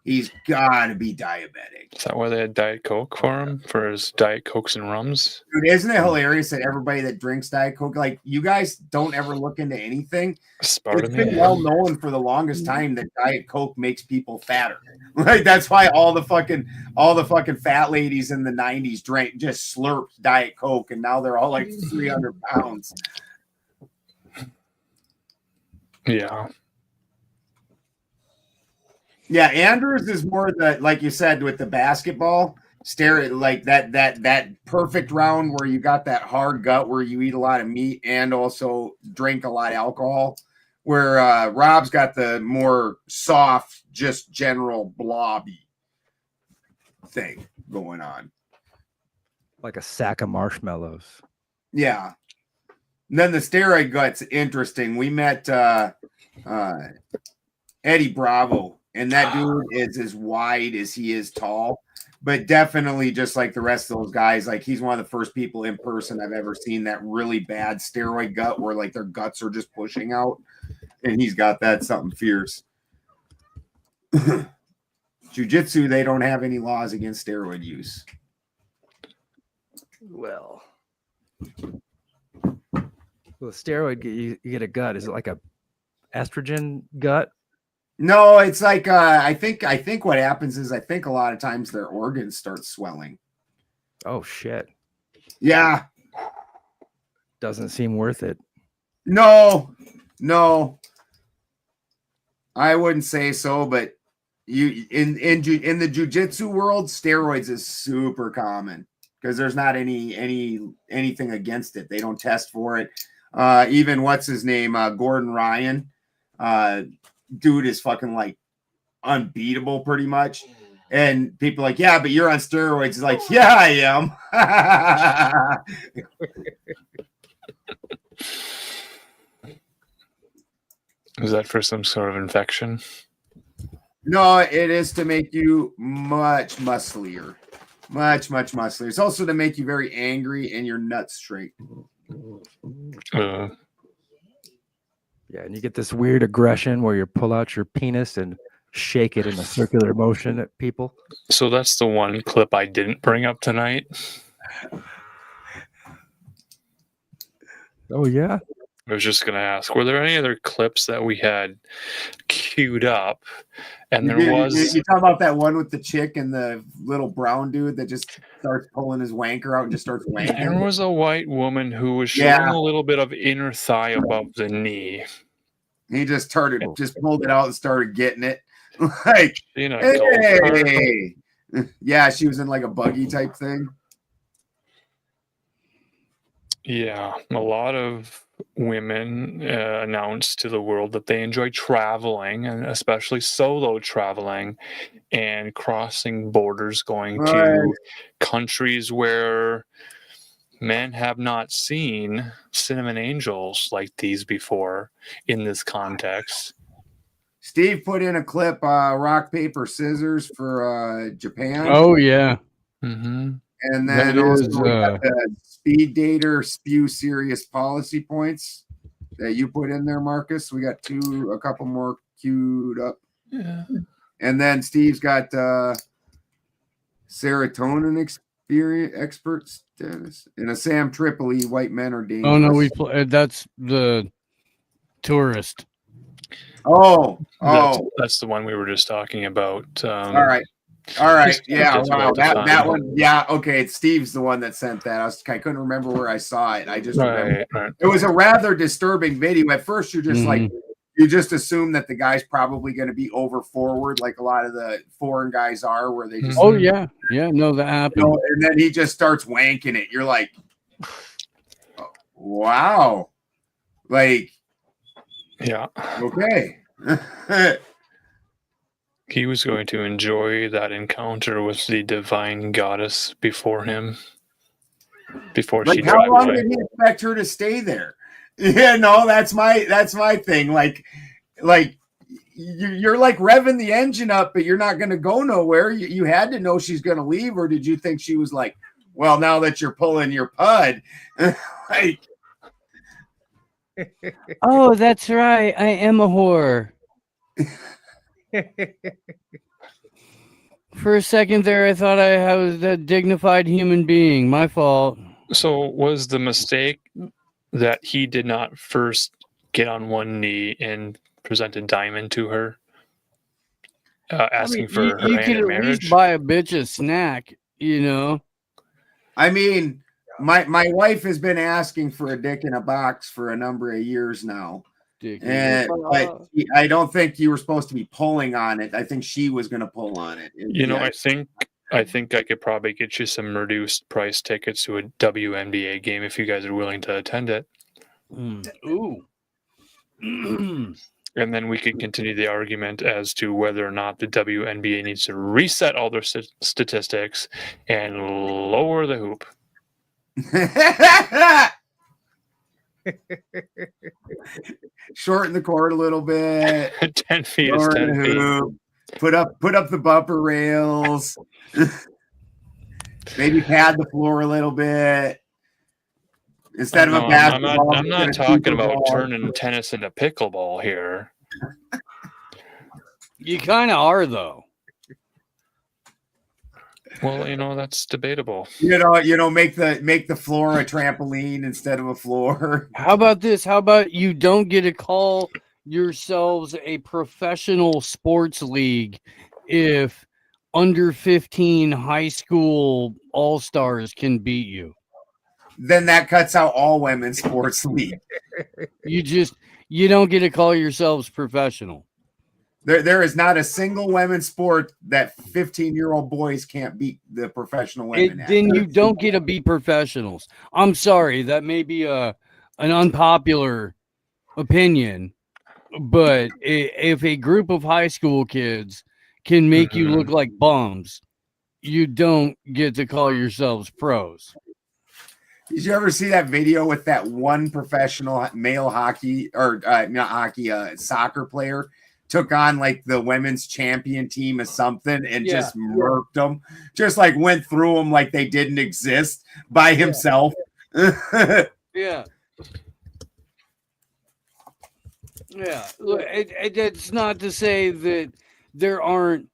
He's got to be diabetic. Is that why they had Diet Coke for him? For his Diet Cokes and rums? Dude, isn't it hilarious that everybody that drinks Diet Coke, like, you guys don't ever look into anything? It's been well known for the longest time that Diet Coke makes people fatter. Like, that's why all the fucking fat ladies in the 90s just slurped Diet Coke, and now they're all like 300 pounds. Yeah. Yeah, Andrews is more like you said, with the basketball, like that perfect round where you got that hard gut where you eat a lot of meat and also drink a lot of alcohol, where Rob's got the more soft, just general blobby thing going on. Like a sack of marshmallows. Yeah. And then the steroid gut's interesting. We met Eddie Bravo. And that dude is as wide as he is tall, but definitely just like the rest of those guys, like he's one of the first people in person I've ever seen that really bad steroid gut where like their guts are just pushing out, and he's got that something fierce. Jiu-jitsu, they don't have any laws against steroid use. Well, steroid, you get a gut. Is it like a estrogen gut? No, it's like I think what happens is I think a lot of times their organs start swelling. Oh shit. Yeah. Doesn't seem worth it. No. I wouldn't say so, but you in the jiu-jitsu world, steroids is super common because there's not anything against it. They don't test for it. Even what's his name? Gordon Ryan. Dude is fucking like unbeatable pretty much, and people are like, yeah, but you're on steroids. He's like, yeah, I am. Is that for some sort of infection? No, it is to make you much musclier. It's also to make you very angry and your nuts straight. Yeah, and you get this weird aggression where you pull out your penis and shake it in a circular motion at people. So that's the one clip I didn't bring up tonight. Oh, yeah? I was just going to ask, were there any other clips that we had queued up? And there was... You talk about that one with the chick and the little brown dude that just starts pulling his wanker out and just starts wanking? There was a white woman who was showing a little bit of inner thigh above the knee. He just pulled it out and started getting it. Like, hey! Yeah, she was in like a buggy type thing. Yeah, a lot of women announced to the world that they enjoy traveling, and especially solo traveling and crossing borders, going to countries where men have not seen cinnamon angels like these before in this context. Steve put in a clip, rock, paper, scissors for Japan. Oh, yeah. Mm-hmm. And then also we got the speed dater spew serious policy points. that you put in there, Marcus. We got a couple more queued up. Yeah. And then Steve's got serotonin experience expert status and a Sam Tripoli. White men are dangerous. Oh no, that's the tourist. That's the one we were just talking about. All right. Yeah. Wow. That one. Yeah. Okay. Steve's the one that sent that. I couldn't remember where I saw it. I just remember it was a rather disturbing video. At first, you're just like, you just assume that the guy's probably going to be over forward, like a lot of the foreign guys are, where they just. Oh yeah, no, that happened. And then he just starts wanking it. You're like, wow, like, yeah, okay. He was going to enjoy that encounter with the divine goddess before him. Before she how drive long away. did he expect her to stay there? Yeah, no, that's my thing. Like you're like revving the engine up, but you're not going to go nowhere. You had to know she's going to leave, or did you think she was like, well, now that you're pulling your pud, like. Oh, that's right. I am a whore. For a second there, I thought I was a dignified human being. My fault. So was the mistake that he did not first get on one knee and present a diamond to her, asking for her hand in You could at least buy a bitch a snack, you know? I mean, my wife has been asking for a dick in a box for a number of years now. But I don't think you were supposed to be pulling on it. I think she was going to pull on it. I think I could probably get you some reduced price tickets to a WNBA game if you guys are willing to attend it. Ooh. And then we could continue the argument as to whether or not the WNBA needs to reset all their statistics and lower the hoop. Shorten the court a little bit. 10 feet is 10 feet. Put up the bumper rails. Maybe pad the floor a little bit. Instead of a basketball. I'm not talking about turning tennis into pickleball here. You kind of are, though. Well, that's debatable. Make the floor a trampoline instead of a floor. How about this? How about you don't get to call yourselves a professional sports league if under 15 high school all-stars can beat you? Then that cuts out all women's sports league. You don't get to call yourselves professional. There is not a single women's sport that 15-year-old boys can't beat the professional women. Then you don't get to be professionals. I'm sorry, that may be an unpopular opinion, but if a group of high school kids can make you look like bums, you don't get to call yourselves pros. Did you ever see that video with that one professional male hockey or not hockey, soccer player? Took on like the women's champion team or something and just murked them. Just like went through them like they didn't exist by himself. Yeah. It's not to say that there aren't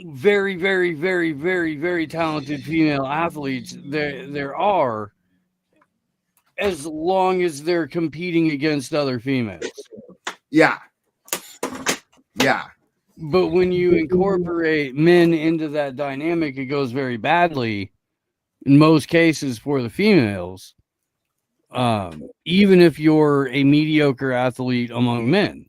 very, very, very, very, very talented female athletes. There are, as long as they're competing against other females. Yeah. Yeah. But when you incorporate men into that dynamic, it goes very badly in most cases for the females. Even if you're a mediocre athlete among men.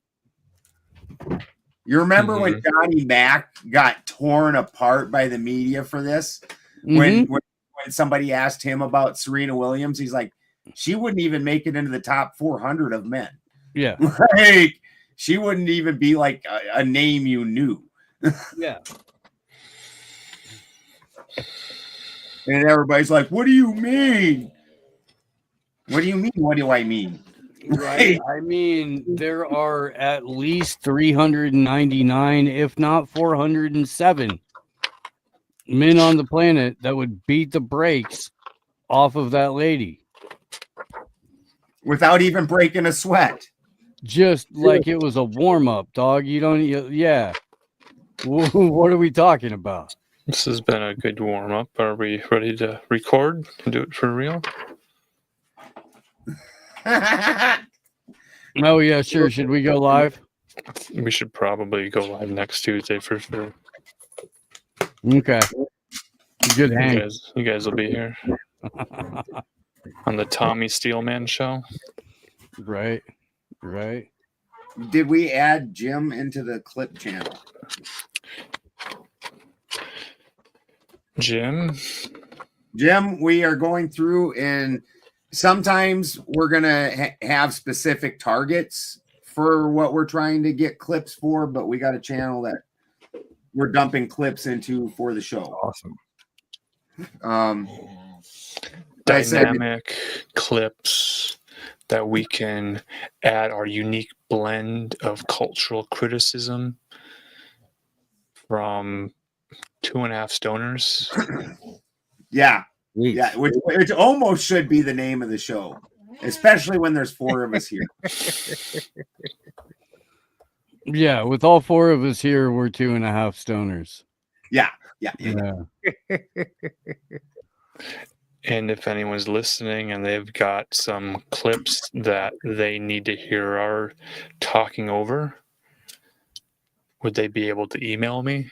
You remember when Johnny Mack got torn apart by the media for this? When somebody asked him about Serena Williams, he's like, she wouldn't even make it into the top 400 of men. Yeah. Like, she wouldn't even be like a name you knew. Yeah. And everybody's like, what do you mean? What do you mean? What do I mean? Right. I mean, there are at least 399, if not 407 men on the planet that would beat the brakes off of that lady. without even breaking a sweat. Just like it was a warm up, dog. You don't. Yeah. What are we talking about? This has been a good warm up. Are we ready to record and do it for real? Oh yeah, sure. Should we go live? We should probably go live next Tuesday for sure. Okay. Good hang. You guys will be here on the Tommy Steelman show. Right. Did we add Jim into the clip channel? Jim, we are going through, and sometimes we're gonna have specific targets for what we're trying to get clips for, but we got a channel that we're dumping clips into for the show. Awesome. Dynamic clips that we can add our unique blend of cultural criticism from 2.5 Stoners. Yeah, which almost should be the name of the show, especially when there's 4 of us here. Yeah, with all 4 of us here, we're 2.5 Stoners. Yeah. And if anyone's listening and they've got some clips that they need to hear our talking over, would they be able to email me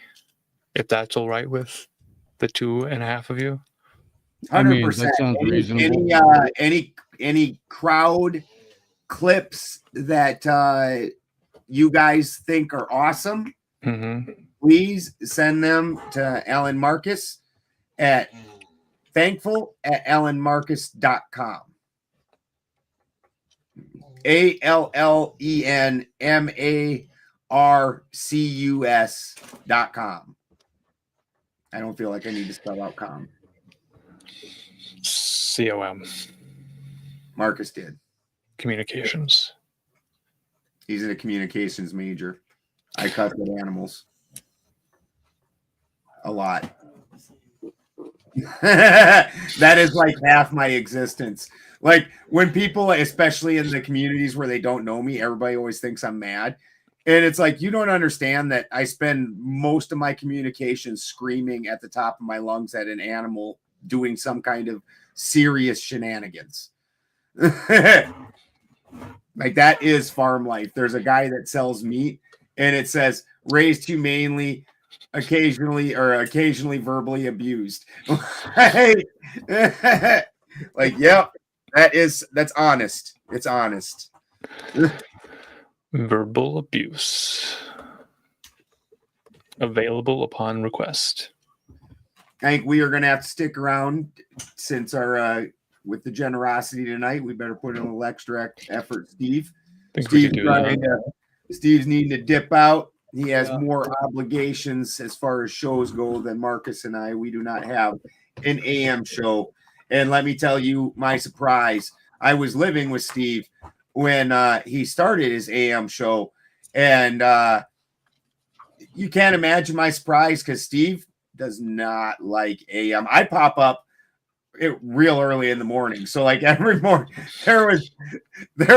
if that's all right with the 2.5 of you? 100%. That sounds reasonable. Any crowd clips that you guys think are awesome, please send them to Alan Marcus at thankful@alanmarcus.com. ALLENMARCUS.com. I don't feel like I need to spell out com. COM. Marcus did. Communications. He's in a communications major. I cut with animals. A lot. That is like half my existence. Like when people, especially in the communities where they don't know me, everybody always thinks I'm mad. And it's like, you don't understand that I spend most of my communication screaming at the top of my lungs at an animal doing some kind of serious shenanigans. Like that is farm life. There's a guy that sells meat and it says raised humanely, occasionally verbally abused. Like, yep, that's honest. It's honest. Verbal abuse. Available upon request. I think we are going to have to stick around since our with the generosity tonight. We better put in a little extra effort, Steve. Steve's needing to dip out. He has more obligations as far as shows go than Marcus and I. We do not have an AM show. And let me tell you my surprise. I was living with Steve when he started his AM show. And you can't imagine my surprise because Steve does not like AM. I pop up real early in the morning. So like every morning, there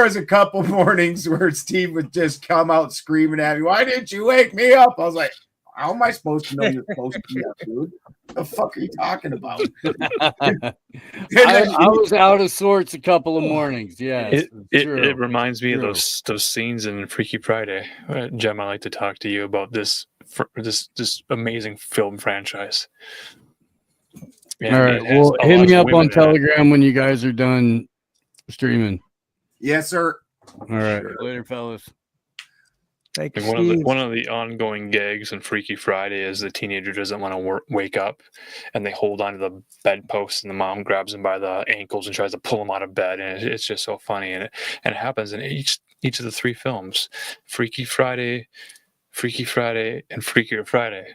was a couple mornings where Steve would just come out screaming at me, "Why didn't you wake me up?" I was like, how am I supposed to know you're supposed to be up, dude? What the fuck are you talking about? I was out of sorts a couple of mornings. Yeah, it reminds me of those scenes in Freaky Friday. Jem, I like to talk to you about this amazing film franchise. And all right, well, hit me up on Telegram when you guys are done streaming. Yes, sir. All right, later, fellas. Like one of the ongoing gags in Freaky Friday is the teenager doesn't want to wake up, and they hold onto the bedpost, and the mom grabs him by the ankles and tries to pull him out of bed, and it's just so funny, and it happens in each of the 3 films: Freaky Friday, and Freakier Friday.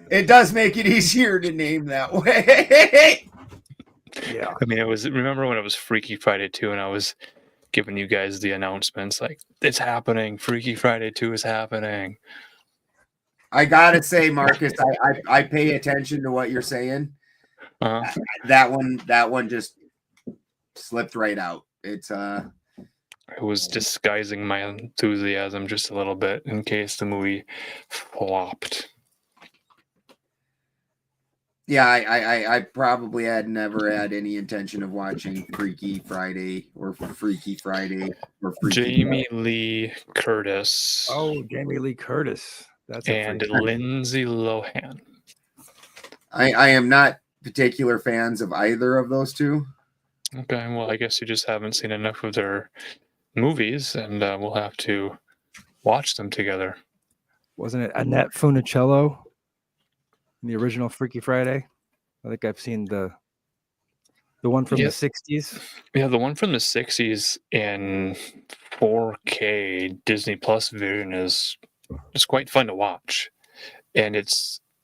It does make it easier to name that way. Yeah. I mean, remember when it was Freaky Friday 2 and I was giving you guys the announcements like, it's happening. Freaky Friday 2 is happening. I got to say, Marcus, I pay attention to what you're saying. That one just slipped right out. It's I was disguising my enthusiasm just a little bit in case the movie flopped. Yeah, I probably had never had any intention of watching Freaky Friday or Freaky Friday or Freaky Jamie Lee Curtis. Oh, Jamie Lee Curtis. That's and Lindsay Lohan. I am not particular fans of either of those two. Okay, well, I guess you just haven't seen enough of their movies, and we'll have to watch them together. Wasn't it Annette Funicello in the original Freaky Friday? I think I've seen the one from the 60s. Yeah, the one from the 60s in 4K Disney Plus version is quite fun to watch. And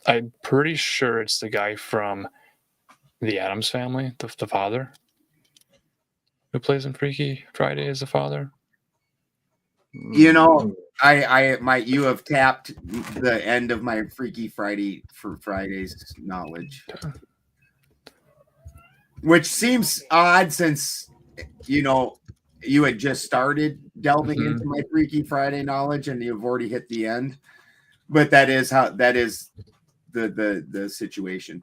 I'm pretty sure it's the guy from the Addams Family, the father, who plays in Freaky Friday as the father. You know, you have tapped the end of my Freaky Friday for Friday's knowledge, which seems odd since you had just started delving into my Freaky Friday knowledge and you've already hit the end. But that is the situation.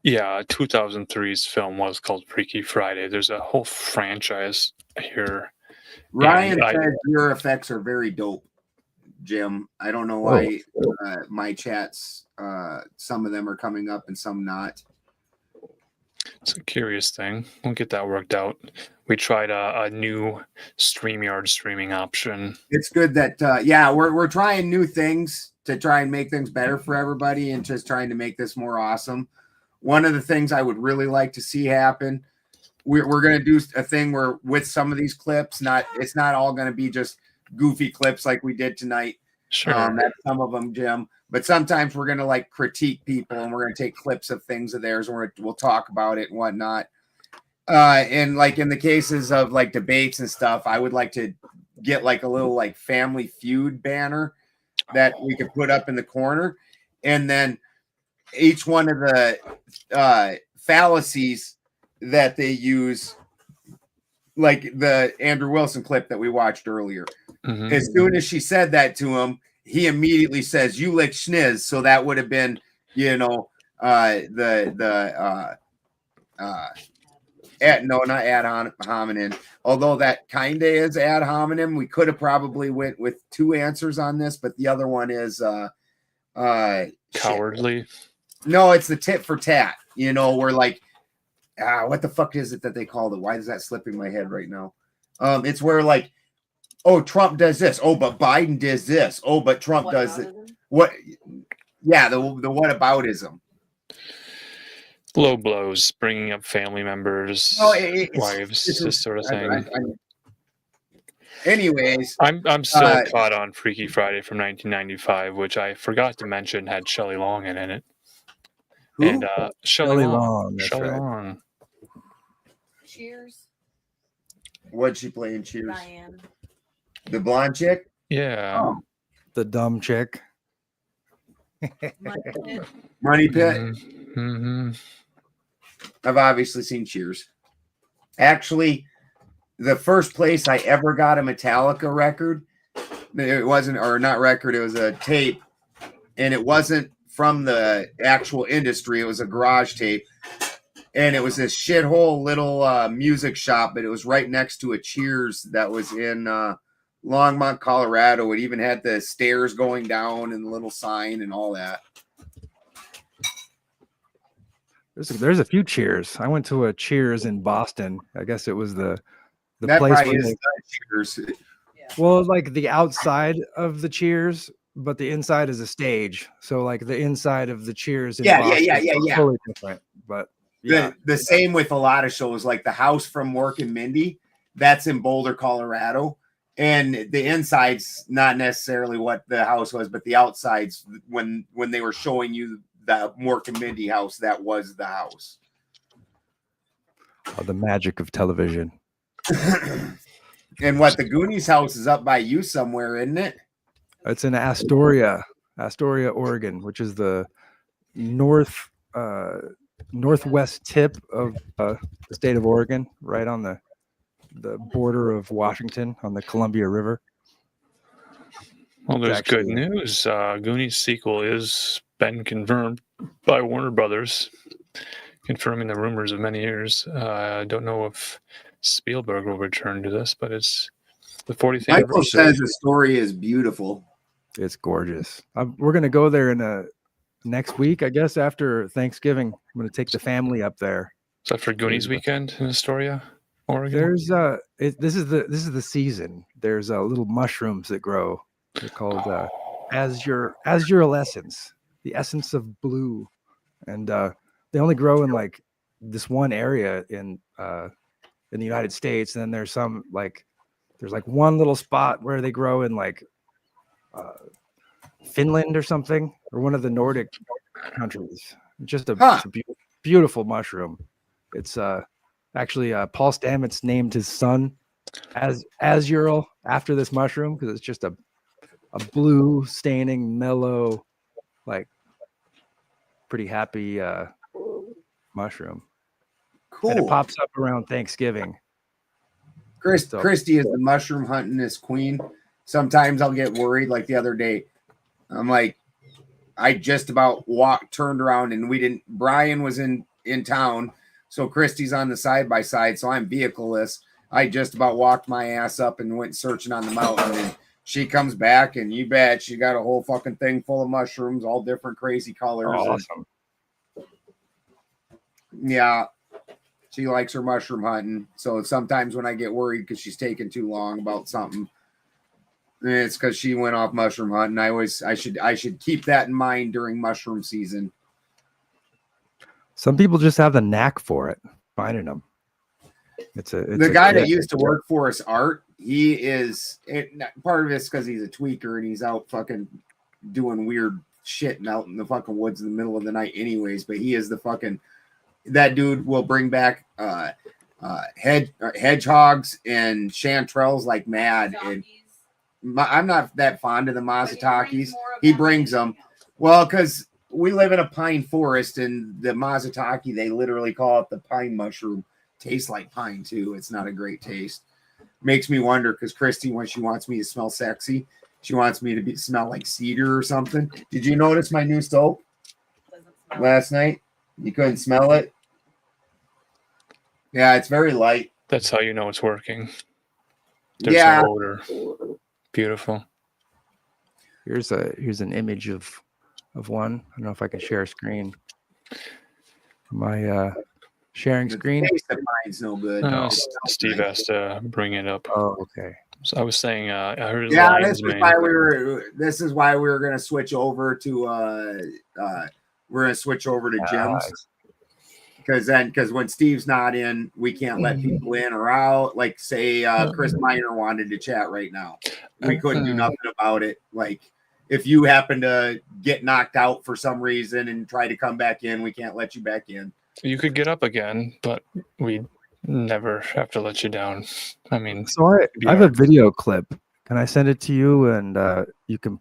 Yeah, 2003's film was called Freaky Friday. There's a whole franchise here. Ryan says your effects are very dope, Jim. I don't know why my chats, some of them are coming up and some not. It's a curious thing. We'll get that worked out. We tried a new StreamYard streaming option. It's good that we're trying new things to try and make things better for everybody and just trying to make this more awesome. One of the things I would really like to see happen, we're going to do a thing where with some of these clips, it's not all going to be just goofy clips like we did tonight. Sure. That's some of them, Jim. But sometimes we're going to like critique people and we're going to take clips of things of theirs and we'll talk about it and whatnot. And like in the cases of like debates and stuff, I would like to get like a little like Family Feud banner that we could put up in the corner. And then each one of the fallacies that they use, like the Andrew Wilson clip that we watched earlier. Mm-hmm. As soon as she said that to him, he immediately says, "You lick schniz." So that would have been, no, not ad hominem. Although that kind of is ad hominem, we could have probably went with two answers on this, but the other one is cowardly. No, it's the tit for tat. We're like, what the fuck is it that they called it? Why is that slipping my head right now? It's where like, oh, Trump does this. Oh, but Biden does this. Oh, but Trump does it. What? Yeah, the whataboutism. Low blows, bringing up family members, wives, this sort of thing. Anyways, I'm still caught on Freaky Friday from 1995, which I forgot to mention had Shelley Long in it. Who? And Shelley Long. That's Shelley right. Long. Cheers. What'd she play in Cheers? Diane. The blonde chick? Yeah. Oh. The dumb chick. Money Pit? Mm-hmm. I've obviously seen Cheers. Actually, the first place I ever got a Metallica record, it wasn't, or not record, it was a tape, and it wasn't from the actual industry. It was a garage tape, and it was this shithole little music shop, but it was right next to a Cheers that was in Longmont, Colorado. It even had the stairs going down and the little sign and all that. There's a few Cheers. I went to a Cheers in Boston. I guess it was the That place probably where is they, Cheers. well, like the outside of the Cheers, but the inside is a stage. So like the inside of the Cheers in Boston is totally different. But yeah. The same with a lot of shows, like the House from Mork and Mindy. That's in Boulder, Colorado. And the inside's not necessarily what the house was, but the outside's when they were showing you the Mork and Mindy house, that was the house. The magic of television. And what, the Goonies house is up by you somewhere, isn't it? It's in Astoria, Oregon, which is the northwest tip of the state of Oregon, right on the border of Washington on the Columbia River. Well, It's there's good actually- news. Goonies sequel is been confirmed by Warner Brothers, confirming the rumors of many years. I don't know if Spielberg will return to this, but it's the 40th Michael anniversary. says the story is beautiful. It's gorgeous. We're gonna go there in next week, I guess, after Thanksgiving. I'm gonna take the family up there. Is that for Goonies weekend in Astoria, Oregon? There's this is the season. There's little mushrooms that grow. They're called azure essence, the essence of blue, and they only grow in like this one area in the United States. And then there's some there's one little spot where they grow in like Finland or something, or one of the Nordic countries. Just it's a beautiful mushroom. It's actually Paul Stamets named his son as Azuril after this mushroom because it's just a blue staining, mellow, like pretty happy mushroom. Cool. And it pops up around Thanksgiving. Christy is the mushroom huntingest queen. Sometimes I'll get worried, like the other day. I'm like, I just about turned around and Brian was in town. So Christy's on the side-by-side. So I'm vehicleless. I just about walked my ass up and went searching on the mountain. And she comes back and you bet she got a whole fucking thing full of mushrooms, all different crazy colors. Awesome. Yeah. She likes her mushroom hunting. So sometimes when I get worried because she's taking too long about something, it's because she went off mushroom hunting. I should keep that in mind during mushroom season. Some people just have the knack for it, finding them. The guy that used to work for us, Art, he is part of it's because he's a tweaker and he's out fucking doing weird shit out in the fucking woods in the middle of the night anyways, but he is that dude will bring back hedgehogs and chanterelles like mad. And I'm not that fond of the mazatakis. He brings them. Well, because we live in a pine forest, and the mazataki, they literally call it the pine mushroom. Tastes like pine too. It's not a great taste. Makes me wonder because Christy, when she wants me to smell sexy, she wants me to smell like cedar or something. Did you notice my new soap last night? You couldn't smell it? Yeah, it's very light. That's how you know it's working. There's no odor. Beautiful. Here's an image of one. I don't know if I can share a screen. My sharing screen. Mine's no good. Steve has to bring it up. Oh, okay. So I was saying, I heard. Yeah, this is why we were going to switch over to gyms. Because when Steve's not in, we can't let people in or out. Like say Chris Miner wanted to chat right now. We couldn't do nothing about it. Like if you happen to get knocked out for some reason and try to come back in, we can't let you back in. You could get up again, but we never have to let you down. I mean, so I have a video clip. Can I send it to you and you can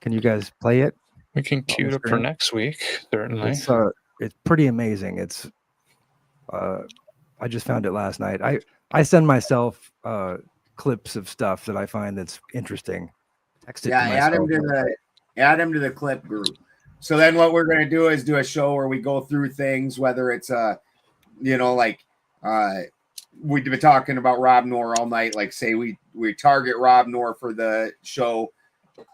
you guys play it? We can queue it up for next week, certainly. It's pretty amazing. It's I just found it last night. I send myself clips of stuff that I find that's interesting. Text it to myself. add him to the clip group. So then what we're going to do is do a show where we go through things, whether it's we've been talking about Rob Noor all night. Like say we target Rob Noor for the show.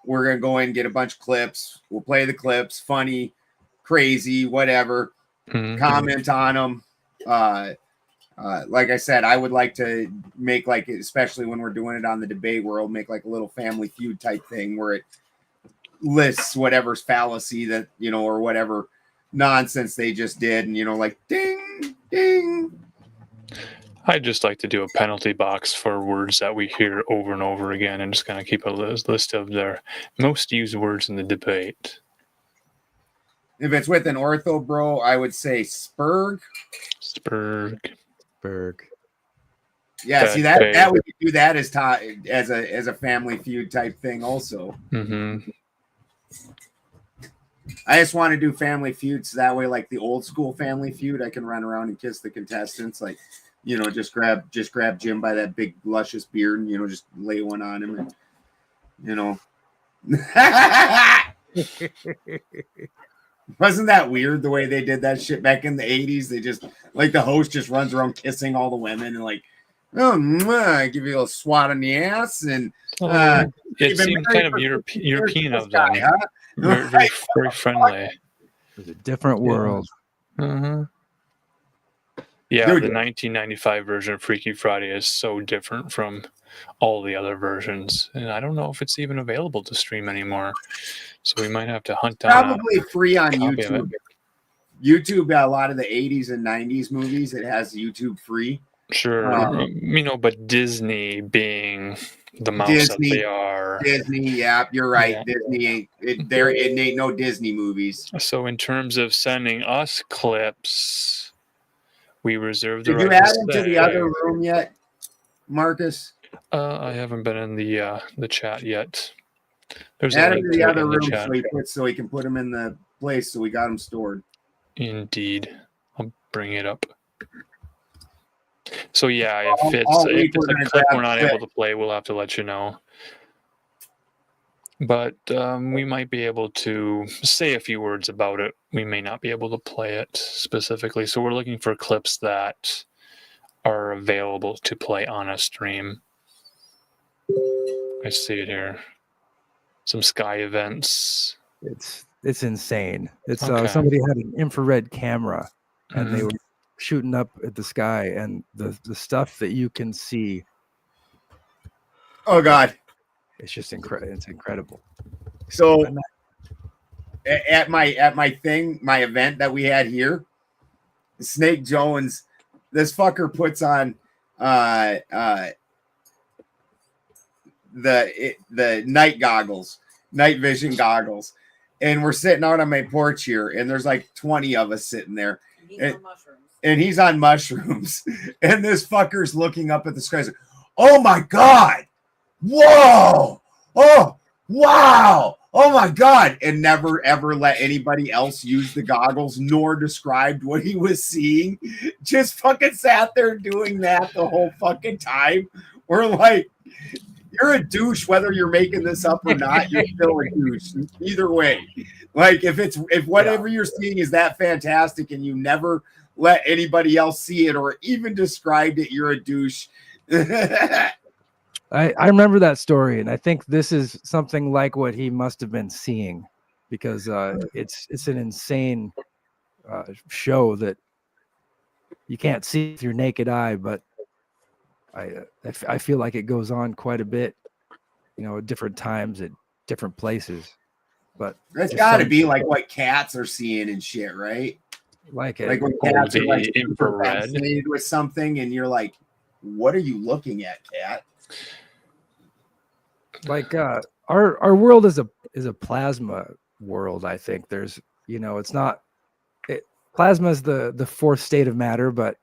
We're going to go in and get a bunch of clips. We'll play the clips, funny, crazy, whatever. Comment on them. Like I said, I would like to make especially when we're doing it on the Debate World, make like a little Family Feud type thing where it lists whatever's fallacy that, or whatever nonsense they just did. And, like ding, ding. I'd just like to do a penalty box for words that we hear over and over again and just kind of keep a list of their most used words in the debate. If it's with an ortho bro, I would say Spurg. Yeah, see that we could do that as a Family Feud type thing also. Mm-hmm. I just want to do Family Feud, so that way, like the old school Family Feud, I can run around and kiss the contestants, like, you know, just grab Jim by that big luscious beard, and, you know, just lay one on him, and, you know. Wasn't that weird the way they did that shit back in the 80s? They just, like, the host just runs around kissing all the women and, like, oh, mwah, give you a little swat on the ass, and it seemed kind of European of them. Huh? Very friendly. It was a different world. Yeah, Dude. the 1995 version of Freaky Friday is so different from all the other versions, and I don't know if it's even available to stream anymore. So we might have to hunt down. Probably free on copy of YouTube. YouTube got a lot of the 80s and 90s movies. It has YouTube free. Sure, you know, but Disney being the mouse Disney, that they are. Disney, yeah, you're right. Yeah. Disney it ain't no Disney movies. So in terms of sending us clips, we reserve the Did you right add into the other room yet, Marcus? I haven't been in the chat yet. There's Add a him link to the to it other in the room chat. so he can put them in the place, so we got them stored. Indeed, I'll bring it up. So yeah, if All it's week we're a gonna clip grab we're not clip. able to play, we'll have to let you know. But we might be able to say a few words about it. We may not be able to play it specifically. So we're looking for clips that are available to play on a stream. I see it here. Some sky events. It's insane. It's Okay. somebody had an infrared camera and they Mhm. were shooting up at the sky, and the stuff that you can see. Oh God, it's just incredible. It's incredible. So at my event that we had here, Snake Jones, this fucker puts on the night vision goggles, and we're sitting out on my porch here, and there's like 20 of us sitting there, and he's on mushrooms, and this fucker's looking up at the sky, like, oh my God, whoa, oh wow, oh my God, and never ever let anybody else use the goggles nor described what he was seeing. Just fucking sat there doing that the whole fucking time. We're like, you're a douche whether you're making this up or not. You're still a douche either way. Like if whatever you're seeing is that fantastic and you never let anybody else see it or even described it, you're a douche. I remember that story, and I think this is something like what he must have been seeing, because it's an insane show that you can't see with your naked eye, but I feel like it goes on quite a bit, you know, at different times at different places. But it's got to be like what cats are seeing and shit, right? Like when cats are like super fascinated with something, and you're like, "What are you looking at, cat?" Like our world is a plasma world. I think there's, you know, it's not plasma is the fourth state of matter, but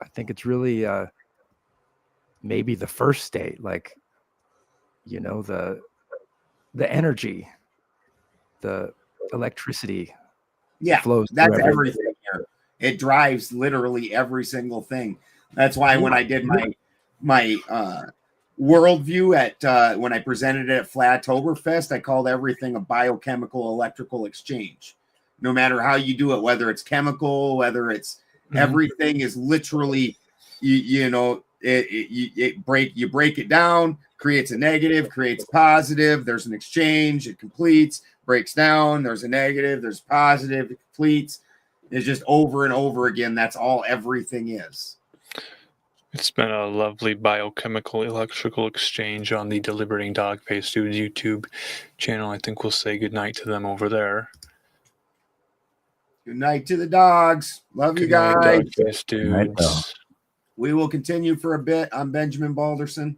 I think it's really maybe the first state, like, you know, the energy, the electricity. Yeah, flows. That's everything here. It drives literally every single thing. That's why when I did my worldview at when I presented it at Flatoberfest, I called everything a biochemical electrical exchange. No matter how you do it, whether it's chemical, whether it's everything is literally, you break it down, creates a negative, creates positive. There's an exchange, it completes, breaks down. There's a negative, there's positive, it completes. It's just over and over again. That's all everything is. It's been a lovely biochemical electrical exchange on the Deliberating Dog Face Dudes YouTube channel. I think we'll say goodnight to them over there. Good night to the dogs. Love you guys. Dog Face Dudes. We will continue for a bit on Benjamin Balderson,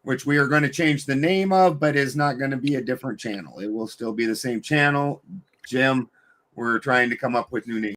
which we are going to change the name of, but is not going to be a different channel. It will still be the same channel. Jim, we're trying to come up with new names.